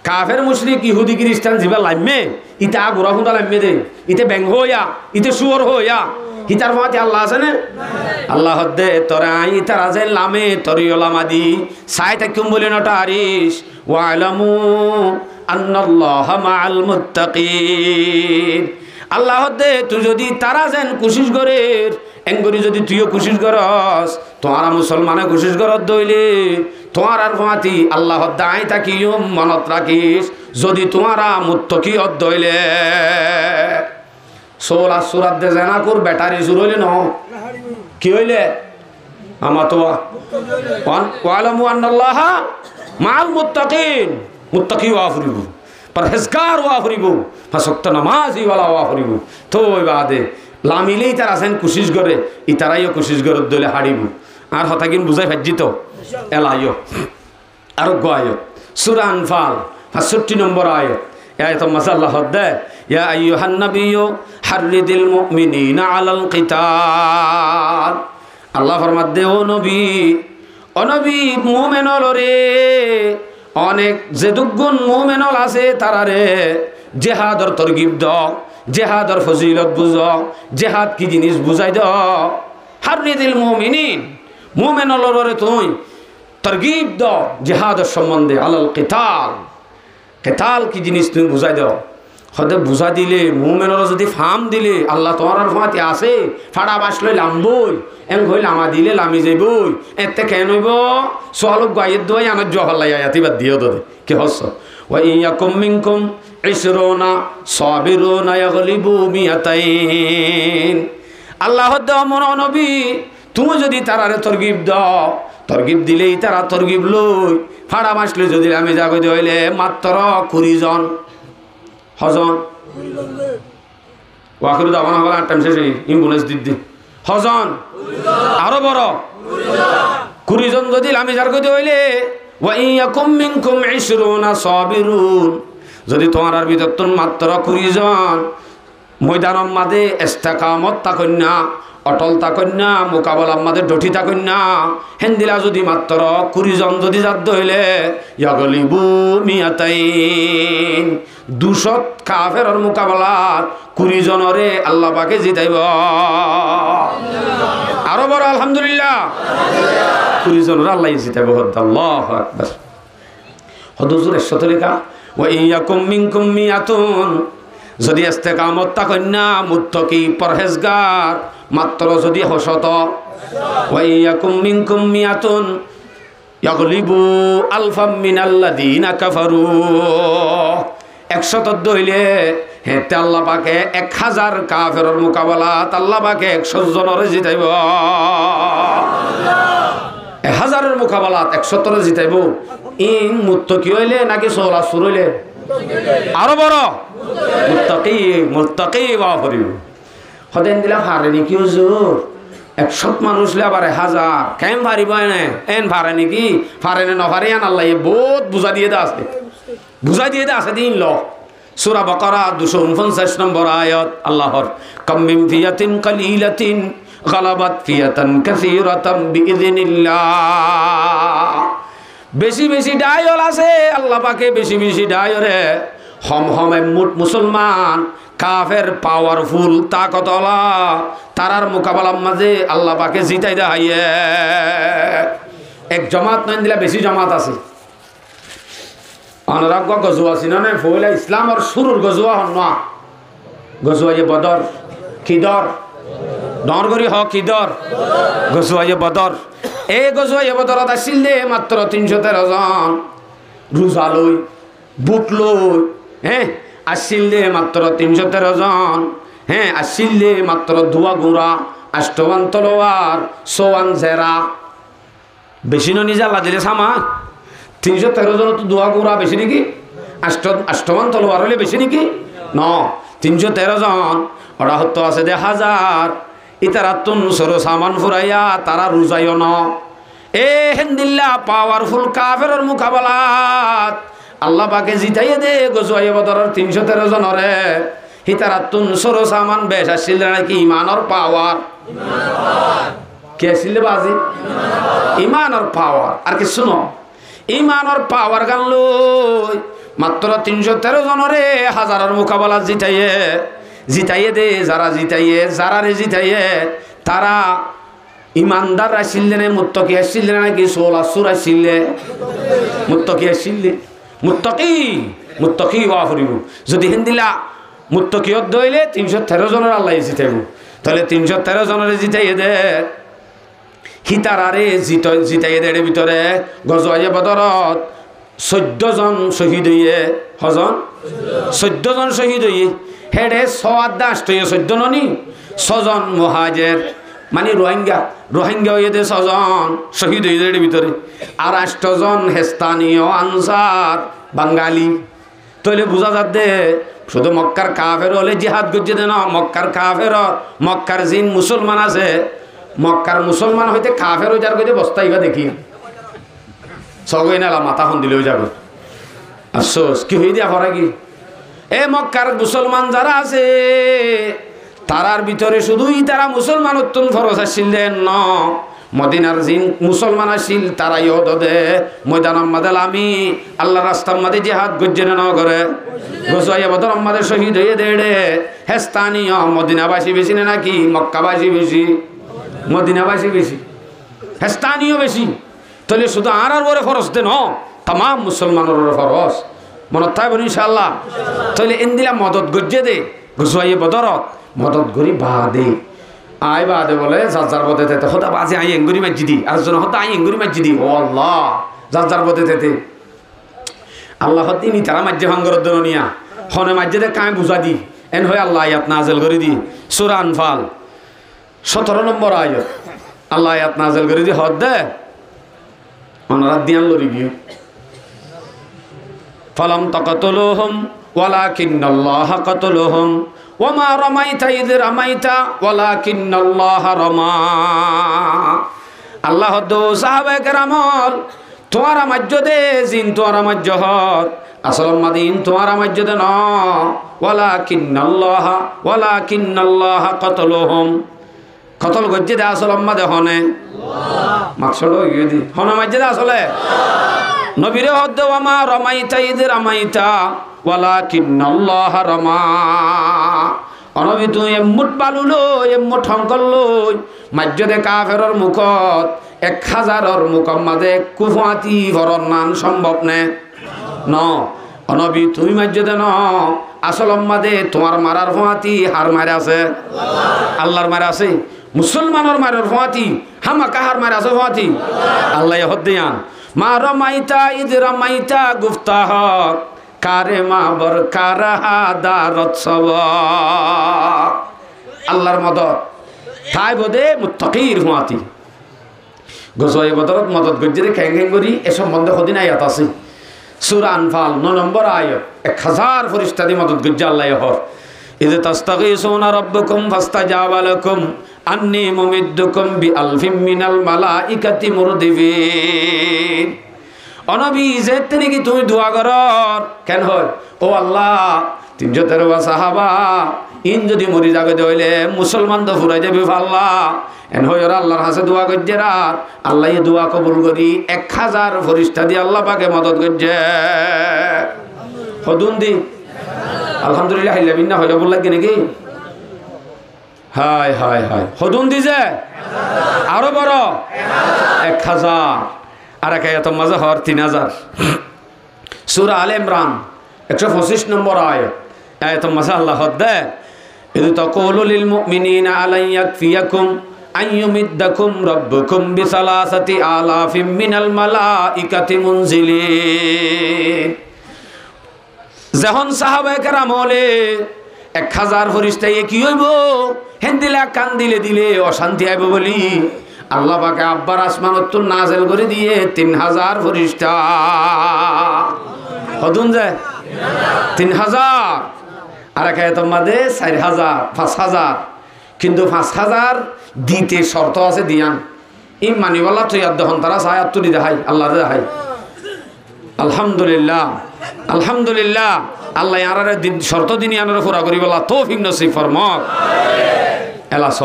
কাফের মুশরিক ইহুদি খ্রিস্টান জিবা লাইমে ইতে আগুরা ফুঁদা লাইমে দে ইতে ব্যাং হইয়া ইতে সুয়র হইয়া হিতার মাতি আল্লাহ আছে না আল্লাহ দে তোরা ইতারা যে লামে তরিয়লামাদি সাই তাকুম বলে নটা আরিস ওয়ালামু আন্নাল্লাহা মাআল মুত্তাকিন। আল্লাহ দে তুই যদি তারা যেন কোশিশ করে এঙ্গরি যদি তুইও কোশিশ করস তোমারা মুসলমানে কোশিশ করত দইলে তোমার আর মাতি আল্লাহ দায় তাকিও মনত রাখিস যদি তোমারা মুত্তাকি হদ দইলে সোলা সুরাত দে জানা কর ব্যাটারি শুরু হইলে ন কি হইলে আমা তো ওয়ালামু আন্নাল্লাহা মাআল মুত্তাকিন মুত্তাকি ওয়াফরিব পরহেজগার ওয়াফরিব ফাসক্ত নামাজি ওয়ালা ওয়াফরিব তো ওই বাদে লামিলেই তারা আছেন কোশিশ করে ইতারাইও কোশিশ করে দলে হাড়িব আর হতাকিন বুঝাই ফাজ্জি তো এলাইও আর গোয়ায়ত সূরা আনফাল 65 নম্বর আয়াত আয়াত মাসাল্লাহ দে ইয়া আইয়ুহান নাবিয়্যু হাররিদিল মুমিনিনা আলাল কিতাল। আল্লাহ ফরমাত দে ও নবী মুমিনল রে অনেক যে দুগুণ মুমিনল আছে তারারে জিহাদর তরগিব দাও জেহাদর ফজিলত বুঝ জেহাদ কি জিনিস বুঝাই দাও হাররিদিল মুমিনিন মুমিনলরে তুই তরগিব দাও জেহাদর সম্বন্ধে আলাল কিতাল কি জিনিস তুমি বুঝাই দাও হতে বুঝা দিলে মুমিনরা যদি ফাম দিলে আল্লাহ তোমার ফাঁতি আছে ফাড়া বাস লই লাম্বই এং হইলে আমা দিলে লামি যাইবই এতে কেন হইব সোয়ালক গাইয়ের দোয়াই আনার জহল্লাই আয়াতি বাদ দিও তোদের কি হস ওয়া ইয়াকুম মিনকুম 20 সাবিরুনা ইয়াগলিবু মিয়াতাইন। আল্লাহ দাও মন নবী তুমি যদি তারারে তরগিব দাও তরগিব দিলেই তারা তরগিব লই ফাড়া বাসলে যদি আমি যাগো হইলে মাত্র 20 জন হজন ওয়াকির দাওয়ানা হল টাইম শেষে ইম্বুলেন্স দিদি হজন আরো বড় 20 জন যদি আমি যার গতি হইলে ওয়া ইয়াকুম মিনকুম 20 সাবিরুন যদি তোমার আর ভিতর তোর মাত্র 20 জন ময়দানের মাঝে ইস্তেকামত থাকেন না অটল থাকেন না মোকাবেলার মাঝে ডটি থাকেন না হেন্দিলা যদি মাত্র 20 জন যদি যাদ হইলে ইয়াগলিবু মিয়াতাইন 200 কাফেরের মোকাবেলাত 20 জনরে আল্লাহ পাকে জিতাইব আরো বড় আলহামদুলিল্লাহ 20 জনরে আল্লাহ জিতাইব আল্লাহু আকবার হুজুর শতলেকা ওয়া ইয়াকুম মিনকুম মিয়াতুন যদি ইস্তেকামত থাকেন না মুত্তাকি পরহেজগার মাত্র যদি 100 ওয়া ইয়াকুম মিনকুম মিয়াতুন ইয়াগলিবু আলফাম মিনাল্লাযিনা কাফারু 100 দইলে হেতে আল্লাহ পাকে 1000 কাফেরের মোকাবেলাত আল্লাহ পাকে 100 জনরে জিতাইব 1000 মোকাবেলাত 100 রে জিতাইব ইন মুত্তাকি হইলে নাকি সোলা সুর হইলে আরো বড় মুত্তাকি ওয়াফরিব হদেন দিলা হারে নাকি হুজুর 100 মানুষ লে আবার 1000 কেন ভারিব না এন ভারে নাকি ভারে না ভারে আন আল্লাহ বহুত বুঝা দিয়ে দা আছে দিন ল সূরা বাকারা 249 নম্বর আয়াত আল্লাহর কাম মিন ফিয়াতিন কালিলাতিন গালাবাত ফিয়াতান কাসীরাতাম বিইذনিল্লাহ বেশি বেশি ডায়ল আছে আল্লাহ পাকে বেশি বেশি ডায়রে হম মুসলমান কাফের পাওয়ারফুল তাকতওয়ালা তারার মোকাবেলার মাঝে আল্লাহ পাকে জিতাই দেয় এক জমাত নয় দিলা বেশি জমাত আছে অনুরাগ গজুয়া ছিল না ফইলা ইসলামের শুরুর গজুয়া হন না গজুয়া বদর খিদর নরগরি হ খিদর গজুয়া বদর এই গজুয়া বদরত আসিল দে মাত্র 313 জন রোজা লই বুট লই হ্যাঁ আসিল দে মাত্র 313 জন হ্যাঁ আসিল দে মাত্র ধোয়া গুড়া আষ্টবান তলোয়ার সোয়ান জেরা বেশি নিজা লাগিলে সামা 313 জন তো দোয়া গোড়া বেশি নাকি? আষ্টমান তলোয়ার হলে বেশি নাকি? ন 313 জন ওরা হতো আছে 1000 ইতারা তুনসরো সামান ফুরাইয়া তারা রুজাইও ন এ হেন্দিল্লা পাওয়ারফুল কাফেরের মুকাবালাত আল্লাহ পাকে জিতাইয়ে দে গজওয়ায়ে বদরের 313 জনরে হিতারা তুনসরো সামান বেশ আসছিল নাকি ইমানের পাওয়ার কে আসছিল বাজি ইমানের পাওয়ার আর কি শুনো ইমানের পাওয়ার গান লই মাত্র 313 জনরে হাজারের মুকাবালা জিতাইয়ে দে যারা জিতাইয়ে তারা ইমানদার আসিলে মুত্তাকি আসিলে নাকি সোল আসুর আসিলে মুত্তাকি ওয়া ফুরিব যদি হিন্দিলা মুত্তাকিয়ত দইলে 313 জনের আল্লাহ জিতাইব তাহলে 313 জনের জিতাইয়ে দে হিতারারে জিতাইয়ে দে ভিতরে গজওয়ায়ে বদরত 14 জন শহীদ হইয়ে হজন 14 জন শহীদ হইয়ে হেডে 14 ননি 6 জন মুহাজির মানে রোহিঙ্গা হইয়ে দে 6 জন শহীদ হইয়ে দে ভিতরে আর 8 জন স্থানীয় আনসার বাঙালি তাহলে বোঝা যাচ্ছে শুধু মক্কার কাফের হলে জিহাদ করছে না মক্কার কাফের মক্কার জিন মুসলমান আছে মক্কার মুসলমান হইতে কাফের হয়ে যার কইতে বস্তাইবা দেখি সগই নালা মাথা খন দিলেও যাবে আফসোস কি হয়ে দিয়া পড়া কি এ মক্কার মুসলমান যারা আছে তারার ভিতরে শুধুই তারা মুসলমান উত্তম ফরজ আসছিল ন মদিনার জিন মুসলমান আসিল তারা ইয়দ দে ময়দান আমাদের আমি আল্লাহ রাস্তার মাঝে জিহাদ গজ্জে না করে গজওয়ায়ে বদর আমাদের শহীদ হয়ে দেড়ে হেস্তানীয় মদিনাবাসী বেশি না নাকি মক্কাবাসী বেশি মদিনাবাসী বেশি হেস্তানীয় বেশি তাহলে শুধু আর ওরে ফরজ দে ন তাম মুসলমানের ফরজ মনত থাকবে ইনশাআল্লাহ তাহলে এনদিলা মদত গজ্জে দে গজওয়ায়ে বদরত মদত গরি বাদে আই বাদে বলে যার পথে তেতে হতা বাজে I এঙ্গুরি মসজিদি R John Hota I এঙ্গুরি মসজিদি ও আল্লাহ যার পথে তেতে আল্লাহ তিনি তারা মাজ্জে ভাঙ্গর দনিয়া হনে মাজ্জেদে কায় বুঝা দি এন হয় আল্লাহ আয়াত নাযিল করে দি সূরা আনফাল 17 নম্বর আয়াত আল্লাহ আয়াত নাযিল করে দি হদ দে ওনারা দিয়ান লরি গিয়ে ফালাম তাকাতুলুহুম ওয়ালাকিন্নাল্লাহ কাতালুহুম ওয়ামা রামাইতা ইয রামাইতা ওয়ালাকিন্নাল্লাহ রামা আল্লাহ দো সাহাবায়ে কেরামল তোমারা মসজিদে জিন তোমারা মসজিদ আসল মাদিন তোমারা মসজিদে না ওয়ালাকিন্নাল্লাহ কাতালুহুম কতল গজ্জে আসল মাদে হনে মাকসুদ ইদি হনে মসজিদে আসলে নবীরে হদ ওয়ামা রামাইতা ইয রামাইতা ওয়ালাকিন্নাল্লাহ রামা অনবী তুই এমুট বালু লই এমুট ঠঙ্কল লই মসজিদে কাফেরর মুখত 1000 মুখর মাঝে কুফাতি ভরণ মান সম্ভব নে ন অনবী তুমি মসজিদে ন আসল মাদে তোমার মারার ফাঁতি হার মারে আছে আল্লাহর মারে আছে মুসলমানের মারার ফাঁতি হামা কাহার মারে আছে ফাঁতি আল্লাহ হদ্দিয়ান মা রামাইতা ইয রামাইতা গুফতা হক কারে মা বর কারহা দারত সব আল্লাহর মদত তাই বোধে মুত্তাকির হুয়াতি গজওয়ায়ে বদরত মদত গজ্জে খেং করি এ সম্বন্ধে কদিন আয়াত আছে সূরা আনফাল 9 নম্বর আয়াত 1000 ফেরেশতা দিয়ে মদত গজ্জে আল্লাহ হর ইয তাস্তাগীসুনা রাব্বাকুম ফাস্তাজাবা লাকুম আন্নী মুমিদ্দুকুম বিআলফিম মিনাল মালাইকাতি মুরদিফিন অনবী যে কি তুমি দোয়া করর কেন হয় ও আল্লাহ 313 সাহাবা ইন যদি মরি যাবে হইলে মুসলমান তো ফুরাই যাবে আল্লাহ এন হয় ওরা আল্লাহর কাছে দোয়া করছে রাত আল্লাহ এই দোয়া কবুল করি 1000 ফেরেশতা দিয়ে আল্লাহ পাকে মদত করছে হদুন দি আলহামদুলিল্লাহ হাইলা বিন্না হইলা বল লাগে নাকি হায় হায় হায় হদুন দিছে আরো বড় 1000 আর এক আয়াত মাঝে হর 3000 সূরা আলে ইমরান 125 নম্বর আয়াত মাঝে আল্লাহ দে ইদ তাকুলু লিল মুমিনিনা আলাই ইয়াকফিয়াকুম আন ইউমিদ্দাকুম রাব্বুকুম বিসালাসাতি আলাফিম মিনাল মালাইকাতি মুনজিলিন যখন সাহাবায়ে কেরাম বলে 1000 ফেরেশতা কি হইব হেন দিলে কান দিলে অশান্তি আইব বলি আল্লাহ পাকে আব্বার আসমানত নাজেল করে দিয়ে 3000 ফেরেশতা কতজন যায় 3000 আর এক আয়াতের মধ্যে 4000 5000 কিন্তু 5000 দিতে শর্ত আছে দিয়ান এই মানিওয়ালা তো ইয়াদ দহন তারা সায়াত তুলি দেখাই আল্লাহ দেখাই আলহামদুলিল্লাহ আলহামদুলিল্লাহ আল্লাহ ইয়ারারে শর্ত দিন ইয়ানারে পুরা করিবলা তৌফিক নসিব ফরমাক এলাস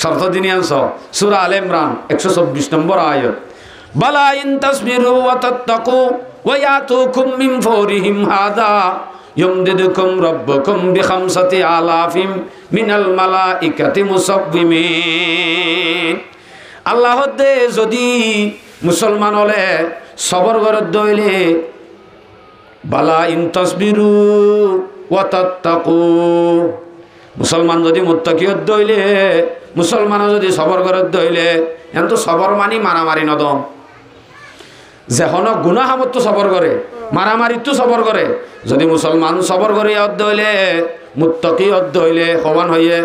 শর্ত দিন ইয়ানস সূরা আলে ইমরান 124 নম্বর আয়াত বালা ইন তাসবিরু ওয়া তাত্তাকু ওয়া ইয়াতুকুম মিন ফাওরিহিম হাদা ইউমদিদুকুম রাব্বুকুম বিখামসাতি আলাফিম মিনাল মালাইকাতি মুসাব্বিমিন আল্লাহ দে যদি মুসলমান হলে সবর গরদ দইলে বালা ইন তাসবিরু ওয়া তাত্তাকু মুসলমান যদি মুত্তাকিয়ত দইলে মুসলমান যদি সবর গরদ দইলে এখন তো সবর মানি মারামারি নদম যেহন গুনাহ আমত সবর করে মারামারি তো সবর করে যদি মুসলমান সবর করে অর্ধ হইলে মুত্তাকি অর্ধ হইলে সমান হইয়ে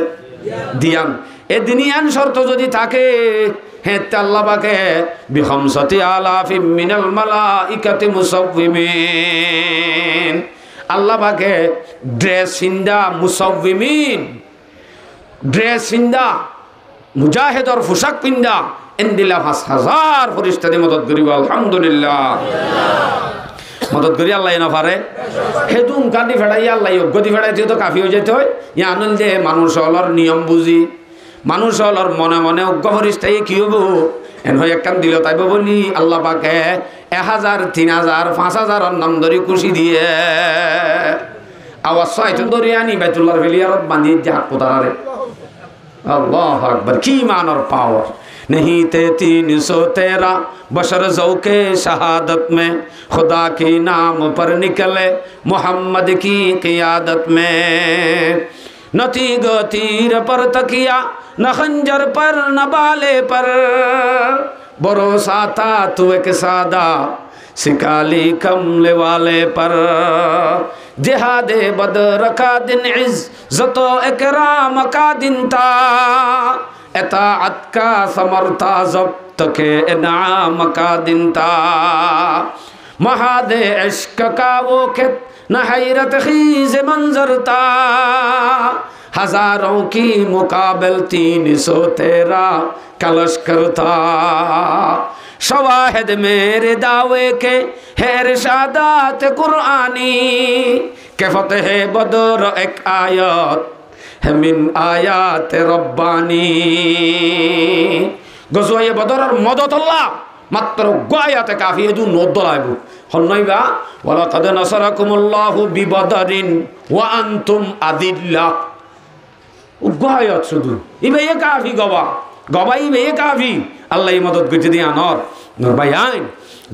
দিয়ান এ দিনিয়ান শর্ত যদি থাকে হ্যাঁ আল্লাহ পাকে বিখামসাতি আলাফিম মিনাল মালাইকাতি মুসাব্বিমিন আল্লাহ পাকে ড্রেস হিন্দা মুসাব্বিমিন ড্রেস হিন্দা মুজাহিদর পোশাক পিন্দা এন্দিলা 5000 ফেরেশতাদি মদত করিব আলহামদুলিল্লাহ মদত করি আল্লাহ না পারে হেতুম কান্দি ফেড়াই আল্লাহ গতি ফেড়াইতে তো কাফি হয়ে যেতে হয় ইয়া আনন্দে মানুষ হলর নিয়ম বুঝি মানুষ হলর মনে মনে অজ্ঞ ফেরেশতাই কি হব এন হয়ে একখান দিল তাইব বলি আল্লাহ পাকে 1000 3000 5000 নাম ধরি খুশি দিয়ে আওয়াজ সাইতে ধরে আনি বাইতুল্লাহর ফেলিয়ারত বাঁধি জাহাজ পোতারে আল্লাহু আকবার কি মানর পাওয়ার नहीं थे 313 बशर ज़ौक़े शहादत में खुदा के नाम पर निकले मोहम्मद की क़ियादत में न तीग तीर पर तकिया न खंजर पर न बाले पर भरोसा था तू एक सादा सिकाली कमले वाले पर जिहादे बदर का दिन इज़्ज़त इकराम का दिन था एताअत का समर्था ज़ब्त के इनाम का दिन था महादे इश्क का वो खित न हैरत खीज़ मंजर था हज़ारों की मुकाबिल 313 का लश्कर था शवाहिद मेरे दावे के है इरशादात कुरानी के फतेह बदर एक आयत है मिन आयात रब्बानी गज़वाए बदर मदद अल्लाह मात्र आयात काफी है जो नोदलाइबु हन्नइबा वलाक़द नसरकुमुल्लाहु बिबदरिन व अंतुम अदिल्ला आयात शुधु इबे ये काफी गवा इबे ये काफी अल्लाह मदद करते दिया नर नरबायान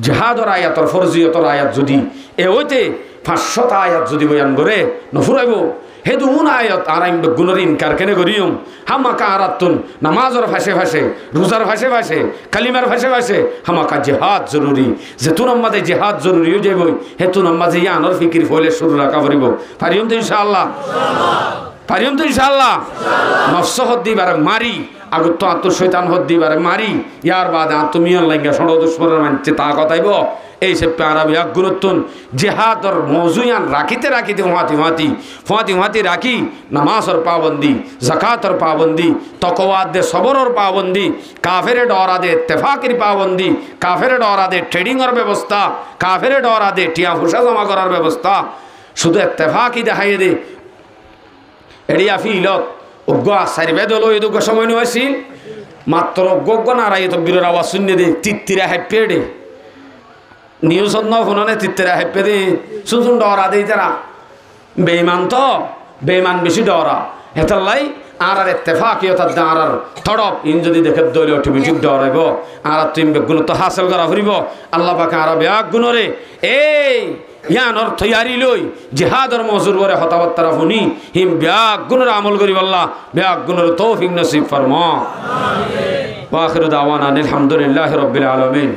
जिहादर आयातर फरजियतर आयात जदि ए होते 500 आयात जदि बयान करे नफुराइबो हेदु उन आयत आराइम गुनर इनकार केने करियम हामाका आरातुन नमाजर भाषे भाषे रोजार भाषे भाषे कलिमार भाषे भाषे हामाका जिहाद जरूरी जेतुन अम्मादे जिहाद जरूरी हो जाइबो हेतुन अम्मादे यानर फिकिर फले शुरू राखा परिबो पारियम तो इंशाअल्लाह नफ्स हद्दी बारे मारी आगु तो आत्म शैतान हद्दी बारे मारी यार बाद आत्मियन लंगा सड़ दुश्मन मानते ता कथाइबो এই সে প্যারা বিয়াক গুরুত্বন জিহাদর মৌজুয়ান রাখিতে রাখিতে ফাঁতি রাখি নামাজর পাবন্দি জাকাতর পাবন্দি তকওয়াত দে সবরর পাবন্দি কাফেরে ডরা দে ইত্তেফাকের পাবন্দি কাফেরে ডরা দে ট্রেডিংয়ের ব্যবস্থা কাফেরে ডরা দে টিয়া ফুসা জমা করার ব্যবস্থা শুধু ইত্তেফাকই দেখাই দে এড়িয়া ফিলত অজ্ঞ সারিবে দল এদুক সময় নয়ছি মাত্র অজ্ঞ নারাই তো বীরের আওয়াজ শুনে দে তিত্তিরা হ্যাপে দে নিউজ ফোনে তিত্তেরা হেপে দে শুন ডরা দেই তারা বেঈমান তো বেঈমান বেশি ডরা হেতাল্লাই আর ইত্তেফাকিয়তার দাঁড় থড়প ইন যদি দেখে দইলে অটোমেটিক ডরাইব আর তুমি বেগুণ তো হাসিল করা ফুরিব আল্লাহ পাকে আর বেয়াক গুণরে এই ইয়ানর তৈয়ারি লই জিহাদর মজুর করে হতাবাত্তারা শুনি হিম বেয়াক গুণের আমল করিব আল্লাহ বেয়াক গুণের তৌফিক নসিব ফরমা আমিন ওয়া আখিরু দাওয়ানা আলহামদুলিল্লাহি রাব্বিল আলামিন।